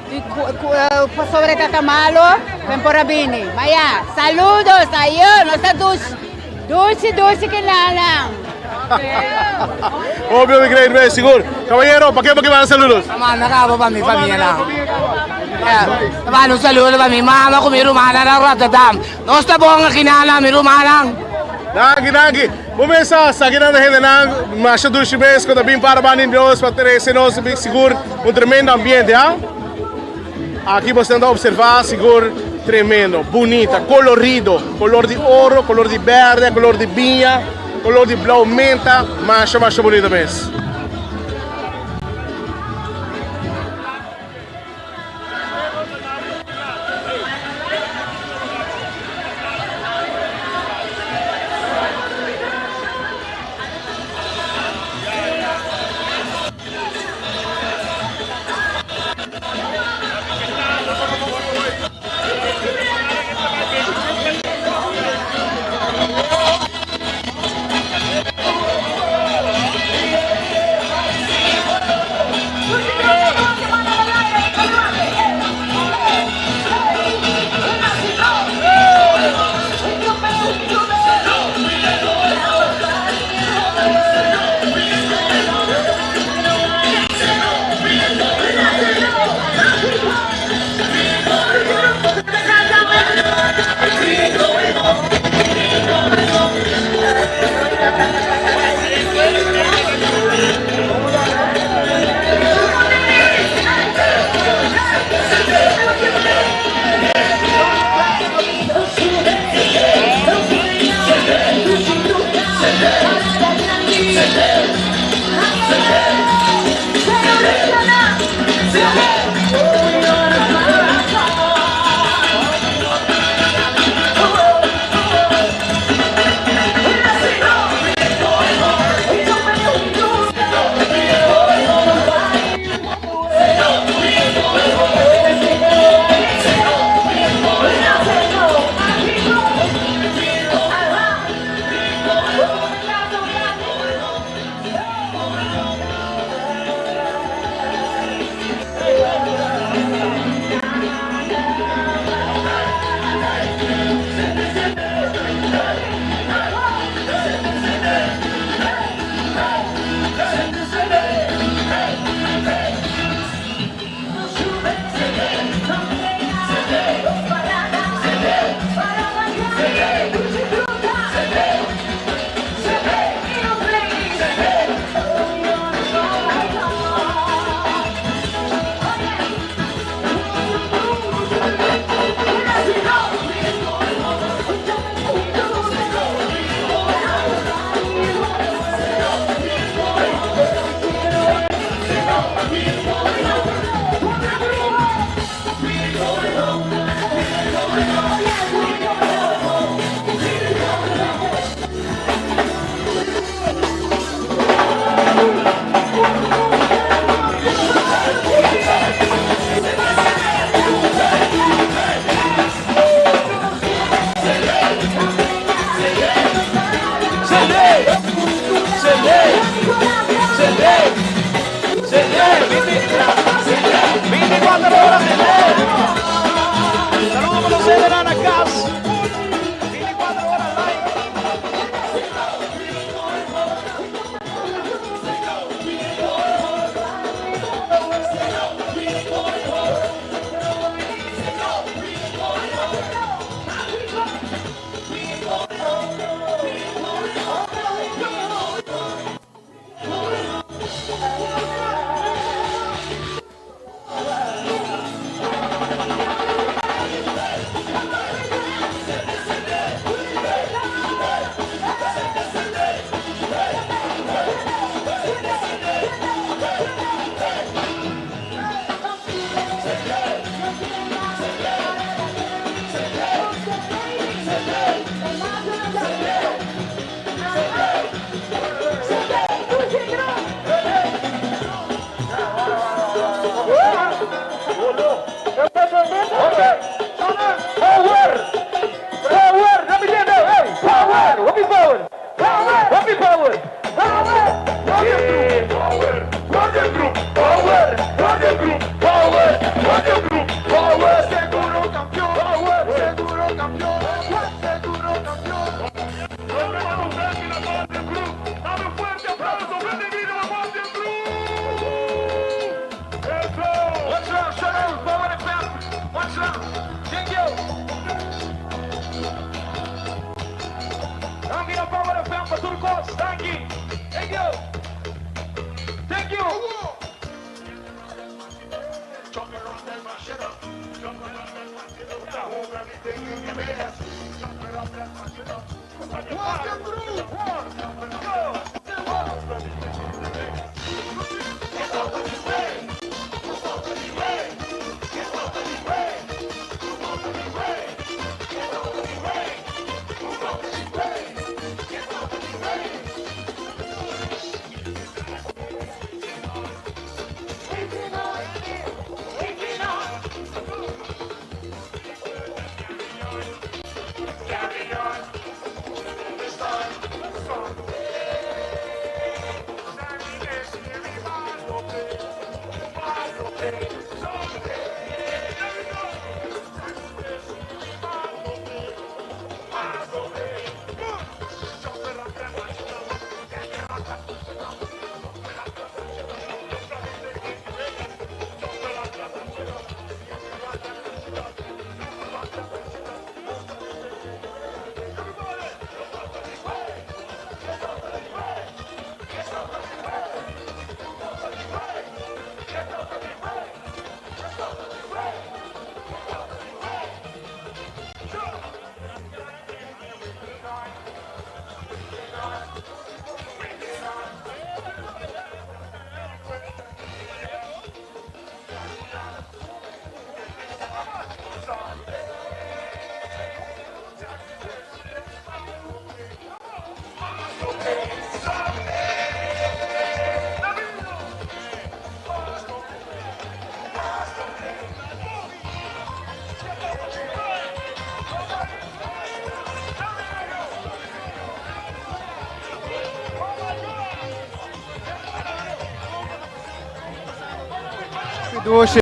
Sobre Tatamalo, ven por Rabini. Vaya, saludos, ayun, no está dulce que nada. Obvio, mi great man, seguro. Caballero, ¿para qué van saludos? Acabo para mi familia lang. Un saludo para mi mama, con mi rumana ng Rotterdam. No está buong kinala, mi rumana. Nagi. Começa a seguir a gente não, mas dulce mesmo, quando vem para banir nós, para ter esse nosso seguro, tremendo ambiente, ah? Aqui você anda a observar, seguro, tremendo, bonita, colorido, color de ouro, color de verde, color de vinha, color de blau menta, mais bonita mesmo.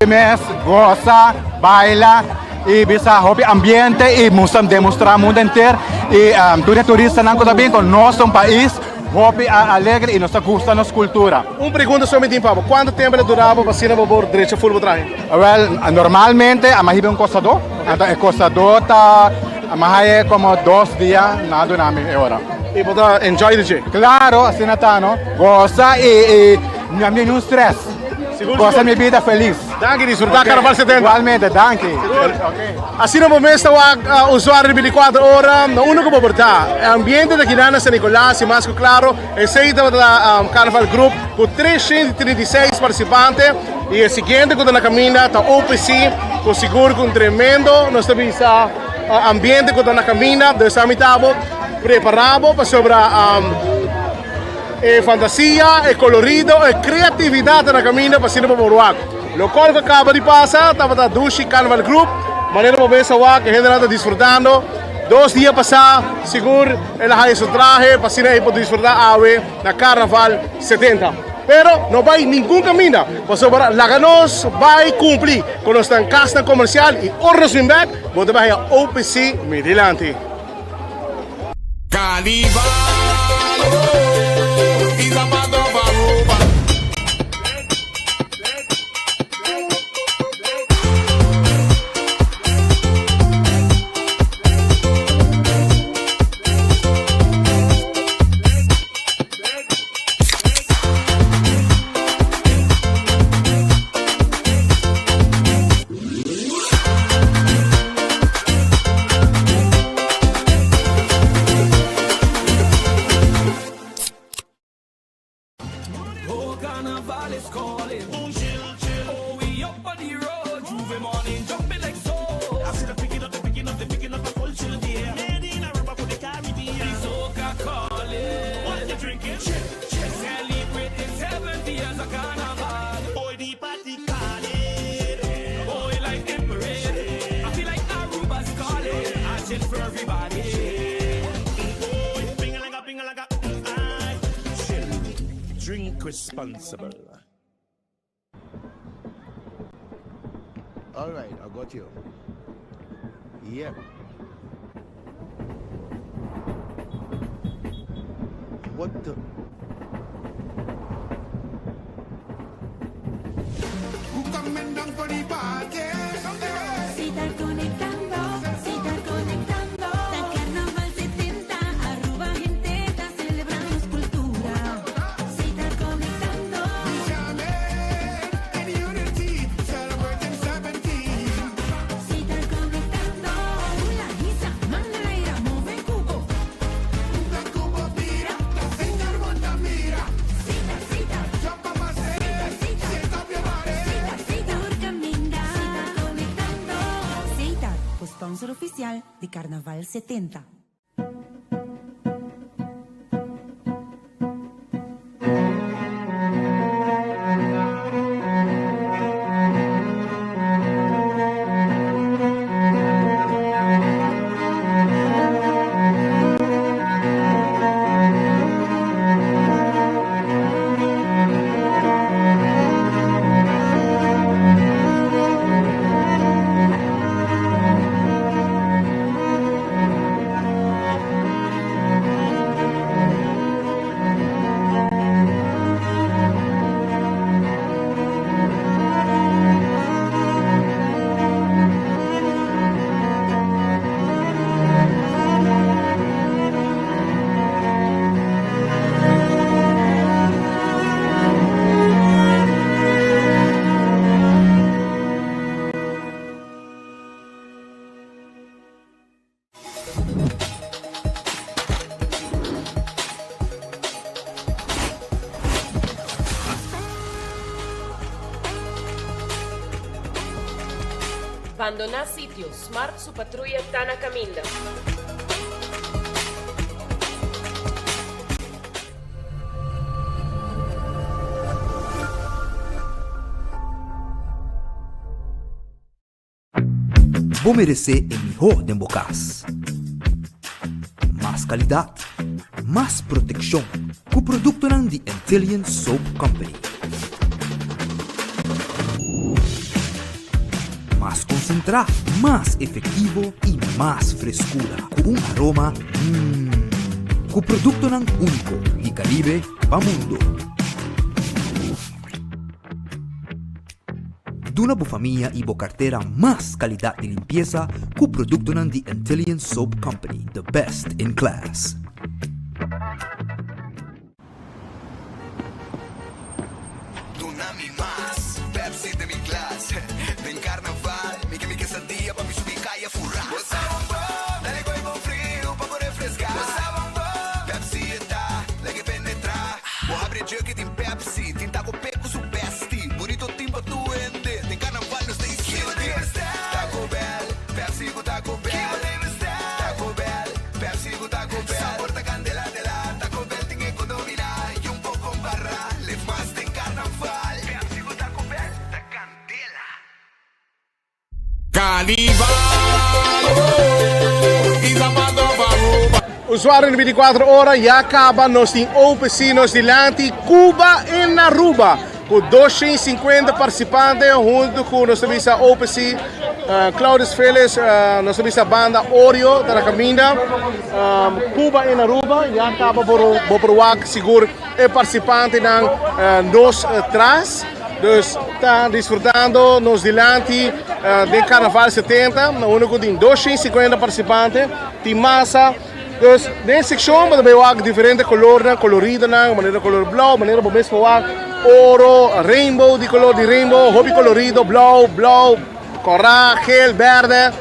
Mes, goza, baila e bisa hobi ambiente e musam demonstrar mundo inteiro e turista não também com nosso país hobi alegre e nossa gusta nossa cultura. Pergunta somente Pablo, quanto tempo ele durava para ser por direito full traje? Well, normalmente a mais um costador, então o costador tá mais como 2 dias na dinâmica hora. E para enjoy the day. Claro, assim tá, não? Goza e não há nenhum stress. Goza minha vida feliz. Danke, disfrutar Carnaval 70. Igualmente, danke. Assim no momento o usuário de 24 horas, no único que portar é ambiente da Guiana San Nicolás e mais claro, é saída da Carnaval Group com 336 participantes e o seguinte quando na caminha está OPC, com seguro com tremendo, nós temos ambiente quando na caminha, nós estamos preparados para sobre fantasia, e colorido, e criatividade na caminha para ser para Moruaco. Lo qual que acaba de passar, estava da Dushi Carnival Group, maneira para ver que a gente está desfrutando. 2 dias passados, seguro, ela vai seu traje para ser aí para desfrutar ave na Carnaval 70. Pero não vai nenhum caminho, porque Laganos vai cumprir com nossa casa comercial e Ornos Winback, você vai a OPC Midilante. Carnival. Drink responsible. All right, I got you. Yep. What the? Si estás conectando, está Carnaval 70, Aruba gente está celebrando su cultura. especial de Carnaval 70. Abandonar sitio. Smart su patrulla está na caminda. Vou merecer o melhor de Bocas. Mais qualidade, mais proteção. Com o produto de Intelligent Soap Company. Mais concentrado, mais efetivo e mais frescura. Com um aroma com o produto único de Caribe para o mundo. Duna bo família e bo carteira mais qualidade de limpeza com o produto de Intelligent Soap Company, the best in class. Dunami más, Pepsi de mi clase. En carnaval, mi quesadilla pa' mi subir calle furra. Dale huevo frío pa' poder refrescar. Pepsi está, la que penetra. Vou abrir jerky de Pepsi, tinta com peco su besti. Bonito timba tu ende, tem carnaval nos tem esquina. Taco Bell, Pepsi com Taco Bell. Taco Bell, Pepsi com Taco Bell. Sabor da candela de la Taco Bell tem economia e pouco barra. Le más tem carnaval. Pepsi com Taco Bell, da candela. Usuário de 24 horas já acaba nós temos open sinos dilanti Cuba e Aruba com 250 participantes junto com nossa visa Open Sea, Claudius Félix, nossa visa banda Oreo da Caminda, Cuba e Aruba já acaba por provar seguro e participante nos atrás. Dus está desfrutando nos dilanti de Carnaval 70, na único tem 250 participantes, tem massa. Dus nessa secção você vai ver diferentes cores, coloridas, maneira color blau, maneira para mesmo ouro, rainbow de color de rainbow, hobby colorido, blau, corá, gel, verde.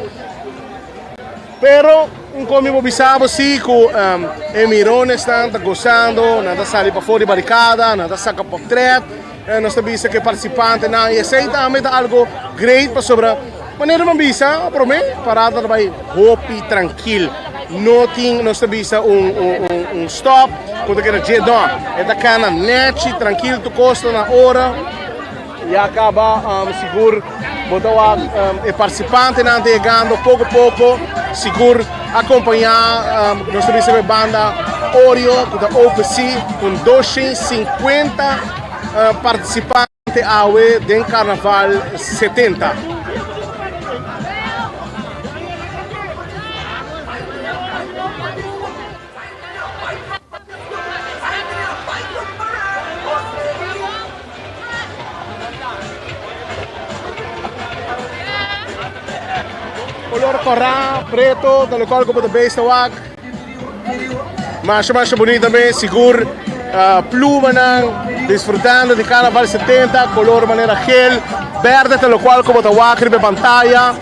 Pero como eu observo, sim, que o Mirone está gostando, nada sai para fora de barricada, nada saca portrait. Nós também que participante não e também algo great para sobre maneira uma visa para mim parada vai hopi tranquilo nothing nós também stop quando quer dizer não é da cana net tranquilo tu costa na hora e acaba seguro botar o participante não chegando pouco a pouco seguro acompanhar nós também a banda Oreo da Open Sea com 250 participantes AUE del Carnaval 70. Color corá, preto, tal qual como o base da WAC. Mais bonito também, seguro. Pluma disfrutando de Carnaval 70, color maneira gel, verde, tal qual como a Wacri pantalla,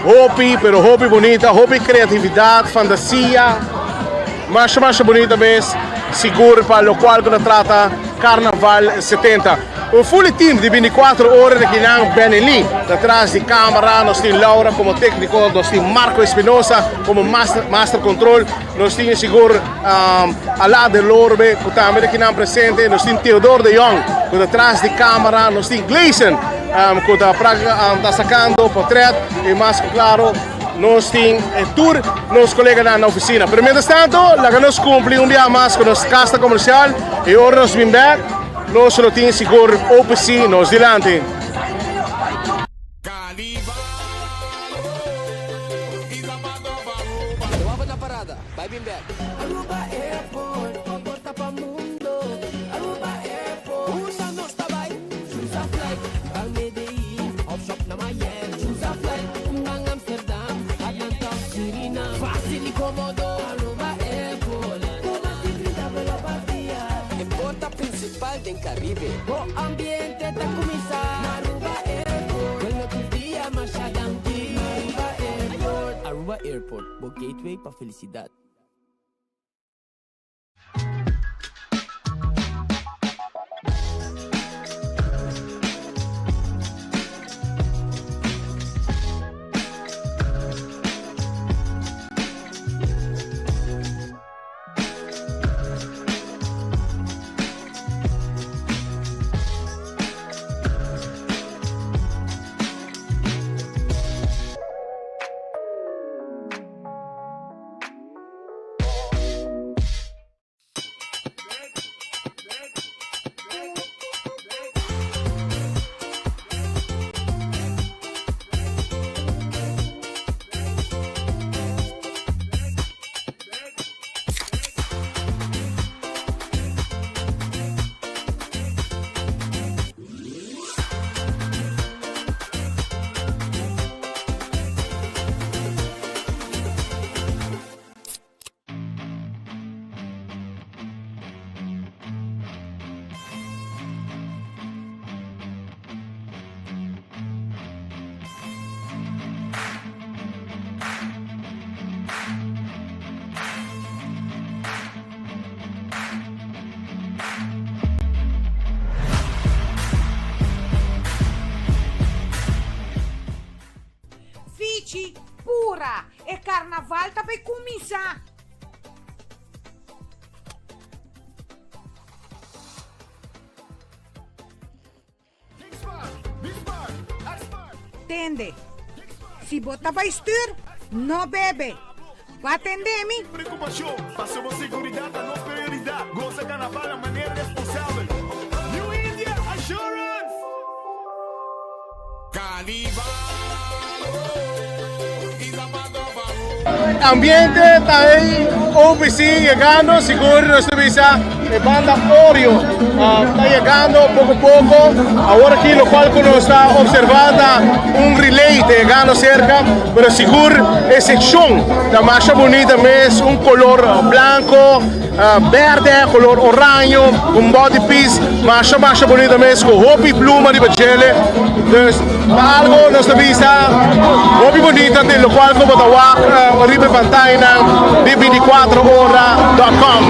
hobby, pero hobby bonita, hobby criatividade, fantasia, mais bonita mesmo, seguro para o qual que trata Carnaval 70. Un full team di 24 ore che hanno bene lì, atrás di camera, nós temos Laura como técnico, nós temos Marco Espinosa como master control, nós temos seguro Alá de Lorbe, que também aqui não presente, nós temos Theodor de Jong, que atrás de câmera, nós temos Gleison, que está sacando portrait, e mais claro, nós temos Tour, nossos colegas na oficina. Pero mientras tanto, lá que nós cumprimos dia mais com nossa casta comercial, e agora nós vamos back, nós só temos seguro OPC, nós dilante. Vai bem back. Aruba Airport, porta pa mundo. Aruba Airport, usa nos tabay. Choose a flight, bang Medellin, off shop na Miami. Choose a flight, bang Amsterdam, Atlanta, Suriname. Fácil y cómodo. Aruba Airport, como se grita pela partida. En porta principal del Caribe. O ambiente da comisa. Aruba Airport, vuelve tu día más adelante. Aruba Airport, Aruba Airport, o gateway pa felicidad. Pura! E carnaval tá vai começar! Tende! Se botar vai estir, não bebe! Vai atender-me? Preocupação, passamos segurança, não prioridade. Goza carnaval de maneira responsável. New India Assurance! Ambiente está aí, OPC chegando, seguro nós temos a banda Oreo, está chegando pouco a pouco, agora aqui no palco nós está observando relay chegando cerca, mas seguro é seção da mais bonita mesmo, color branco, verde, color orange, body piece, mais bonita mesmo, com roupa e pluma de bachelé, então algo nós temos roupa bonita, no qual como da arriba pantalla di 24ora.com.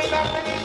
Let me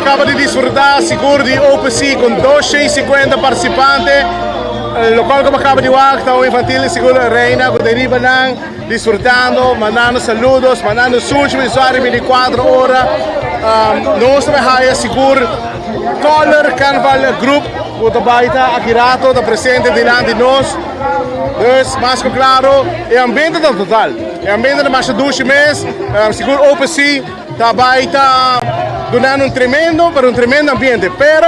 acaba de disfrutar seguro de OpenSea con 250 participantes. El local como acaba de ver, está infantil seguro de Reina, con deriva disfrutando, mandando saludos, mandando sushi, usuário 24 horas. Nós também há seguro Color Carnaval Group, o Tabaita Akirato, da presente diante de nós. Dus, mais claro, é ambiente total. É ambiente de mais de 2 meses, seguro OpenSea, Tabaita donando um tremendo ambiente. Pero,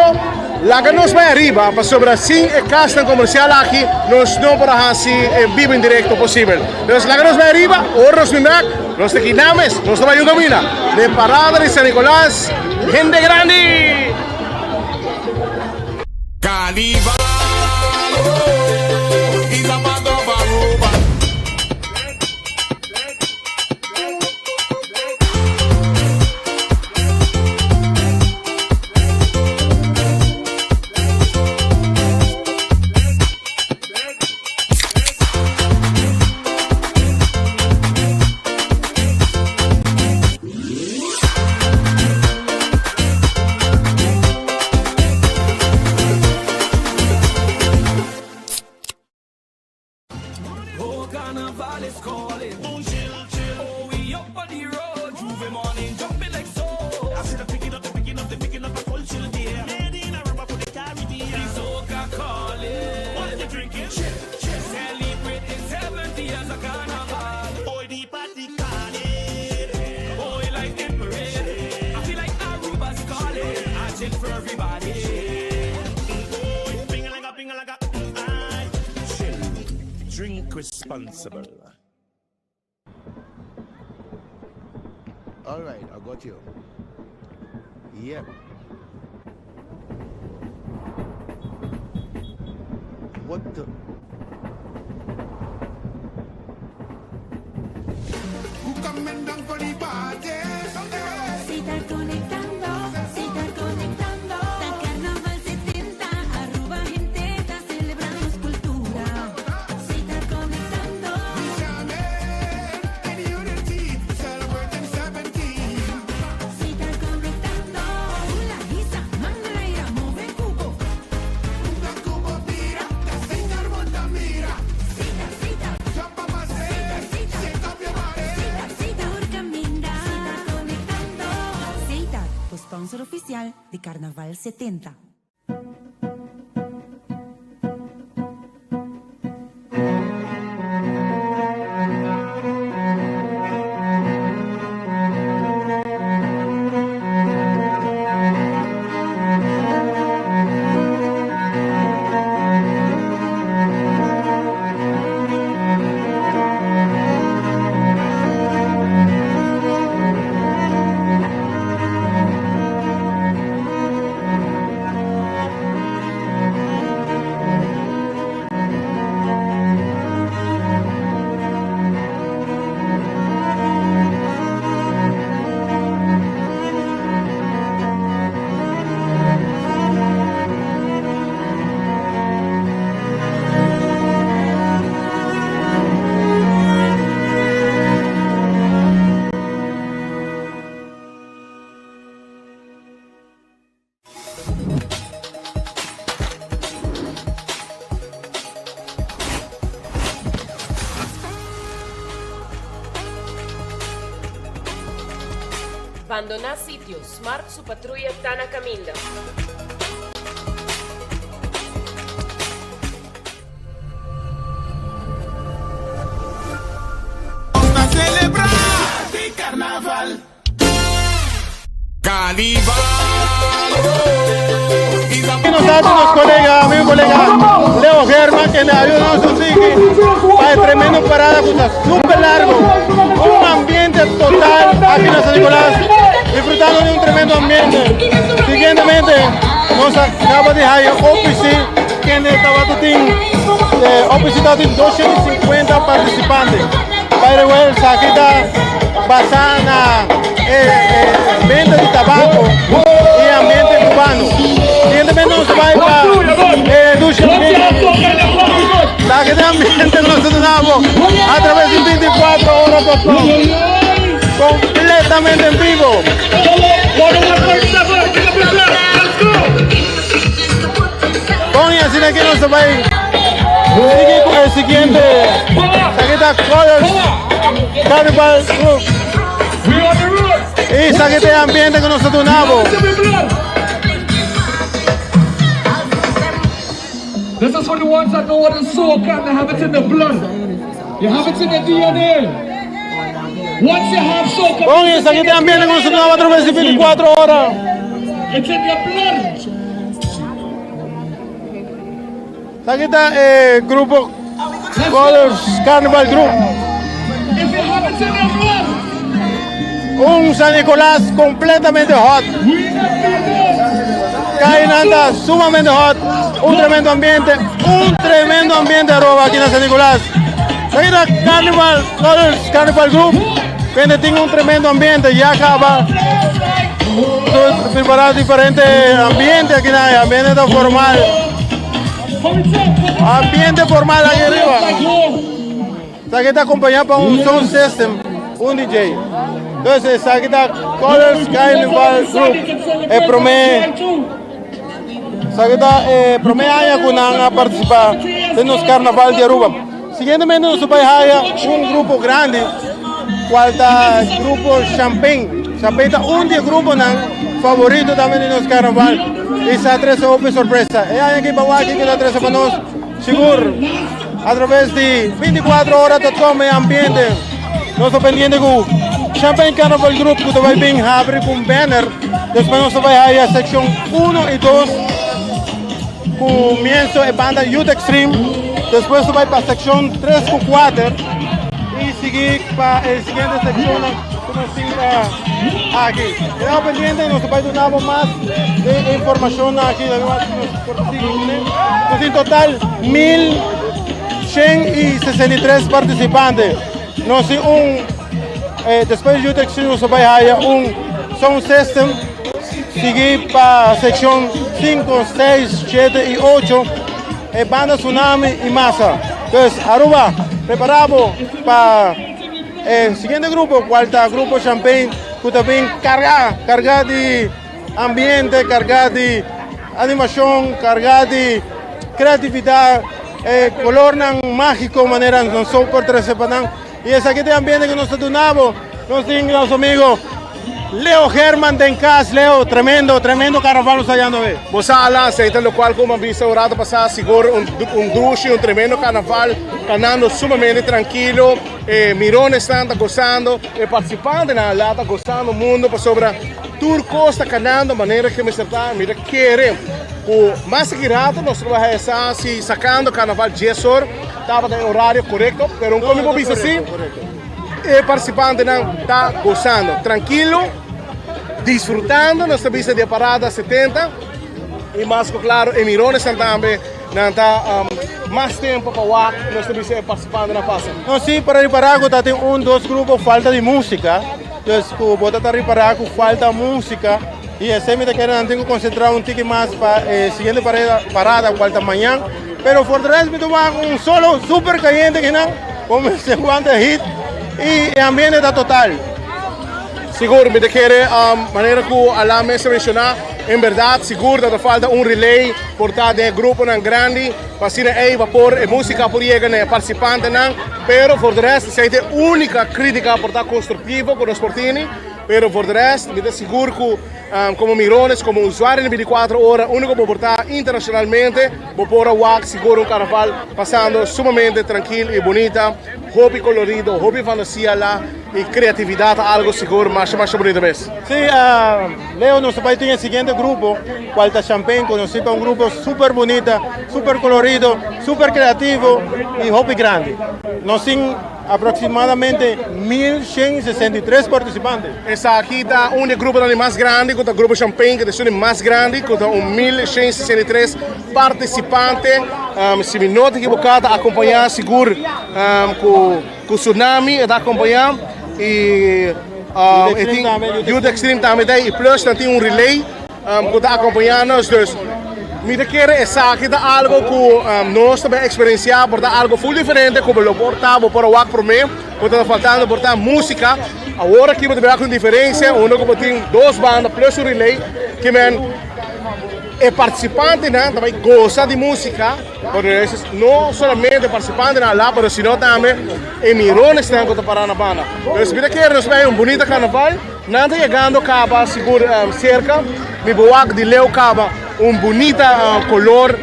lá que nós vai arriba, para sobre assim é casta comercial aqui, nós não para assim vivo em direto possível. Então, lá que nós vai arriba, horas no NAC, nós te quinamos, nós te vai camina. De parada de San Nicolás, gente grande! Carnival, Drink responsible. All right, I got you. Yep. What the? Who coming down for the party? Si estás conectando, si estás conectando. Da Carnaval 70, arroba gente, está celebrando cultura. Si estás conectando. And unity, celebrating 17. Si estás conectando. Hula, Isa, Mangareira, move cubo. Una cubo mira, aceita monta mira. Cita, cita. Chapa maceta, sienta mi mare. Cita, Urcaminda. Si estás conectando. Cita, tu sponsor oficial de Carnaval 70. Abandona sitio, Smart su patrulla Tana Caminda. A celebrar de carnaval. Carnival. Nosotros, mi colega Leo Germán, que le ayuda a su sigi, para el tremendo parada, súper largo, un ambiente total aquí en San Nicolás, disfrutando de un tremendo ambiente. Siguientemente, nos acaba de dejar OpenSea, que estaba OpenSea de 250 participantes. Para el aquí está basada venta de tabaco y ambiente cubano. Siguientemente nos va para la que de ambiente nosotros damos a través de 24 horas completamente en vivo. así que no se va a ir. Sigue con el siguiente. Saquita Colors Carnival Group. Y saquete ambiente con nosotros nabo. This is for the ones that know what is soca and they have it in the blood. You have it in the DNA. Once you have soca, Oye, saquete ambiente con nosotros nabo 4 veces 24 horas. it's in your blood. Saquita grupo Colors Carnival Group. If you have it in your blood, Un San Nicolás completamente hot. Cainanta sumamente hot. Un tremendo ambiente arroba aquí en San Nicolás. Saquita Carnival Colors Carnival Group. Gente tiene un tremendo ambiente, ya acaba. Preparar diferentes ambientes aquí en el ambiente formal. Ambiente formal aquí arriba. Saquita acompañado por un sound system, un DJ. Entonces, Saquita Colors Carnival Group. Promé años que van a participar de los carnaval de Aruba. Siguientemente, nos va un grupo grande, cual está el grupo Champagne. Champagne es un grupo favorito también de los carnaval. Y esa 13 open sorpresa. Y hay aquí para aquí que la 13 para nos seguro a través de 24horas.com ambiente. Nos pendiente con Champagne Carnival Group que va a bien abrir con banner. Después nos va a ir a sección 1 y 2. Comienzo de banda Youth Extreme. Después se va a ir para sección 3 con 4. Y seguir para la siguiente sección. Aquí. Quedamos pendientes, nos va a dar más de información aquí. En total, 1.163 participantes. Después de Youth Extreme nos va a ir un sound system. Seguir para sección 5, 6, 7 y 8. Banda Tsunami y Masa. Entonces, Aruba, preparado para el siguiente grupo, cuarta grupo Champagne, que también carga de ambiente, carga de animación, carga de creatividad, color mágico, manera no super 13 panan. Y es aquí de ambiente que nos donamos, nos tienen los amigos. Leo Germán Dencas, Leo, tremendo carnaval nos hallando. Vos ala, aceita lo cual como han visto ahora pasar, seguro un duche, un tremendo carnaval, ganando sumamente tranquilo, mirones están gozando, participantes en la lata gozando el mundo, para sobre turco está ganando, manera que me está, mira, quiere, más que rato nos trabaja esa, si sacando carnaval 10 horas, estaba en horario correcto, pero como hemos visto así, el participante está gozando, tranquilo, disfrutando nuestra vista de parada 70 y más claro, en mirones también, más tiempo para nuestra vista de participante no pasa. No, sí, para reparar, que tem dos grupos falta de música, entonces, vos está reparar que falta música y ese me queda tengo que concentrar un ticket más para siguiente parada, falta mañana, pero por el resto me toma un solo super caliente que no, como el segundo hit. Y el ambiente está total. Seguro, me quiere manera que a la mesa mencionar, en verdad, seguro que falta un relay por parte del grupo grande, para que vapor música por llegar a participantes, pero por el resto, se hay única crítica por estar constructivo con los sportini, pero por el resto, me seguro que como mirones, como usuarios en 24 horas, único por estar internacionalmente, por WAC, seguro un carnaval pasando sumamente tranquilo y bonita. Hobby colorido, hobby fantasía y creatividad, algo seguro más bonito vez. Sí, Leo, nuestro país tiene el siguiente grupo, Cuarta Champagne, conocido un grupo súper bonita, súper colorido, súper creativo y hobby grande. Nos tienen aproximadamente 1.163 participantes. Esa aquí está un grupo más grande, con el grupo Champagne, que es más grande, con 1.163 participantes. Si me no equivocado, acompañado seguro con Tsunami, está acompañado. Y Youth Extreme también, y plus tem un relay que está acompañando. Entonces, me quiere esa algo que nós também experienciar, por algo full diferente, como lo portamos por WAC por mí, porque está faltando por música. Agora aqui vai ter uma diferença, uno como tem duas bandas plus um relay, que el participante también goza de música, porque no solamente participantes lá, pero sino también emirones están con Paranabana. Entonces, mira que nos ve un bonito carnaval, nada llegando acaba seguro cerca, mi boac de Leo acaba un bonita color,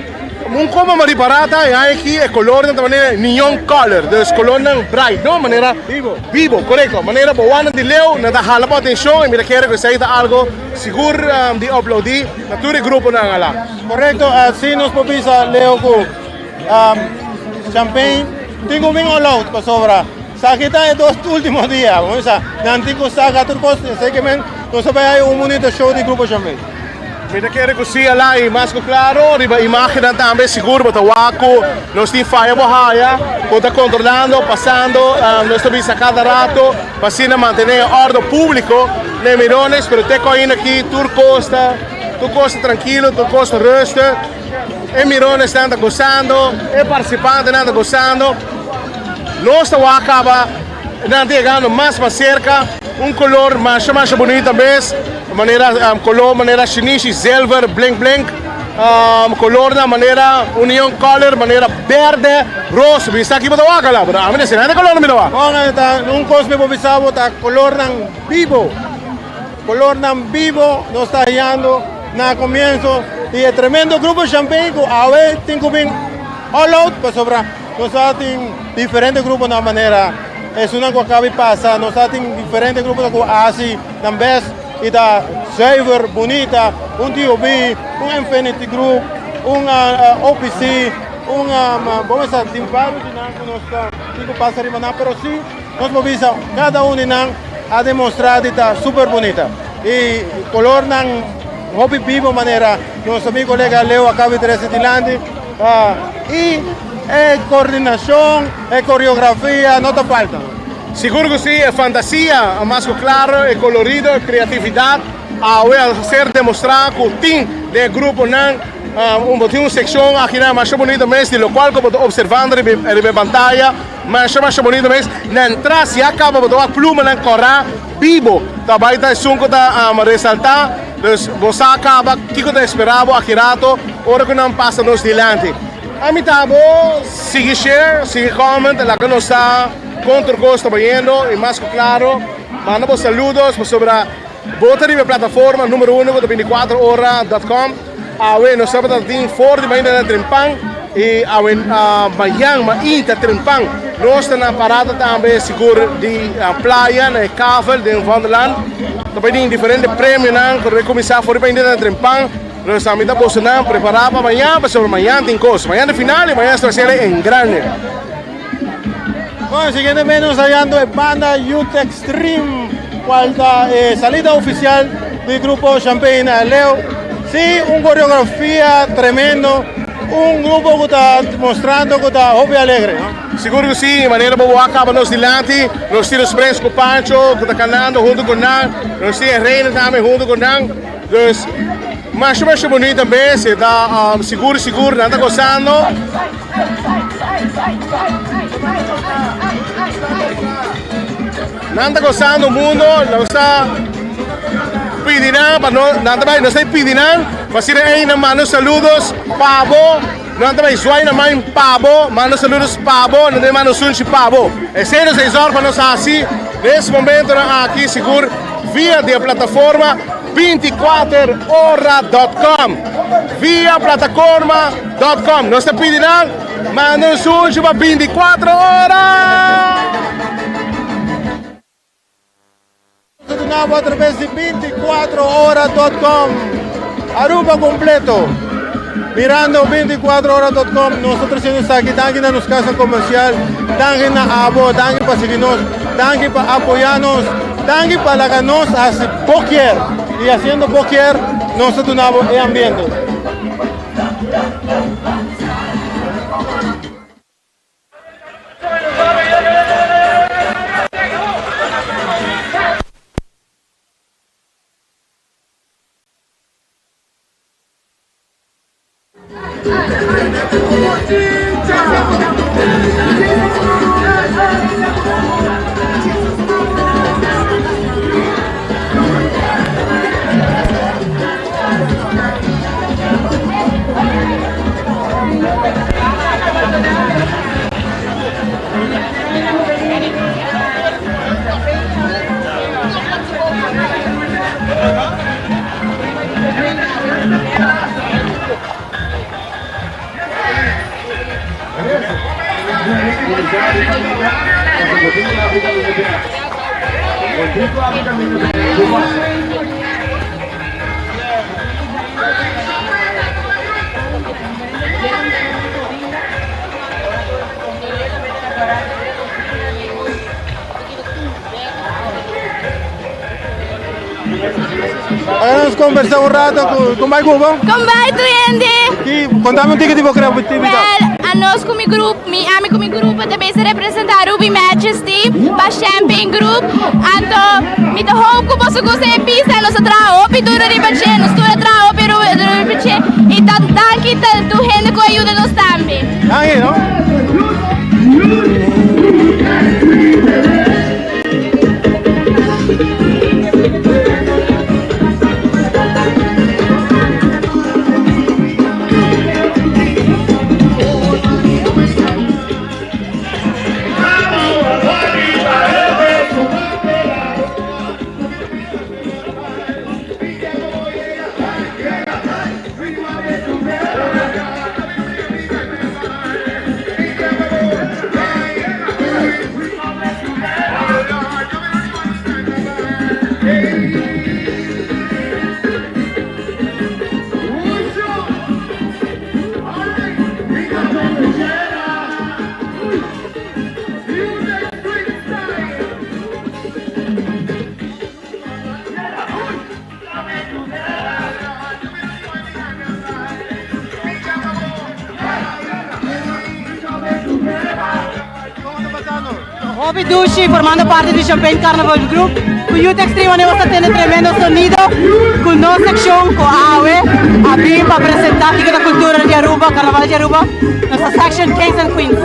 un como más barata y hay aquí el color de manera neon color, de color bright, no manera vivo, correcto, manera boana de Leo, nada jala para atención y mira que se haga algo seguro de uploadar, natura grupo nada lá. Correcto, así nos propisa Leo con champagne, tengo bien all out para sobra. Sakita es 2 últimos días, vamos a nantico saca turcos, sé que nos hay un bonito show de grupo champagne. Mira que reconciliar lá e mais claro, a imagem também seguro, para o Waco, nós temos faia borraia, está controlando, passando, nós estamos a cada rato, para manter a ordem público, nem mirones, mas até que aqui, tu costa tranquilo, tu costa rusta, e mirones estão gostando, e participantes estão gostando, nós estamos acaba, chegando mais para cerca, color mais bonito mesmo, color maneira chinese, silver, blink, color da maneira union color, maneira verde, rosa, bisa aqui para o lá, a mim se nada color não me dá. Cosme pobisabo tá color vivo, nós está hallando na comienzo e é tremendo grupo champagne, a ver tenho bem all out para sobrar, nós tem diferentes grupos na maneira, é uma coisa que acaba de passar, nós tem diferentes grupos como assim, também e da Saver bonita, DOB, Infinity Group, OPC, vamos a timpar que nós não passa de maná, pero sim, nós vamos cada a demonstrar está super bonita e color não hobby vivo maneira, nosso amigo colega Leo acaba de trazer tilante e coordenação, coreografia, não te falta. Seguro que sí, es fantasía, más claro, es colorido, es creatividad. Voy a hacer demostrar que el team del grupo NAN, una sección aquí más bonito mes, de lo cual como observando en la pantalla, más bonito mes, entrar si acaba de tomar pluma en corra vivo, también está sunco da resaltar, pues vos acaba que te esperaba aquí rato, ahora que no pasa nos delante. A mí sigue share, sigue comment, la que nos está contra costa viendo y más claro, mandamos saludos sobre votar en mi plataforma número 1 de 24horas.com. Nos estamos en Ford de Mañana de Trimpán y Mañana de Trimpán. Nós estamos na parada também seguro de playa, na Kavel, de Vanderland. Também tem diferentes prêmios, que começar fora para Mañana de Trimpán. Nós estamos preparados para amanhã, para sobre amanhã tem coisa. Amanhã de final e amanhã está em grande. Bueno, siguientemente nos hallando en banda Youth Extreme, cuarta salida oficial del grupo Champagne Leo. Sí, una coreografía tremendo, un grupo que está mostrando que está hobby alegre, ¿no? Seguro que sí, de manera que acabamos delante, nos temos presos com Pancho, que está cantando junto com Nan, nos temos Reina também junto com Nan. Então, mais bonito também, se está seguro, não está gostando. Não está gostando o mundo, não está pedindo, não está pedindo, mas se ainda manda saludos, Pavo, não está suai na mãe Pavo, manda saludos Pavo, não tem manda sunchi Pavo. É 6 horas para nós assim, nesse momento aqui seguro, via da plataforma 24horas.com, via plataforma.com, não está pedindo, manda um sunchi para 24 horas. A través de 24horas.com, Aruba completo, mirando 24horas.com, nosotros estamos aquí, tanque en nuestra casa comercial, tanque en Abo, tanque para seguirnos, tanque para apoyarnos, tanque para que nos hace poker, y haciendo poker, nosotros estamos en ambiente. Vamos conversar un rato con Mike Cuba. Con vai Trendy. Contame un ticket tipo creatividad. Well, a nós com mi grupo também se representar Ruby Majesty, para Champagne Group. Então, me dá hope que você gosta de pizza, nós trago opi duro de bache, nós trago opi duro de bache. Então, danke tu gente que ajuda nós também. Danke, não? Hobby Dushi formando parte di Champagne Carnival Group. Con Youth Extreme vamos a tener tremendo sonido. Con nueva sección, con AWE, abrir para presentar la cultura de Aruba, Carnaval de Aruba. Nuestra section Kings and Queens.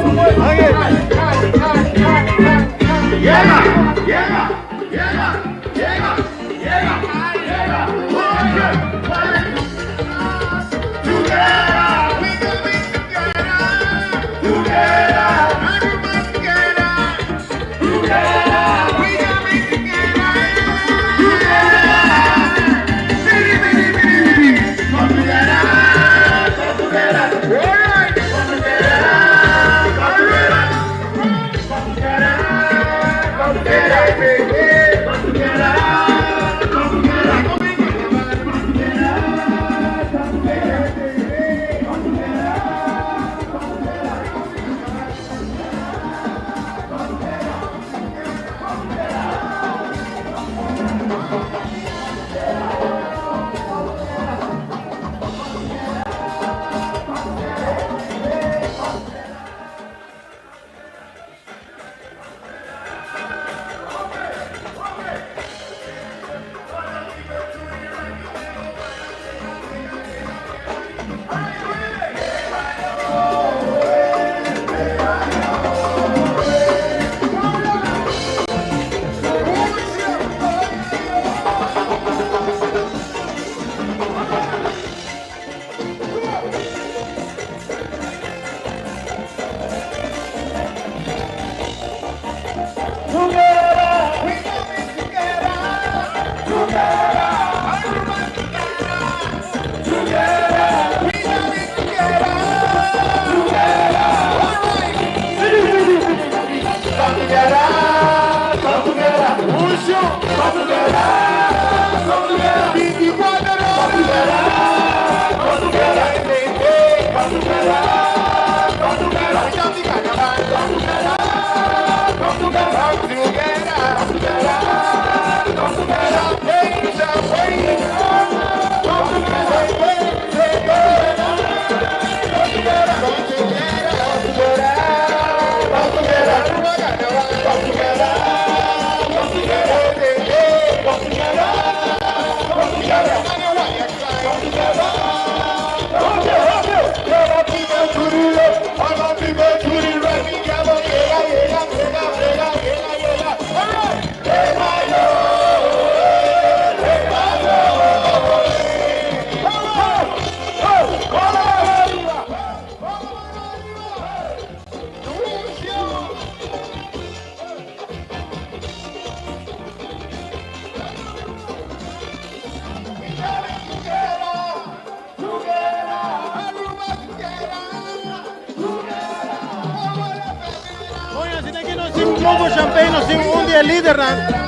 Aqui nós temos Grupo Champagne, nós temos um dia líder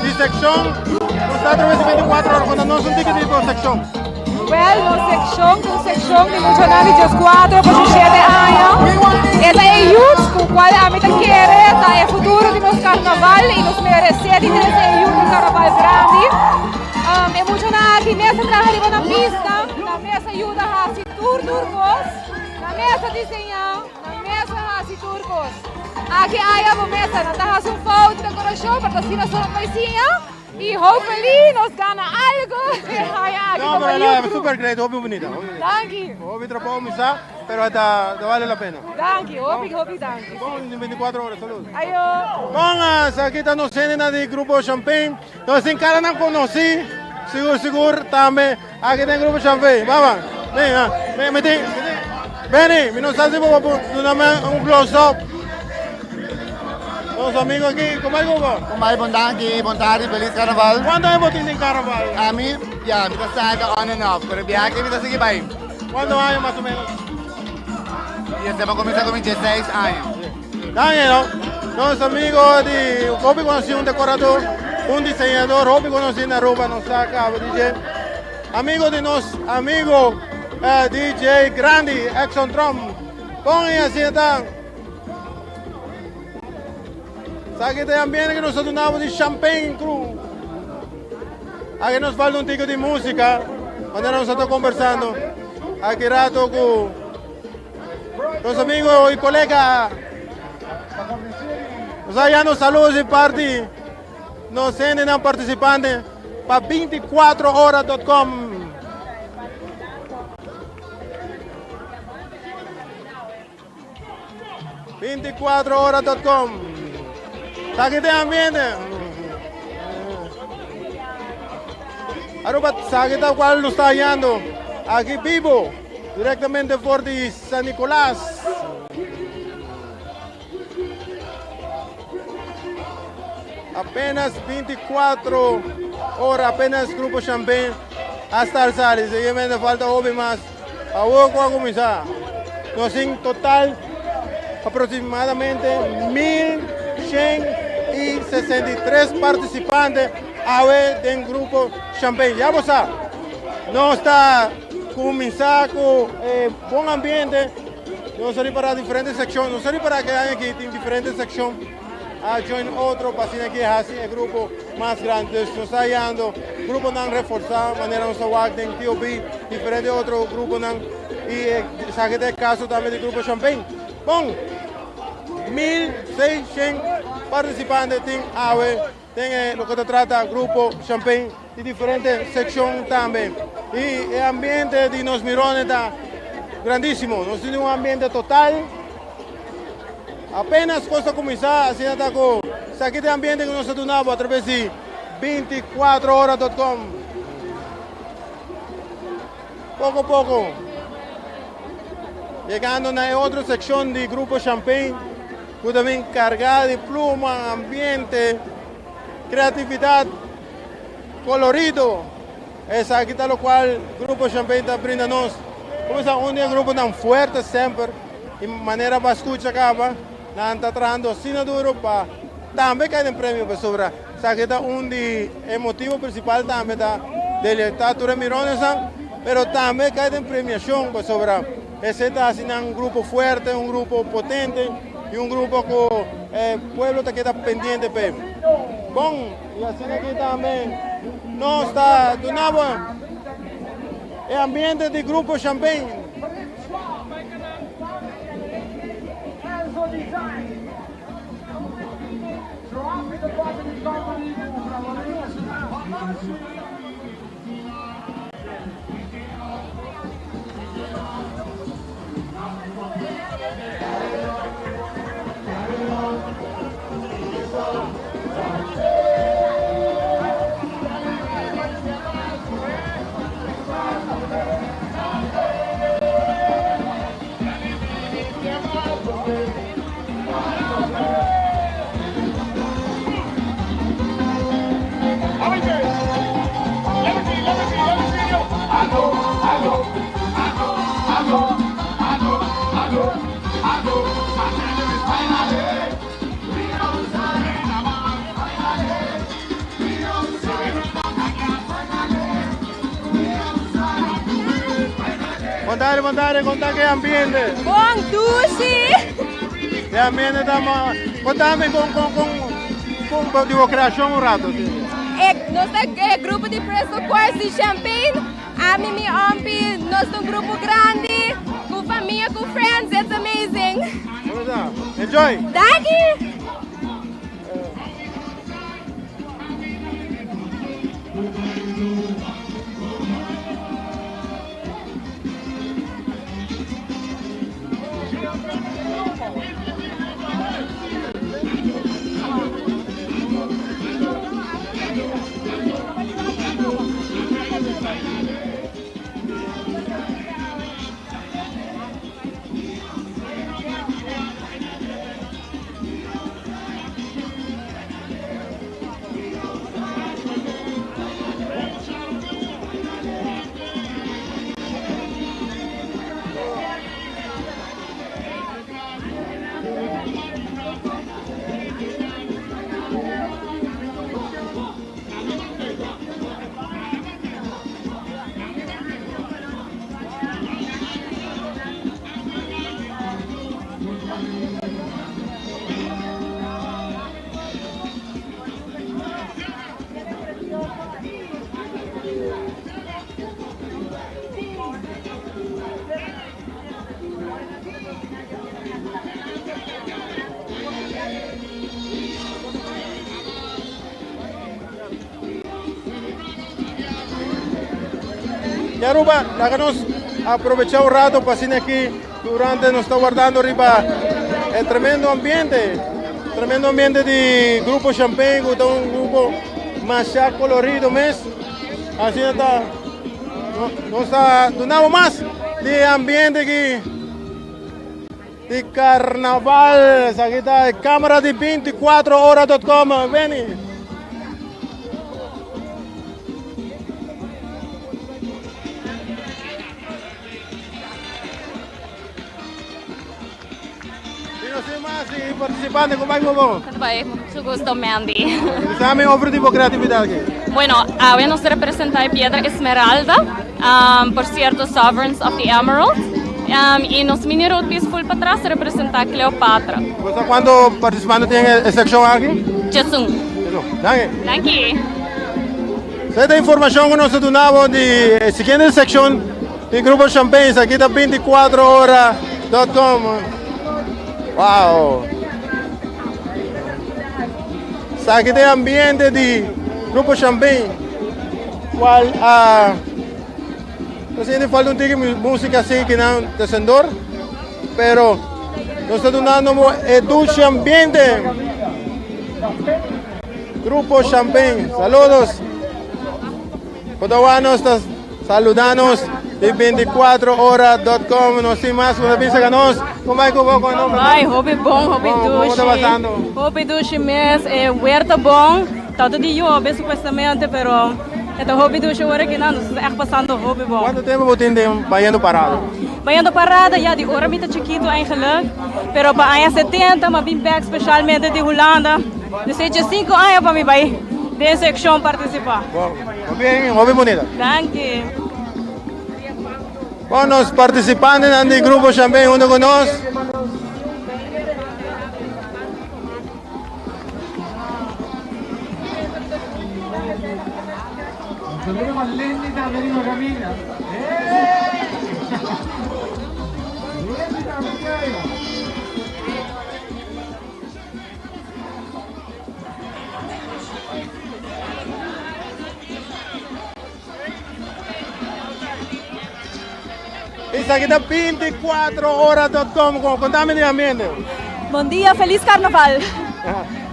de secção, nós está através 24 horas, quando nós não temos que ir para a secção. Well, no section di Mujonami Just 4, po siete años. Esa es youth, con cual a mí te quiere, esta es futuro de los carnaval y nos merece de ese youth del carnaval grande. E Mujonami, mesa trabaja na pista, na mesa ayuda a si turcos, na mesa desenhar, na mesa a si turcos. Aqui hay a mesa, na taja un foto de decoración, para así no son paisinha. E hopefully nos gana algo. No, pero no, es super great, hobby bonita. Thank you. Hobby troppo misa, pero hasta vale la pena. Thank you, hobby, thank you. Bom, 24 horas, salud. Ayo. Bom, aqui está nos cena de Grupo Champagne. Nós em cara não conheci, seguro também. Aqui tem Grupo Champagne. Vamos, vem, vem, me não sabe se vou dar um close-up. Los amigos aquí, ¿cómo hay Cuba? Como hay bondade, feliz carnaval. ¿Cuánto hemos tenido en carnaval? A mí, ya, me está on and off, pero viaje me sigue bem. ¿Cuántos años más o menos? Y estamos comenzando con 16 años. Daniel, los amigos de Hobby conocí un decorador, un diseñador, Hobby conocí en Aruba, nos saca, DJ. Amigos de nos, amigo DJ Grandi, Exxon Drum. Pongan así están. Aqui também que nós adunamos de Champagne Crew. Aqui nos falta um tico de música, onde nós estamos conversando. Aqui rato com os amigos e colegas. Nós aí saludos e parte. Nós ainda participantes para 24horas.com. 24horas.com. Aquí tem ambiente. Aruba, sabe cuál nos está hallando. Aquí vivo, directamente por de San Nicolás. Apenas 24 horas, apenas Grupo Champagne hasta el salir. Seguidamente falta hobby más. Ahora vamos a comenzar. Nos en total aproximadamente 1.163 participantes a ver del Grupo Champagne. Ya vos sabes, no está comenzando con buen ambiente. No salir para diferentes secciones, no salir para que haya aquí en diferentes secciones. A join otro paciente que hace el grupo más grande. Nos está hallando, grupo no reforzado, manera nos aguarden, TOB, diferentes otros grupos y saque de caso también del Grupo Champagne. Bon, 1.600 participantes tienen tiene lo que se trata Grupo Champagne de diferentes secciones también. Y el ambiente de los mirones está grandísimo, nos tiene un ambiente total. Apenas cosa comenzar, así está con saque de ambiente que nos ha donado a través de 24horas.com. Poco a poco, llegando a la otra sección del Grupo Champagne, que también cargada de pluma, ambiente, creatividad, colorido. Es aquí está lo cual el Grupo Champagne está brindándonos. Como es un grupo tan fuerte siempre, de manera para escuchar acá. Está trabajando así duro para también caer en premio para sobrar. O sea que está el motivo principal también de la estatura de Mirones, pero también cae en premiación para sobrar. Ese está haciendo un grupo fuerte, un grupo potente y un grupo que el pueblo te queda pendiente. Bon, y así aquí también no está donado el ambiente del Grupo Champagne. Mandare, conta che ambiente. Buon Dushi! E ambiente estamos. Contame con tipo creación un rato. Sì. Nostro gruppo di Presto Quarzi Champagne. Ami Ampi, nostro gruppo grande, con famiglia, con friends, it's amazing. Enjoy. Thank you. Ya Ruba, háganos aprovechar un rato para cine aquí durante nos está guardando arriba el tremendo ambiente de Grupo Champagne, que es un grupo más colorido, mes. Así está, no está donando más de ambiente aquí, de carnaval. Aquí está cámara de 24horas.com, vení. Participante, ¿cómo vai, vovó? Tudo bem, muito gosto, Mandy. Exame over tipo creatividad aquí. Bueno, hoy nos representa Piedra Esmeralda, por cierto, Sovereigns of the Emerald. Y nos mini road piece full para atrás representa Cleopatra. ¿Cuántos participantes tienen sección aquí? Jesús. Thank you. Esta información que nos donamos de la siguiente sección del Grupo Champagne, aquí está 24horas.com. Wow. Aquí de ambiente de Grupo Champagne, cual no sé si falta un tipo de música así que no descendor, pero nosotros donamos el dulce ambiente. Grupo Champagne, saludos. Podawanos, saludanos de 24horas.com, no sé más, una pizza ganos. Como é que eu vou com o nome? Ai, hobby bom, hobby Como está passando? Hobby duche mês, huerta bom, todo dia hobby supostamente, pero então hobby duche agora que não, está passando hobby bom. Quanto tempo você tem banhando parado? Banhando parada, ja, die hora muito chiquito eigenlijk, pero para anos 70, mas vim back especialmente de Holanda, dus het je 5 anos para me vai de secção participar. Bom, hobby bonita. Dank je. Bueno, los participantes del Grupo Champagne junto con nosotros. Isso aqui da 24horas.com, contame de ambiente. Bom dia, feliz carnaval.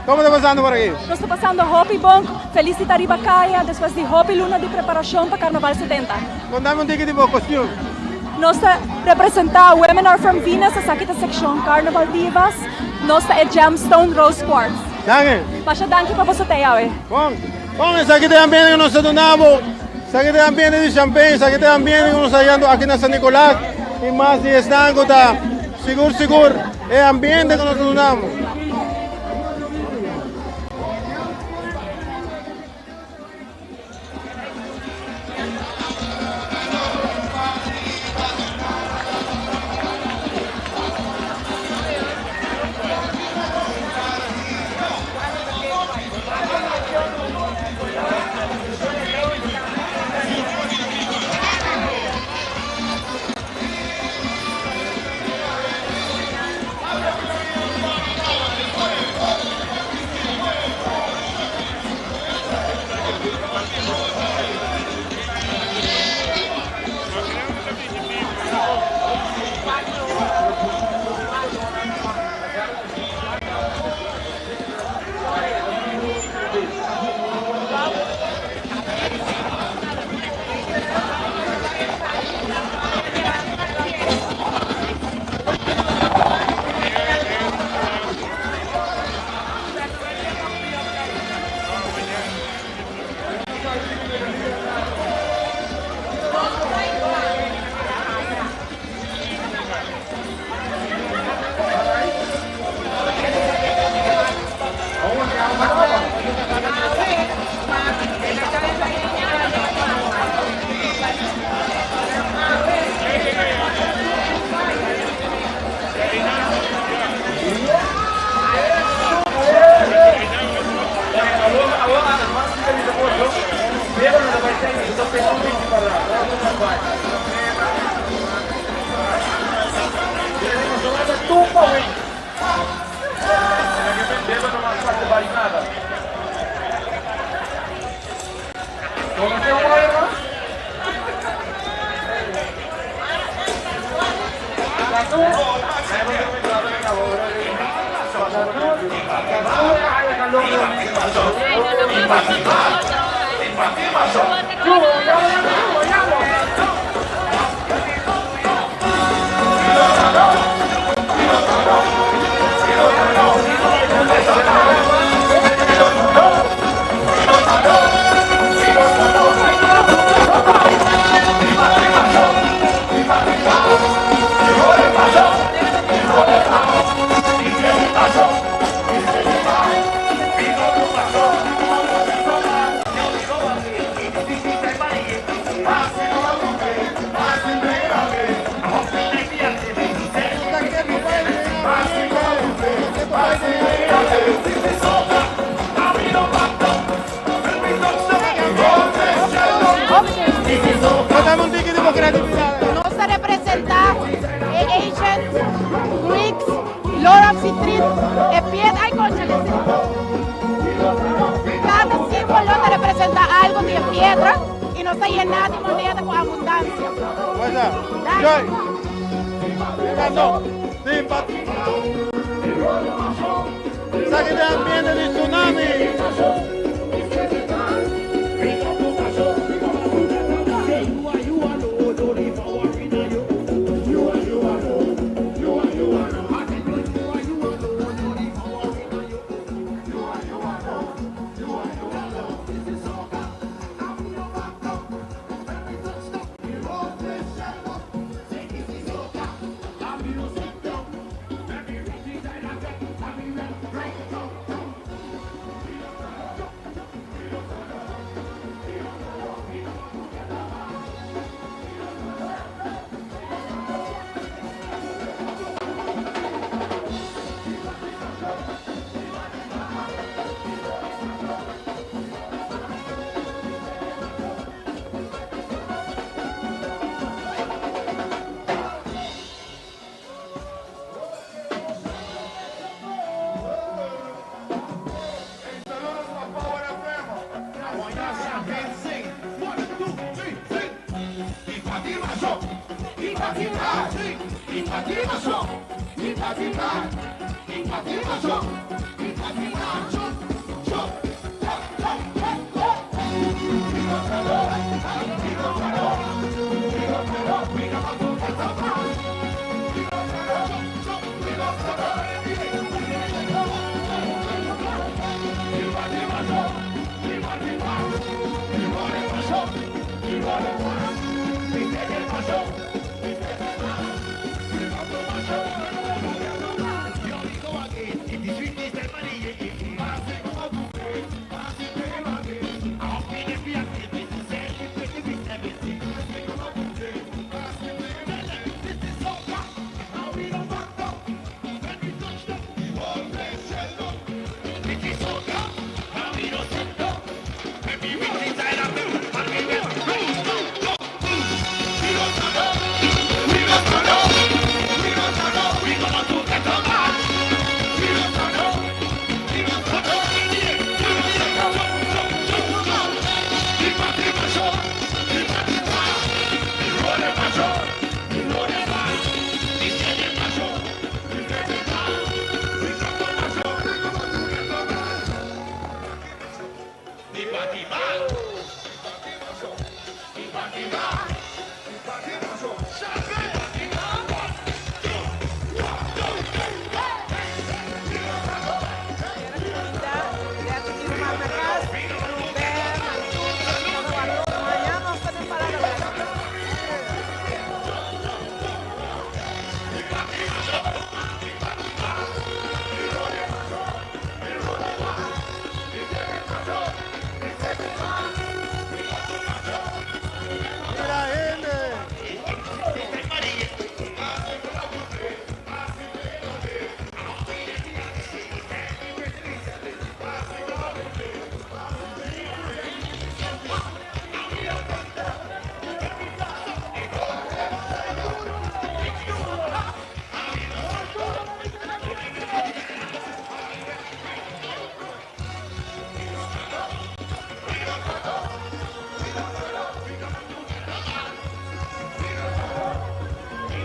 Como está passando por aqui? Nós estamos passando Hopi Bom, feliz Itaribacaia, depois de Hopi Luna de preparação para Carnaval 70. Contame tipo de costume. Nós representamos Women Are From Venus, essa aqui é a secção Carnaval Divas. Nós é Gemstone Rose Quartz. Danke. Baixa danke para você ter, ué. Bom, isso aqui é ambiente que nós donamos. Isso aqui é ambiente de Champagne, isso aqui é ambiente que nós estamos fazendo aqui na San Nicolás. E mais de estanco, tá? Seguro. É ambiente que nós donamos. Nos representa Asians, Greeks, Lord of Citrin, e piedra y concha. Cada símbolo te representa algo de piedra y no está llenado de moneda con abundancia. Saque de ambiente de tsunami.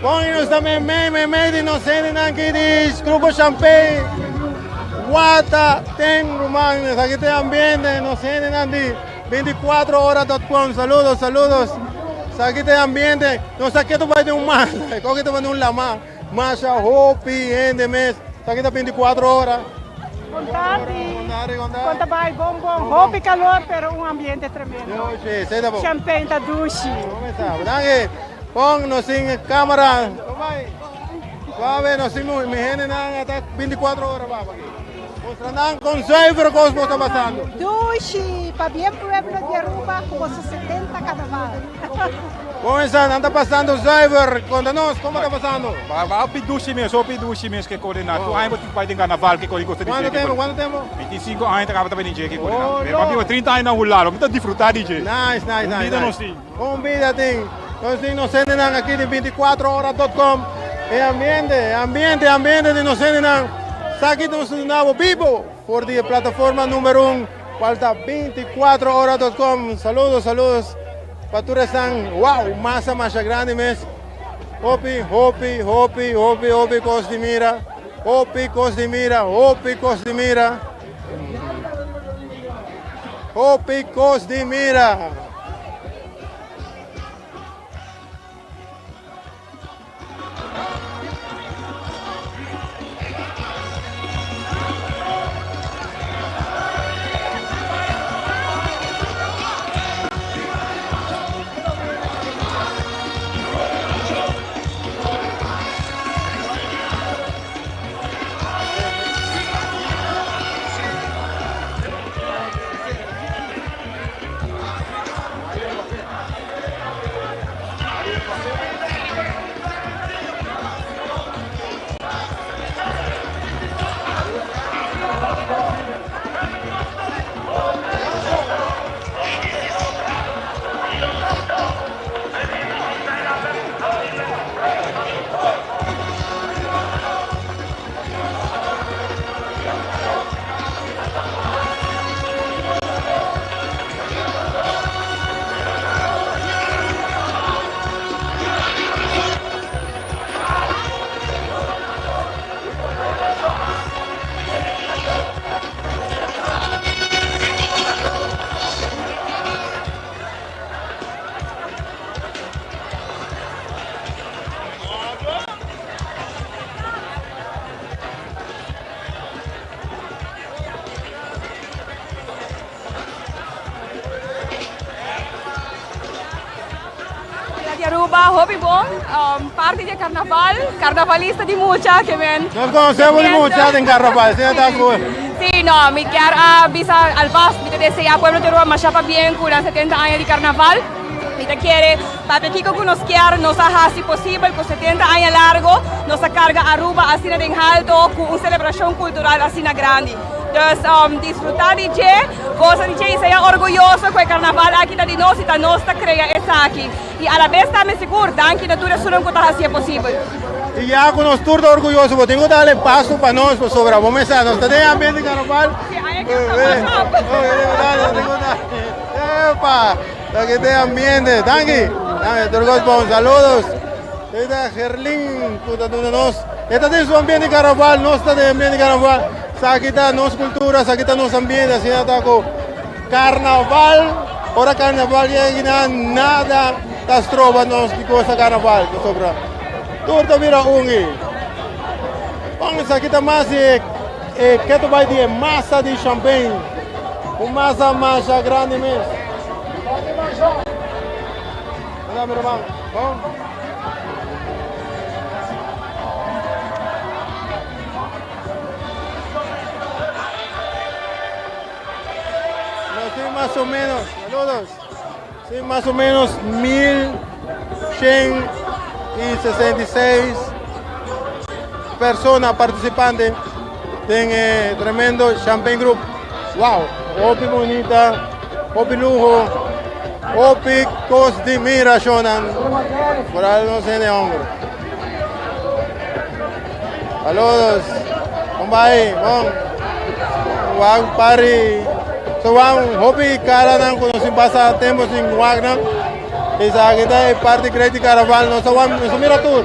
Poi também meme de inocente aqui de grupo Champagne. Wata ten rumang sa kita ambiente nos tienen andi 24horas.com. Saludos, saludos. Sa kita ambiente nos sakito ba yung man. Ko kita ba nung lama. Masha hopi ende mes. Sa kita 24 horas. Conta vai bombom, roupa e calor, pero um ambiente tremendo. Champagne da douche. Danke. Pong nos sing cámara. Suave, nos sing mi gente nang atat 24 horas ba pagi. Mostrando con Cyber Cosmo está pasando. Douche, para bien pueblo de Aruba, como 70 carnaval. ¿Cómo están? ¿Anda pasando Cyber? Contanos, ¿cómo está pasando? Va op douche mes que coordenar. Tu ainda vai ter carnaval que coordenar. ¿Cuánto tiempo? 25 anos que acaba de DJ que coordenar. Papi, 30 anos na rular, vamos disfrutar DJ. Nice. Vida nos sim. Convídate. Nos senden aquí de 24horas.com. Ambiente de nos senden. Aquí nos nuevo vivo por la plataforma número 1. Falta 24horas.com. Saludos. Paturesan, wow, masa grande mes. Hopi, Cosdimira. Aruba, hobby bom, parte de carnaval, carnavalista de mucha que ven. Nos conocemos de mucha en carnaval, ¿sí? Sí, no, me quiero avisar al VAS, me desea pueblo de Aruba, machapa bien, con 70 años de carnaval. Me te quiere, para que nos quiera, nos haga si posible, con 70 años largo, nos carga Aruba así en alto, con una celebración cultural así grande. Entonces, disfrutar de cosa de y sea orgulloso con el carnaval aquí de nosotros, nuestra crea está aquí. Y a la vez también seguro, que la natura solo encontrar así posible. Y ya con los turdos orgullosos, pues tengo que darle paso para nosotros, sobre vamos a empezar, nos tenemos ambiente de carnaval. Sí, hay que ¡Epa! Aquí te ambiente, Tangi. Saludos. Esta Gerlin, esta es su ambiente de carnaval, no está de ambiente de carnaval. Aquí está nuestra cultura, aquí está nuestro ambiente, así está con carnaval. Ahora carnaval ya nada, las trovas nos cosa carnaval, que sobra. Turta mira ungi. Vamos aquí está más que tu vai de massa de champagne. Uma massa grande mesmo. Olha, meu irmão. Bom. Sí, más o menos, saludos. Sí, más o menos 1166 personas participantes en tremendo Champagne Group. Wow, Opi bonita, Opi lujo, Opi Cosdimira Shonan. Por ahí no sé de hombro. Saludos. Kumbay, bom. Wag pari. So wang Opi cara nang kuno simbasa tempo sing wag nang. Isa kita parte creati carnaval no so wang so mira tour.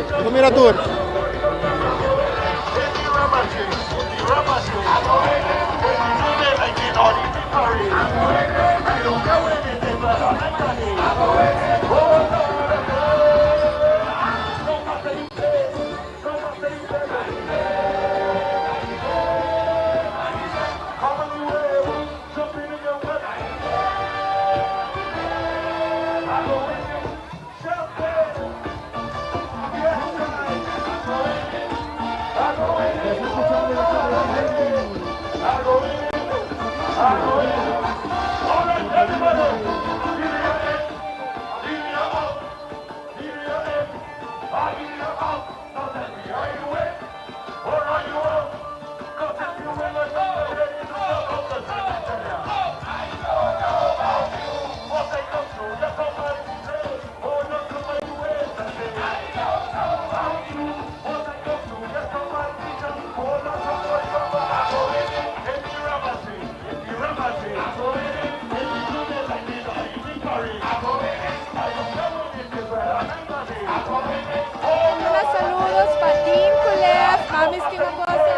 Saludos para Team Culeas, mami Estimoposo.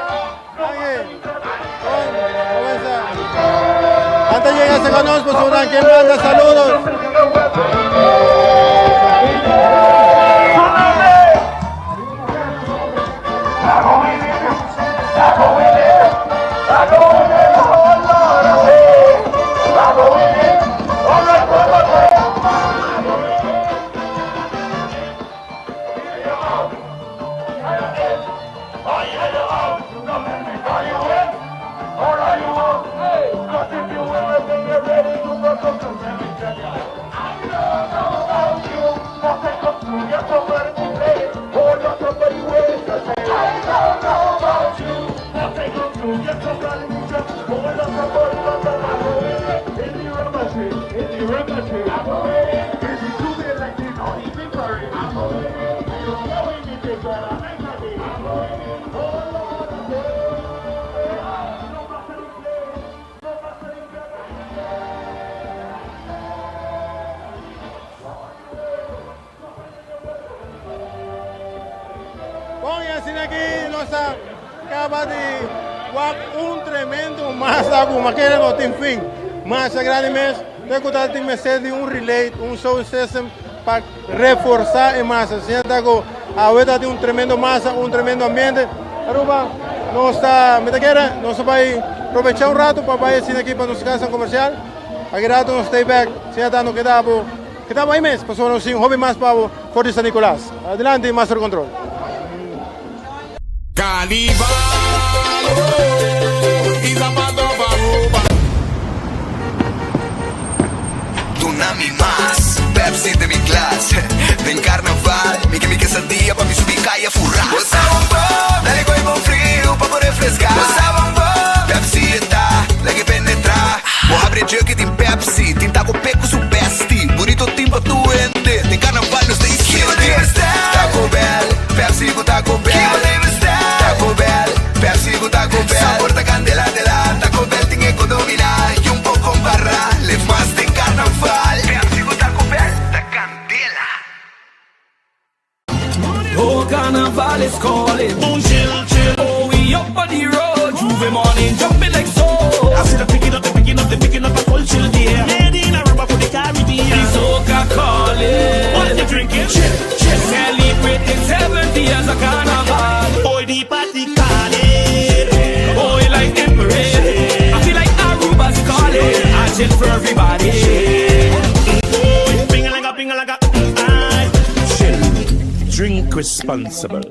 Antes llegaste con nosotros, pues una quien manda saludos. Pónganse aquí, nos acaba de guap un tremendo masa como que no tem fim. Masa grande mesmo, tem que estar tem de um relay, um sound system para reforçar a massa. Se está com a verdade de um tremendo massa, um tremendo ambiente. Aruba, nós está, me quer, nós vai aproveitar um rato para vai assim aqui para nossa casa comercial. Aqui rato nós stay back, se está no que dá aí mesmo, passou nós um hobby mais para o Forte de San Nicolás. Adelante, Master Control. Carnival y zapato baruba. Tsunami más, Pepsi de mi clase. En carnaval, mi quesadilla pa' mi subir calle furra. Dale con frío pa' poder refrescar. Pepsi está, la que penetra. Vos abre jerky tem Pepsi, tem taco peco su besti. Bonito timba tu ente, tem carnaval nos de izquierda. Taco Bell, Pepsi con Taco Bell. Taco Bell, Pepsi con Taco Bell. Sabor da candela de la Taco Bell tiene economía y un poco barra. Le más de carnaval. Pepsi con Taco Bell, da candela. Oh, carnival is calling. Oh, chill, chill. Oh, we up on the road. Juve morning, jumping like so. I see them picking up, a full chill there. Made in Aruba for the Caribbean. The soca calling. What you drinking? Chill, chill. Celebrating 70 years of carnival. Boy, the party calling. Boy, like the parade. I feel like Aruba's calling. I chill for everybody. Boy, ping-a-langa, chill. Drink responsible.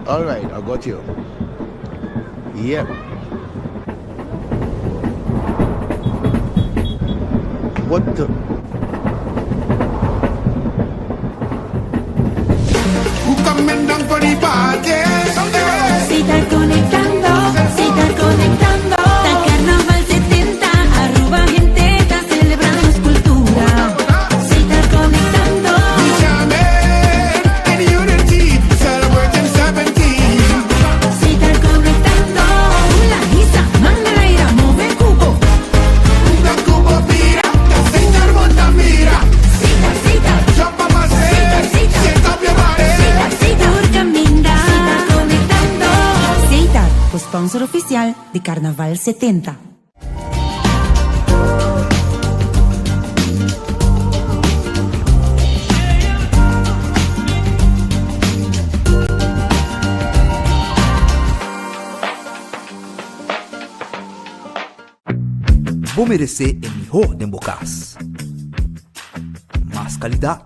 All right, I got you. Yep. What the? sponsor oficial de Carnaval 70. Vos mereces el mejor de bocas. Más calidad,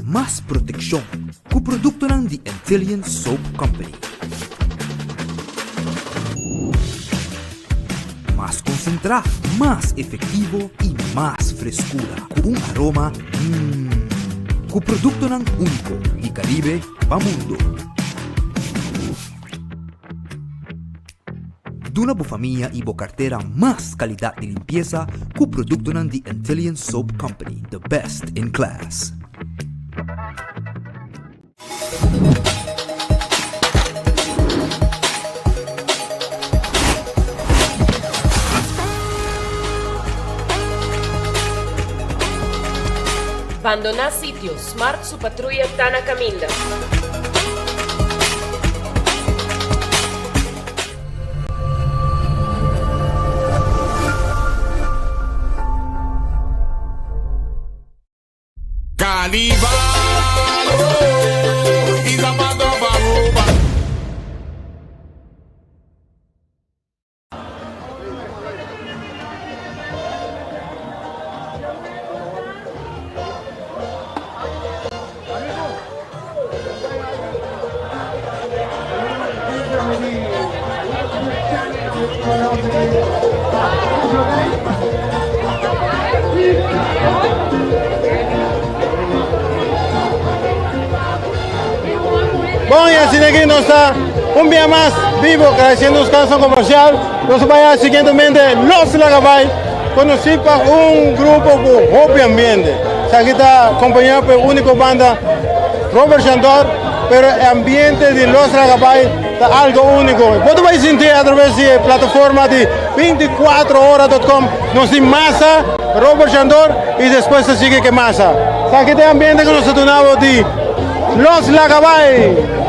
más protección. Con producto de Antillean Soap Company. Más concentrado, más efectivo y más frescura. Con un aroma con producto único de Caribe para mundo. De una familia y cartera más calidad de limpieza con producto de Antillean Soap Company, the best in class. Abandona sitio Smart su patrulla Tana Caminda. Carnival y zapato Aruba. Bueno, y así de aquí nos está un día más vivo, haciendo un canción comercial. Nos vaya siguientemente Los Lagabay, conocido por un grupo con Hopi Ambiente. O sea, aquí está acompañado por única banda Robert Chandor, pero el ambiente de Los Lagabay está algo único. Vos vais a sentir a través de la plataforma de 24horas.com. Nos dice Masa, Robert Chandor y después se sigue que Masa. O sea, aquí está el ambiente que nos ha donado de Los Lagabay.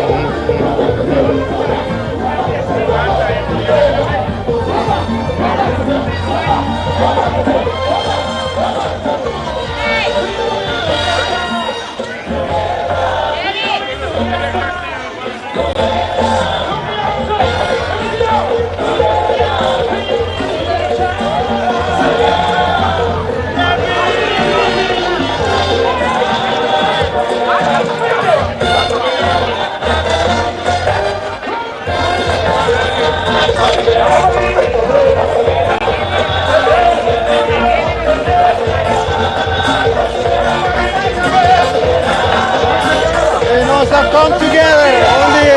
Come together on the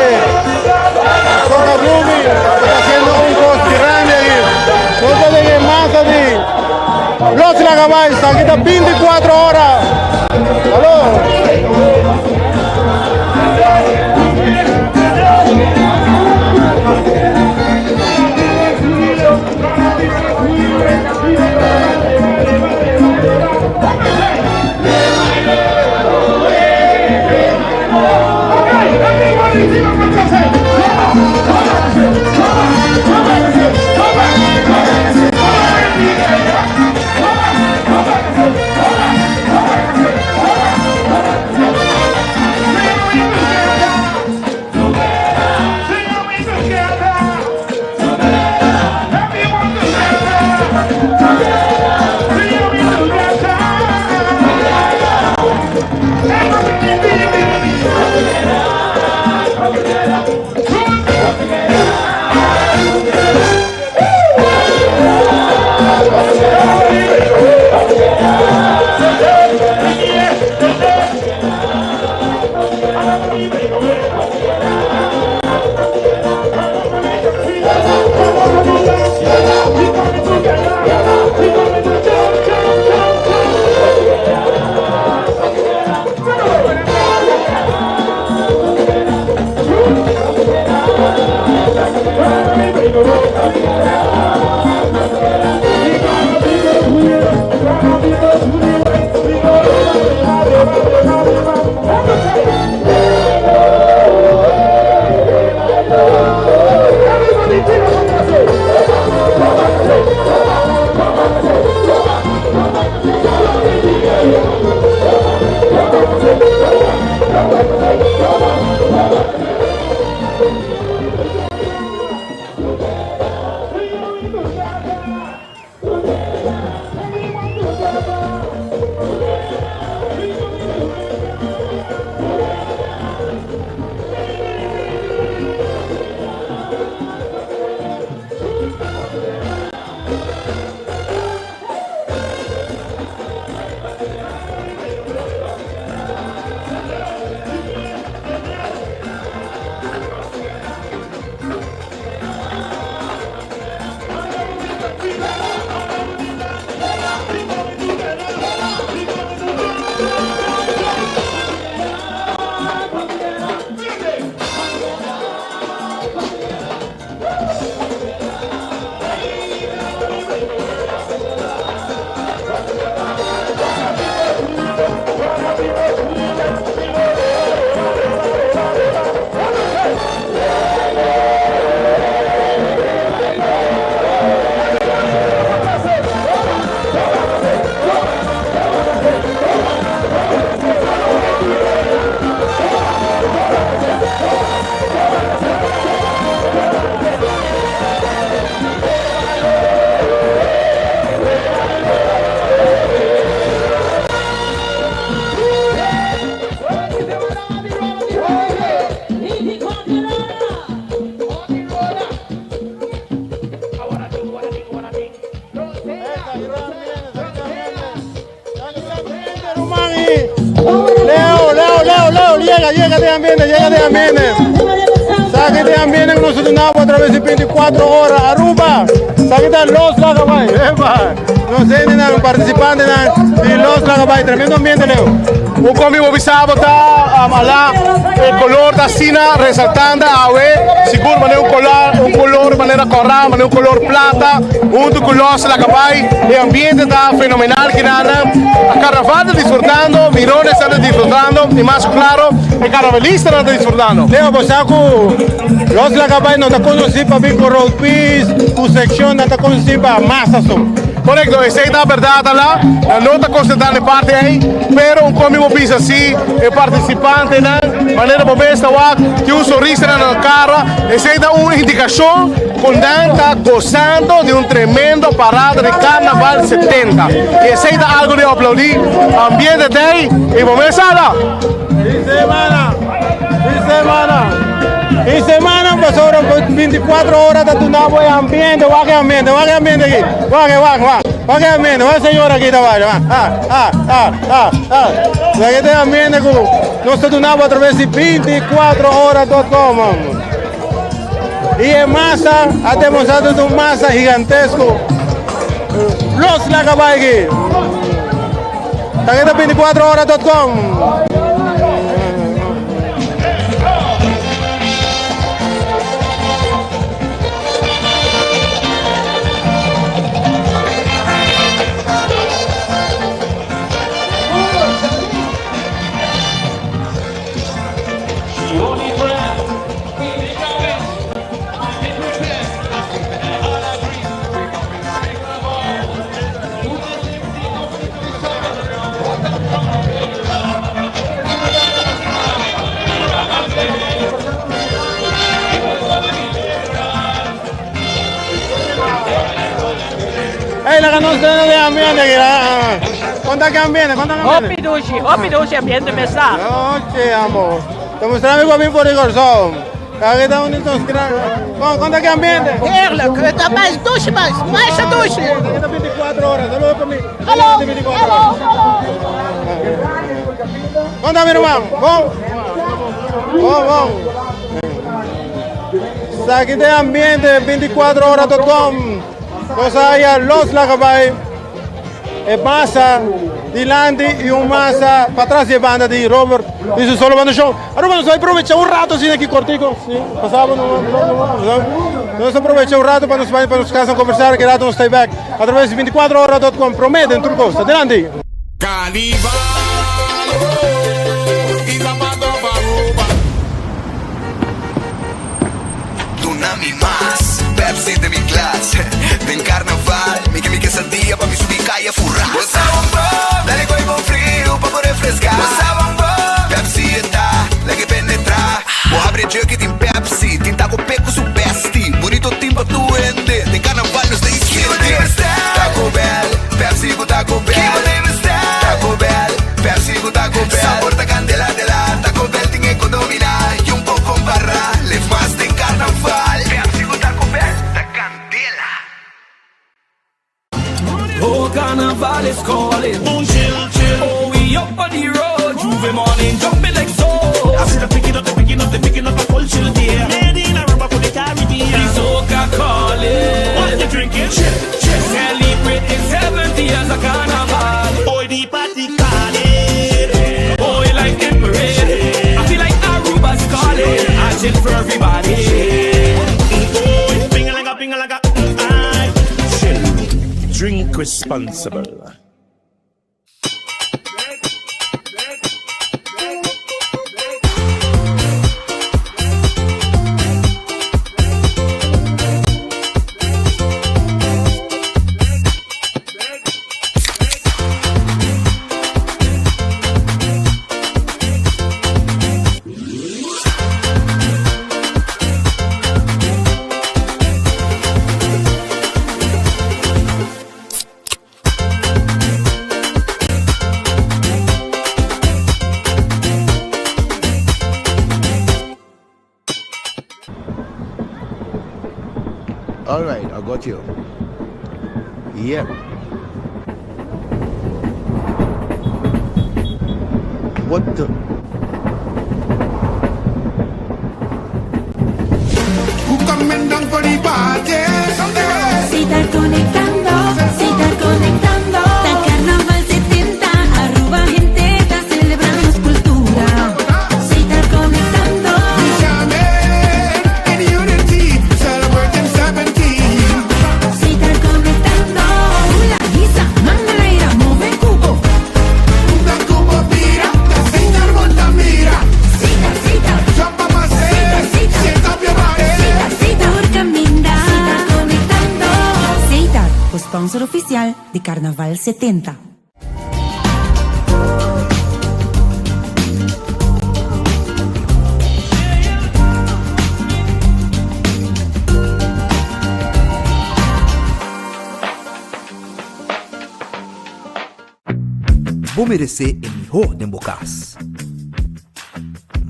Soca Ruby, está haciendo un coste grande aquí. Nosotros de masa de Los Lagabay, aquí está 24 horas. ¡Aló! Llega de ambiente. Saque de ambiente que nosotros andamos a través de 24 horas. Aruba, saque de los Lagabay. No sé, ni participantes de los Lagabay. Tremendo ambiente, Leo. O como observa lá o color da sina resaltando seguro maneira um color maneira coral, maneira color plata, color se lá cabai, o ambiente tá fenomenal que nada, a caravana desfrutando, mirones estão desfrutando e mais claro, o caravelista está desfrutando. Leo, pues saco los Lagabay não está conhecido para vir com road piece, com secção não está conhecido para massa só. Correcto, esa es la verdad lá, no está concentrada en parte ahí, pero como piensa así, el participante, manera de esta que un sorriso en la cara, esa es una indicación con está gozando de un tremendo parada de Carnaval 70. Y esa es algo de aplaudir, ambiente de ahí, y vamos a estar. Em semana passaram 24 horas de tunabo e ambiente, vai ambiente aqui, vai ambiente, vai senhora aqui trabalha, aqui tem ambiente com nosso tunabo através de 24horas.com e é massa, a demonstração de um massa gigantesco, Los Lagabay aqui, aqui tem 24horas.com. La canzone di ambiente, quanto che ambiente? Hoppi duci ambiente messa. Ok, amor. Te mostrami qua ben fuori corso. Kaya daw nito quanto che ambiente? Heerlijk, dat mais douche, mais a douche. 24 horas, saludos por mí. Hallo. 24 horas. Quanto mi hermano? Bom. Aquí de ambiente 24horas.com. Cosa hay Los Lagabay, massa di Landi e massa para trás de banda de Robert. Isso solo banda show. Agora nós vamos aproveitar um rato assim aqui cortico. Sim, passava nós aproveitar um rato para nos casas conversar, que rato nós stay back. Através de 24horas.com. Prometem tudo costa. Adelante. Tsunami más, Pepsi de mi clase. En carnaval, mi quesadilla pa' mi subir calle furra. Goza bombo, dale con el frío pa' poder refrescar. Goza bombo, Pepsi está, la que penetra. Vou abrir jerky tem Pepsi, tem taco peco su besti. Bonito timba tu ende, tem carnaval nos tem esquente. Taco Bell, Pepsi con Taco Bell. Taco Bell, Pepsi con Taco Bell. Sabor da candela de la Taco Bell tiene economía y un poco con barra. Le más de carnaval. Pepsi con Taco Bell, da candela. Oh, carnival is calling. Chill. Oh, we up on the road. Juve morning, jumping like so. I see them picking up a full chill there. Made in Aruba for the Caribbean. The soca calling. What you drinking? Chill. Celebrating 70 years of carnival. Boy, the party calling. Boy, like the parade. I feel like Aruba's calling. I chill for everybody. Boy, ping-a-langa. Drink responsible. All right, I got you. Yeah. What the? Who coming down for the party? Se está conectando, se está conectando. Está Carnaval 70, Aruba gente está celebrando su cultura. Se está conectando. In unity, celebrating 17. Se está conectando. Hula, guisa, mangalaira, mueve cubo. Una cubo tira, cita, monta, mira. Cita, cita. Jumpa más, sienta più male. Cita, Urcaminda. Se está conectando. Seitar, sponsor oficial de Carnaval 70. Vos merecés el mejor de Bocas.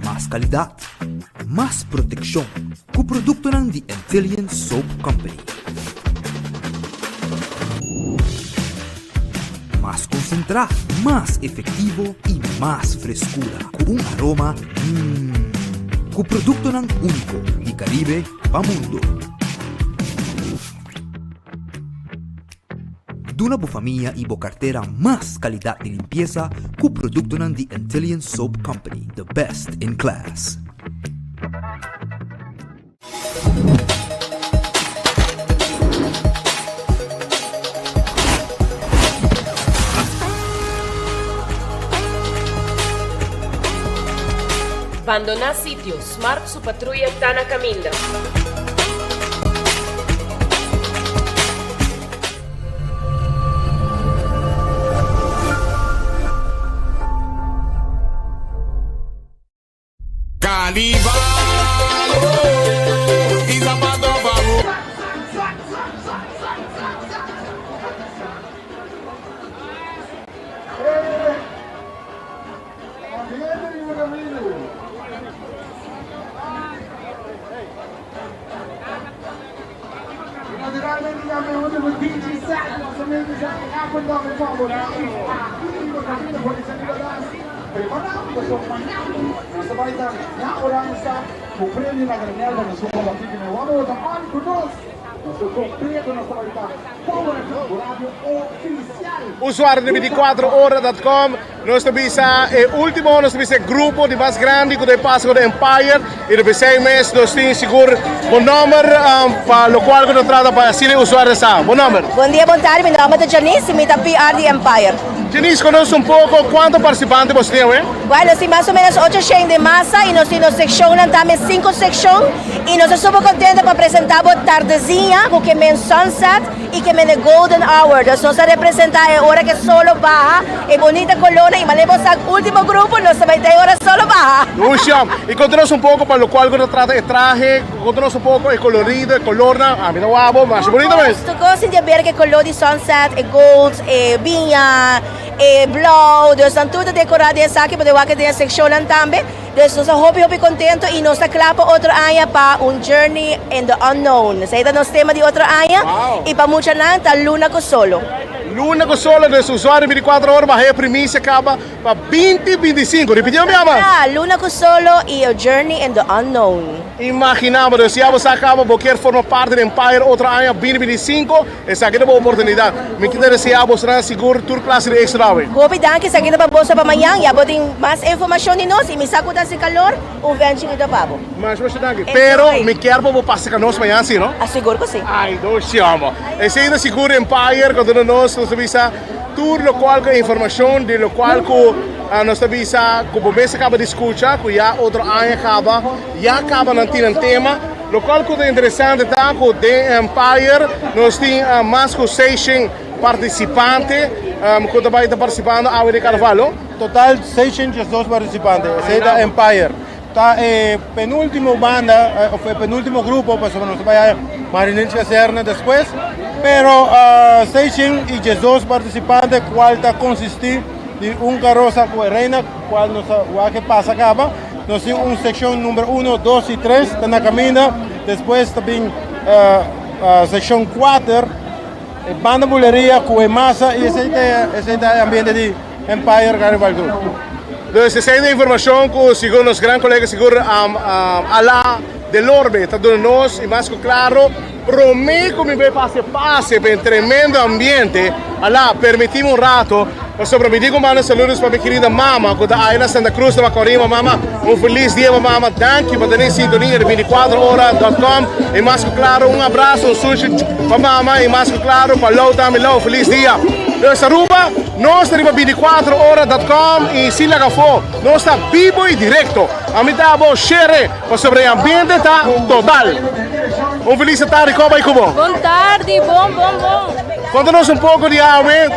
Más calidad, más protección. Con producto de Antillean Soap Company. Más concentrado, más efectivo y más frescura. Con un aroma con producto único de Caribe para mundo. De una familia y cartera más calidad de limpieza con producto de Antillean Soap Company, the best in class. Abandona sitio, Smart su patrulla Tana Caminda. Carnival, is about over. O prêmio na granela na sua aqui que não vamos trabalhar conosco. Nosso completo na sua Power Radio Oficial. Usuário de 24horas.com, nós temos o último, nós temos o grupo de mais grande que passa com o Empire e depois 6 meses nós temos seguro o número para o qual nós tratamos para ser usuário dessa. Bom número. Bom dia, boa tarde, meu nome é Janice, eu sou PR de Empire. Janice, conosco pouco quantos participantes você tem, Bueno, sí, más o menos 800 de masa y nos seccionan también 5 secciones y nos estamos contentos para presentar tardezinha, porque me sunset y que me the golden hour. Entonces nos representa hora que solo baja, es bonita colona y malemos al último grupo, nos va a hora solo baja. E conta-nos pouco para o qual você trata de traje, conta-nos pouco o colorido, o color, a mim não é bom, mas bonito mesmo. Tu gosta de ver que color de sunset, gold, vinha, blue, estão tudo decorado aqui, para o que tem a secção também. Então, nós estamos contentos e nós estamos outro ano para journey in the unknown. Esse é o nosso tema de outro ano e para muita gente, a Luna com Solo. Luna com Solo, nosso usuário 24 horas, mas a premissa acaba para 2025. Repetimos, minha mãe? Luna com Solo e a journey in the unknown. Imaginamos, se você acaba de querer formar parte do Empire outro ano, 2025, essa aqui é uma oportunidade. Me quero se você seguro toda classe de extra. Gobi, danke, essa aqui é para você para amanhã, e agora tem mais informação de nós e me saco desse calor, o vento de pavo. Mas você danke, pero me quero para passar com nós amanhã, sim, não? Asseguro que sim. Ai, nós chamamos. Esse é o seguro Empire, quando nós avisa tudo o qual é informação, de lo qual nós avisa, como você acaba de escutar, que já outro ano acaba, já acaba não tem tema. O qual é interessante, tá? Que o Empire nós temos mais que 600 participantes, que também estão participando ao de Carvalho. Total 602 participantes, esse é da Empire. Tá, penúltimo banda, penúltimo grupo, pues nos vaya Marinense Serna después, pero 602 participantes, cual está consistir de carroza con reina, cual nos va que pasa acaba, nos tiene una sección número 1, 2 y 3, está en la camina, después también section 4, banda bulería, massa e esse é ambiente de Empire Carnival Group. Dus essa é a informação que segundo os grandes colegas seguro Alá del Orbe está dando nós e mais claro prometo que me vai passe bem tremendo ambiente. Alá permitimos um rato. Eu só prometi com mano saludos para minha querida mama, que está aí na Santa Cruz, na Corima, mama. Feliz dia, mama. Danke por ter sintonia de 24horas.com. E mais claro, abraço, sushi para mama. E mais claro, para Lau também, Lau. Feliz dia. Dus Aruba, nós temos 24horas.com e se liga for, nós está vivo e direto. A mim está bom, share, sobre o ambiente está total. Feliz tarde, como é que bom? Boa tarde, bom. Conta-nos pouco de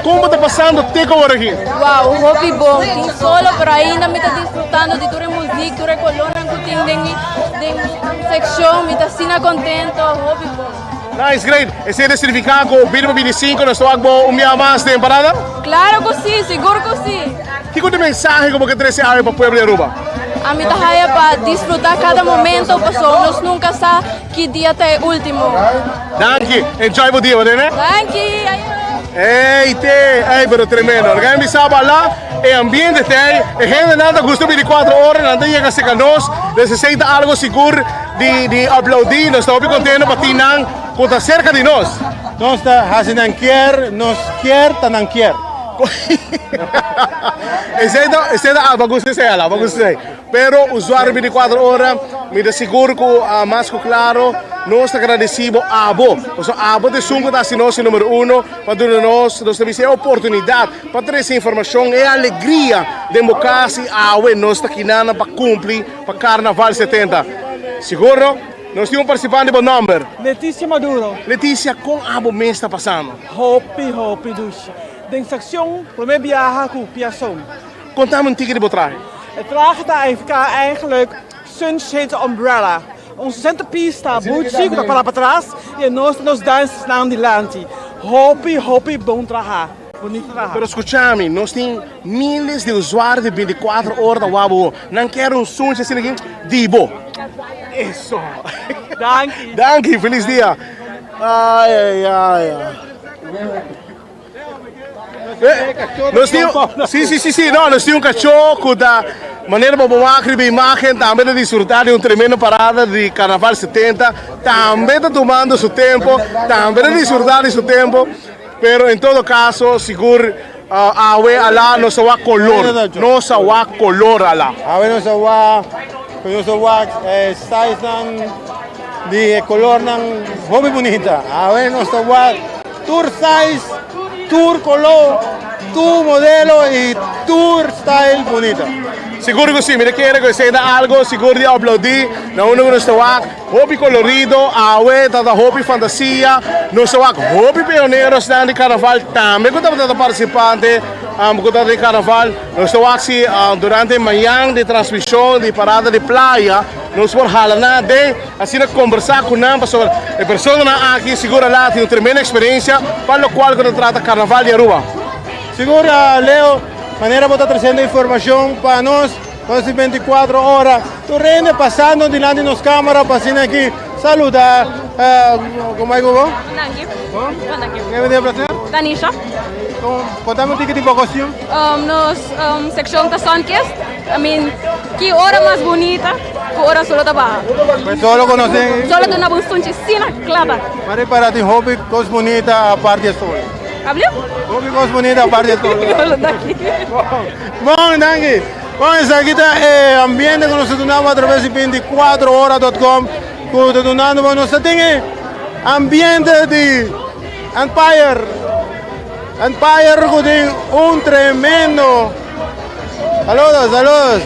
como está passando o tempo aqui. Uau, hobby bom. Tem solo, pero ainda me está disfrutando de toda a música, toda a colônia que tem de secção, me está sendo contento, hobby bom. Nice, great. Esse é o significado que o 2025 nós estamos com dia mais de temporada? Claro que sim, seguro que sim. Que tipo de mensagem que você traz para o povo de Aruba? A minha tarefa é para desfrutar cada momento, porque nós nunca sabemos que dia é o último. Danke, enjoy o dia, né? Danke, pero tremendo. Alguém me sabe lá, o ambiente tem, a gente nada gosta 24 horas, nada chega a ser nós, necessita algo seguro de aplaudir, nós estamos contentes para ti não, que está cerca de nós. Nós estamos quer, nos quer, não quer. Esse é bagus ela, pero usuário 24 horas, me dá seguro que mais claro, nós agradecemos a Abo. A Abo de Sungo da nosso número 1, para nós temos a oportunidade para ter essa informação e a alegria de democracia a nós aqui para cumprir para Carnaval 70. Seguro? Nós temos um participante bom número. Letícia Maduro. Letícia, como a Abo mês está passando? Hopi, ducha. De secção, primeiro viaja com Piação. Conta-me de wat traag. Het draagt eigenlijk Sunshade Umbrella. Onze centerpiece está muito chique, está para trás e nós dançamos na Andilanti. Hopi, bom trabalho. Bonito trabalho. Pero escúchame, nós temos milhares de usuários de 24 horas da Wabo. Não quero sunshade assim aqui, dibo. Isso. Danke, feliz dia. Ai. Nós temos um cachorro da maneira para mostrar a imagem, também de desfrutar de tremendo parada de Carnaval 70, também está tomando seu tempo, também de desfrutar de seu tempo, pero em todo caso, seguro, a lá não só há color, não só há color lá. A não só há size de color hobby bonita, a não só há tour size, tour color, tour modelo e tour style bonita. Seguro que sim, me quero que seja algo seguro de aplaudir, não no está hobby colorido, da hobby fantasia, no está hobby pioneiros de carnaval, também que está participante de carnaval, no está durante a manhã de transmissão de parada de praia, nós vamos falar de assim conversar com nós sobre a pessoa aqui segura lá tem uma tremenda experiência para o qual que trata carnaval de Aruba. Segura, Leo, maneira para trazendo informação para nós, nós 24 horas, tu rende passando diante de nos câmeras, passando aqui, saludar, como é que vão? Quem me deu prazer? Tanisha. Contame um pouco de costume. Nos secção da Suncast, que hora mais bonita, que hora solo da barra. Solo conhecem? Solo de uma bustunchicina, clara. Mas para ti, hobby, coisa bonita, a parte de sol. Abriu? Hobby, coisa bonita, a parte de sol. Bom, danke. Bom, esse aqui é o ambiente que nós estamos através de 24horas.com. Nós temos ambiente de Empire que tem tremendo. Saludos.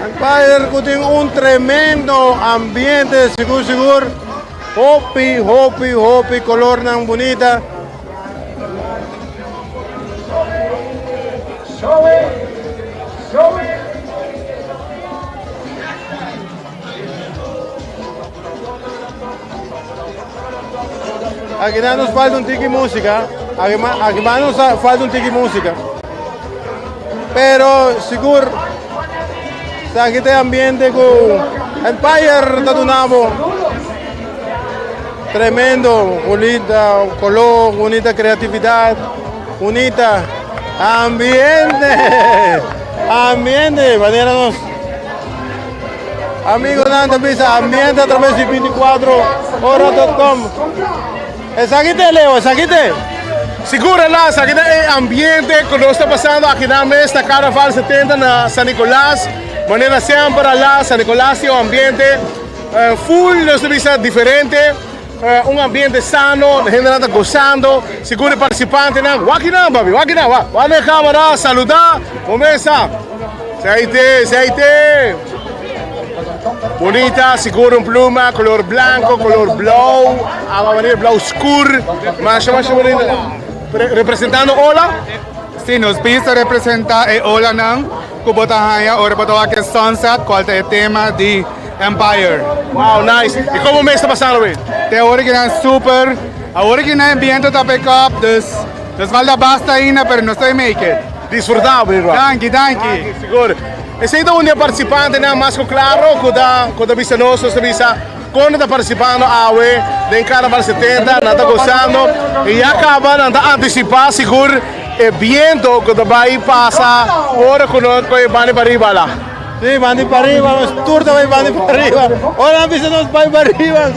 Empire que tem tremendo ambiente, seguro. Hopi, color não bonita. Show it. Aqui não nos falta tiki música. Aqui nos falta tiki música. Pero seguro, aqui tem ambiente com Empire está donando tremendo, bonita color, bonita creatividad, bonita ambiente, ambiente, maneiranos. Amigos, nada bisa ambiente a través de 24horas.com. ¿Es aquí te Leo? ¿Es aquí te? Seguro lá, aqui é ambiente que nós está passando aqui na mesa Carnaval 70 na San Nicolás. Maneira sempre lá, San Nicolás é um ambiente full, nós vista diferente, um ambiente sano, a gente está gozando. Seguro participante, não, aqui não, baby, aqui não, vai na câmera, saludar, começa. Seite. Bonita, seguro pluma, color blanco, color blau, a maneira blau escuro, mas bonita. Representando Ola? Sim, nos pista representa Ola ng Kubotahaya, ora para Sunset, qual é o tema de Empire. Wow, nice. E como o mês está passando, bem? Te original super, a original ambiente está pick up, dus valda basta ainda, pero não sei make it. Disfrutável, bro. Danke. Seguro. Esse é um participante, né, mais claro, quando visa nós, quando está participando a UE, em Carnaval 70, não está gostando, e acaba, não está antecipando, seguro, e viento que vai passar, ora que nós vamos para arriba lá. Sim, vamos para arriba, nós turta vai para arriba, ora visa nós vai para arriba,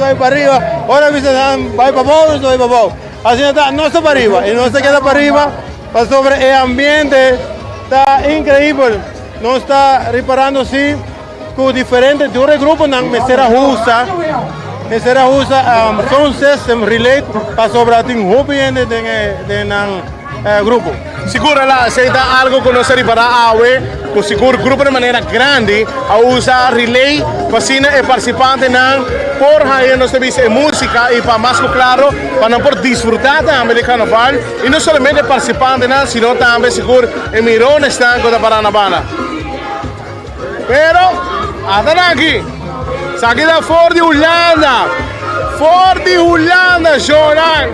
ora visa vai para baixo, nós vai para baixo. Assim está, nós está para arriba, e nós queda para arriba, para sobre o ambiente, está incrível. Nós está reparando sim, com diferentes de grupo na Mesera Russa, sound system relate para sobre a hobby de grupo. Seguro lá, se dá algo que nós reparar a com seguro grupo de maneira grande, a usar relay, para e participante não por aí nós temos música e para mais claro, para não por desfrutar também do carnaval e não somente participante não, sino também seguro e mirão estão com a Paranabana. Pero, até aqui, aqui da Ford de Holanda, Joran.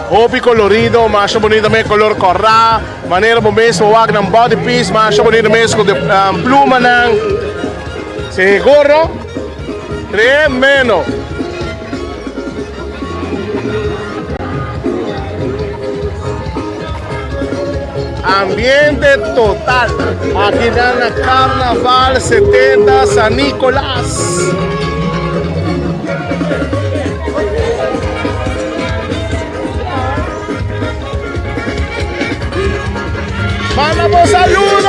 Hopi colorido, mais bonito também, color corra, maneira mesmo, o body piece, mais bonito mesmo, com pluma, seguro, tremendo. Ambiente total, aquí en la Carnaval 70 San Nicolás. ¡Mandamos saludos!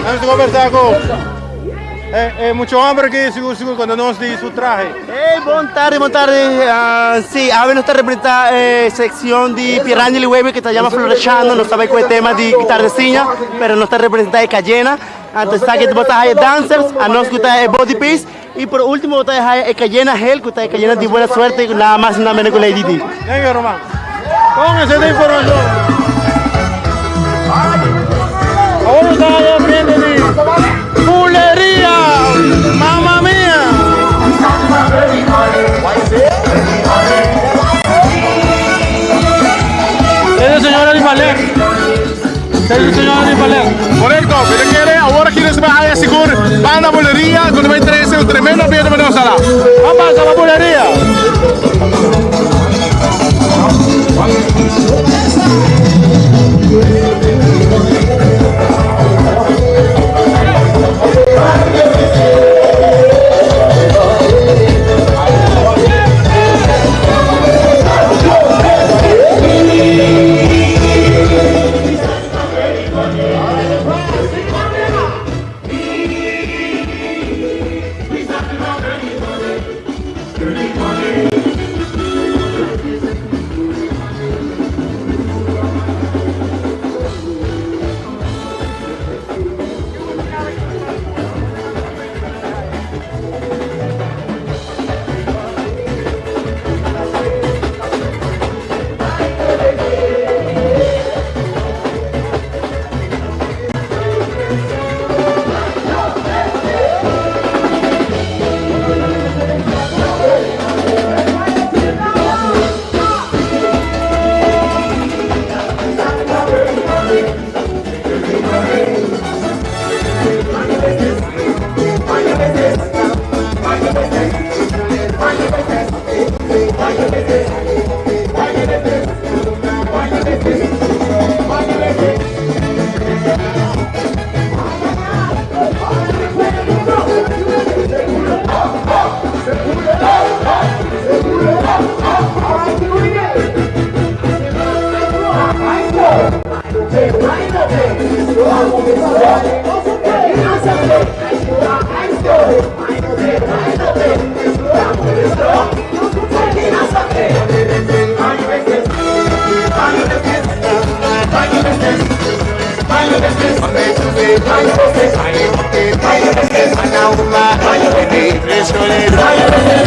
Vamos a conversar con mucho hambre que seguro cuando nos di su traje. Buon tarde. Sì, a noi sta representa sección de Piranha e Web que está llama Florechando, no sabe qual tema de guitarrecinha, pero no está representa Cayena. Antes está que botar aí dancers, a nós que está body piece y por último botar aí Cayena Hell, que está Cayena de buena suerte, nada más y nada menos que Lady D. Venga, Román. Con esa información. Ahora está aprendiendo de bulería, mamma mía. Es el señor Alipaler. Correcto, pero quiere, ahora quieres bajar a seguro, banda bulería, cuando me interesa un tremendo ambiente menos a la. Vamos a la bulería.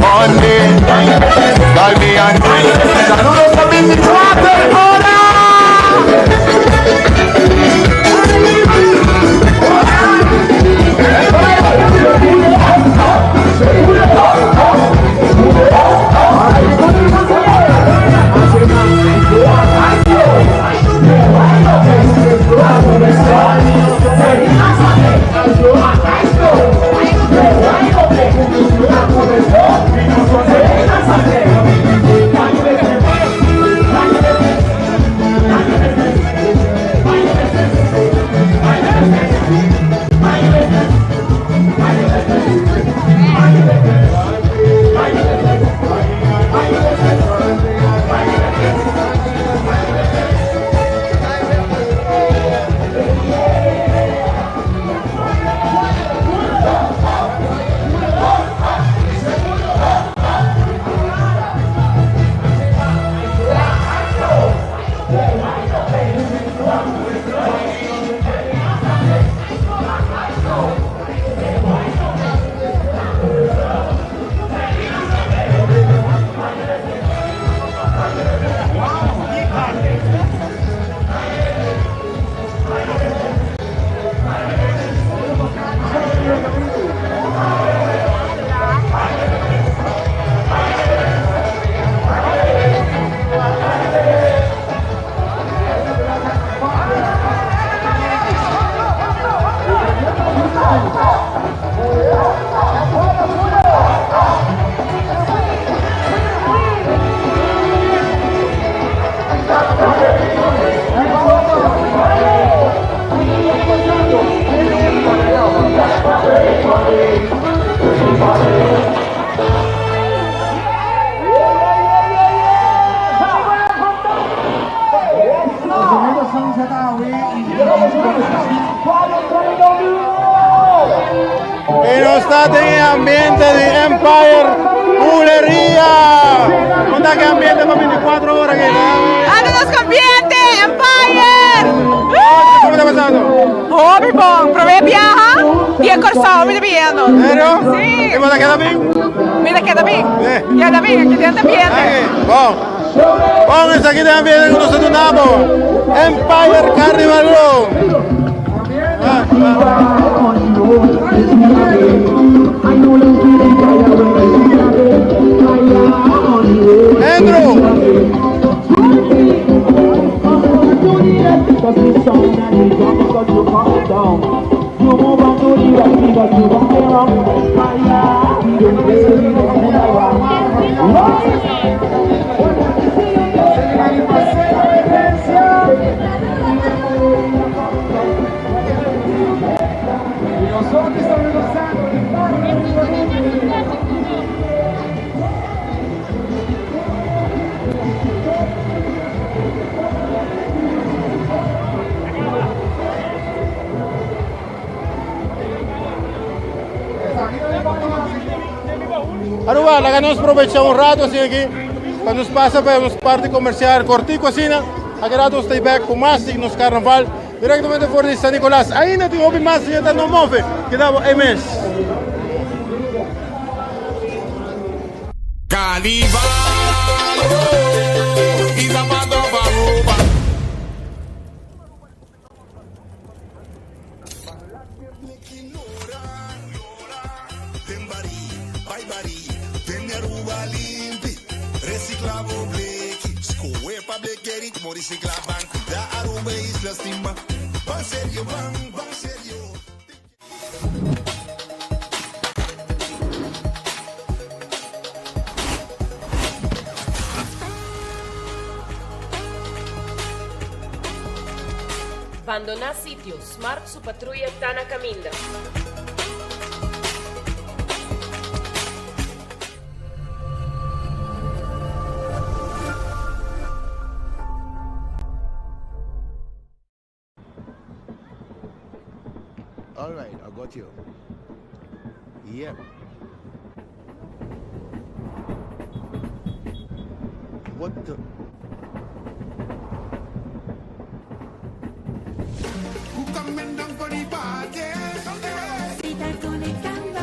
Monday, call me on saludos a 24 horas. E non state in ambiente di Empire Buleria. Non da che ambiente per 24 ore che Andanos con ambiente Empire. Come sta passando? Oh, bom, provei viaja. Dia corsão, me viendo. Sério? Sim. E você queda bem? Me queda bem? Queda bem, aqui dentro ambiente. Bom. Bom, isso aqui tem ambiente com nós do Nabo. Empire Carnival Road. Aruba, la que nos aprovechamos un rato así aquí, cuando nos pasa para una parte comercial cortico así, aquí rato stay back con más y nos carnaval directamente por de San Nicolás. Ahí no tengo más y ya no move, quedamos mes. Carnival y zapando Aruba. Reciclavo bleki, scoe pa blekeri, mo ricicla banco, da Aruba isla stimba, van serio, van serio. Abandona sitio, Smart su patrulla Tana Caminda. All right, I got you. Yep. What the? Coming down for the party. Si estás conectando,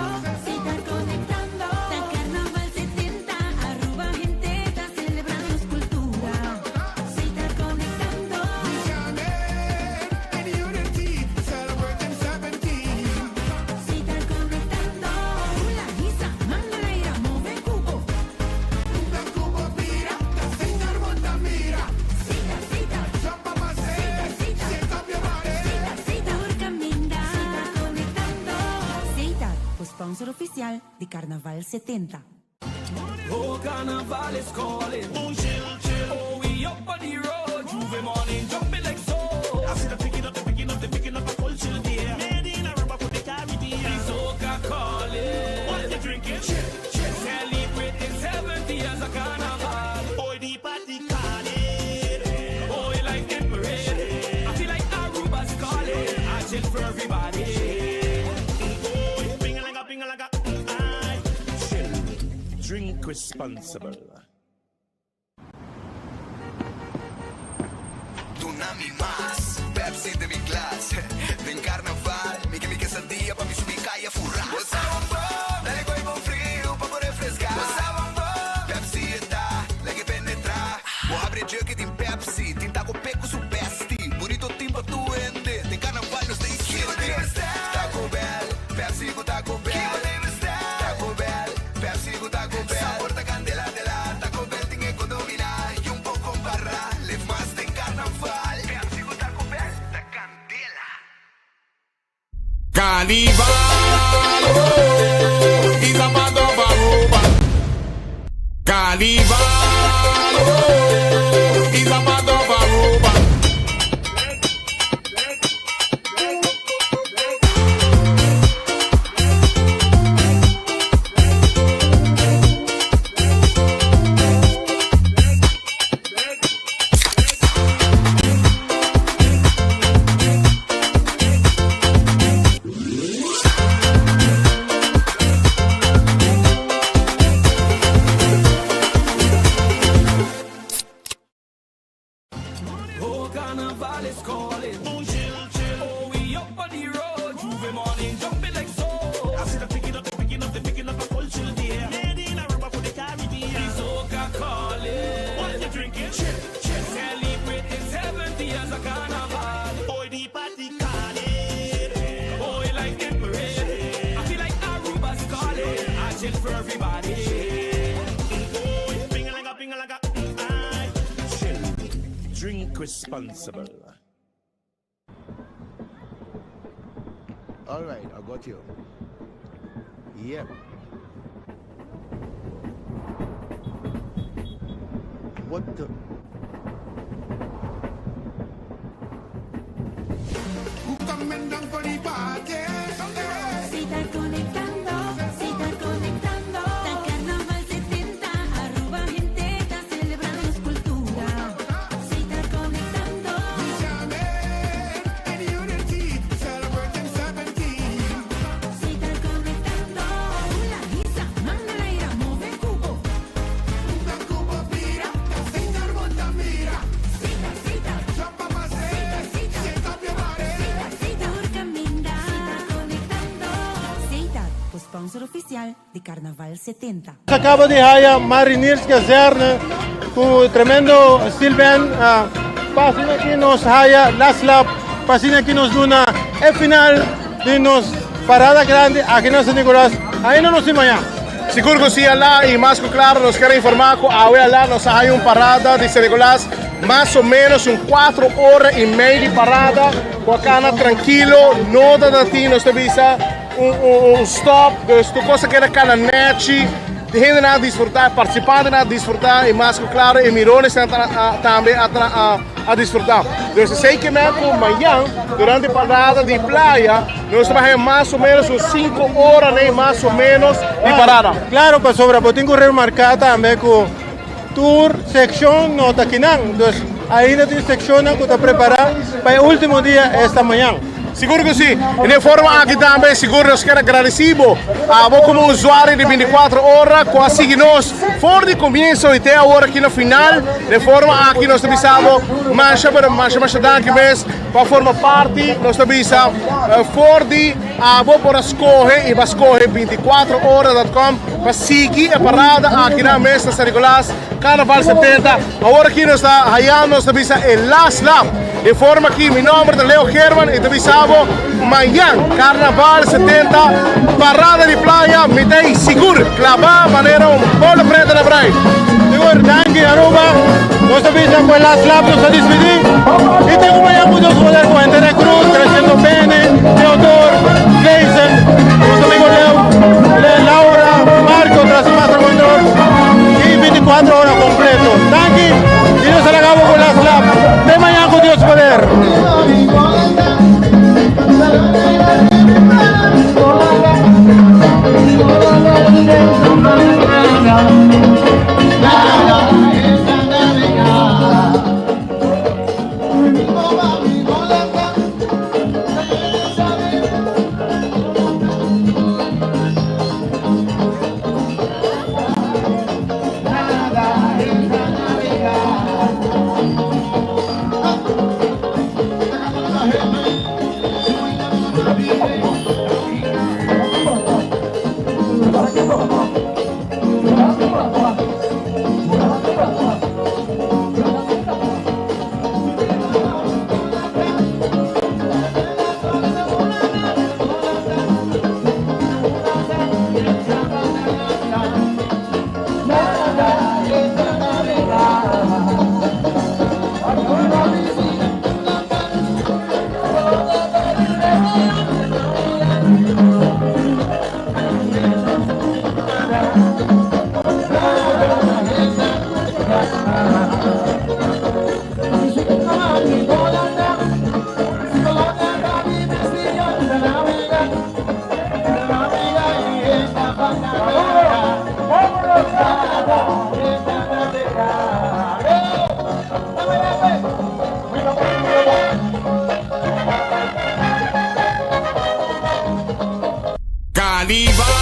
oficial de Carnaval 70. Oh, Carnival is calling. Oh, chill, chill. Oh, we up on the road. Juve morning, jumping like so. I see them picking up a full chill there. Made in Aruba for the Caribbean. The soca calling. What you drinking? Chill, chill. Celebrating 70 years of Carnival. Oh, the party calling. Oh, you like them parade. I feel like Aruba's calling. I chill for everybody. Oh, ping-a-langa. Chill. Drink responsible. Tsunami más, Pepsi de mi glass. Ven carnaval, mi quesadilla pa' mi subir calle furra. Bolsa bombón, dale huevo frío pa' poder refrescar. Bolsa bombón, Pepsi está, la que penetra. Vou abrir jug de Pepsi, tinta com peco su besti. Bonito timba tu ende, tem carnaval nos tem esquerda. Taco Bell, Pepsi com Taco Bell. Taco Bell, Pepsi com Taco Bell. Sabor da candela de la Taco Bell tem economia e pouco barra. Leve mais tem carnaval. Pepsi com Taco Bell da candela. Carnival, oh, is about over Aruba. Carnival, oh, is about over Aruba. Oh, Carnival is calling. Oh, chill, chill. Oh, we up on the road. Juve morning, jumping like so. I see them picking up a full chill there. Made in Aruba for the Caribbean. The soca calling. What you drinking? Chill, chill. Celebrating 70 years of Carnival. Oh, the party calling. Oh, you like them parade. I feel like Aruba's calling. I chill for everybody. Oh, ping-a-langa. Chill. Drink responsible. All right, I got you. Yep. What the? Si estás conectando, está Carnaval 70, Aruba gente está celebrando su cultura. Si estás conectando, si estás conectando, la guisa, manda la ira, mueve el cubo. Mira, cita, sponsor oficial de Carnaval 70. Acaba de haya Mariners Kazerne con tremendo steel band. Pasina aqui nos haya Last Lap, pasina aqui nos duna el final de nos parada grande aqui na San Nicolás. Aí não nos amanhã. Seguro que sim, lá e mais que claro, nos querem informar que lá nos há uma parada de San Nicolás, mais ou menos 4 horas e meia de parada, com a cana tranquilo, nada da ti, nos avisa stop, dus tu cosa que era cana net, de gente a desfrutar, participante a desfrutar e mais que claro, e mirones também a desfrutar. Dus sei que mesmo amanhã, durante a parada de praia, nós vamos mais ou menos 5 horas, nem mais ou menos de parada. Claro, para sobra, eu tenho que remarcar também que tour section no está aqui não, então ainda tem section que está preparada para o último dia esta manhã. Seguro que sim. E de forma aqui também, seguro nós queremos agradecido a você como usuário de 24 horas, que assiste nós, fora de começo até a hora aqui no final, de forma aqui nós avisamos, mais danke mesmo, para formar parte, nós avisamos, fora de a você para escolher, e vai escolher 24horas.com, para seguir a parada aqui na mesa San Nicolás, Carnaval 70, agora aqui nós está raiando, nós avisamos, é Last Lap, de forma aqui, meu nome é Leo Herman, e te avisamos, amanhã, Carnaval 70, parada de praia, me tem seguro, clavar, maneira, bola preta na praia. Seguro, danke, Aruba, nós avisamos que Last Lap nos despedir, e tem amanhã muitos poder com Entre Cruz, Crescendo Bene, Teodoro, Gleison, nosso amigo Leo, 24 horas completo. Tanki, y nos acabamos con la slap. De mañana con Dios poder. Carnival.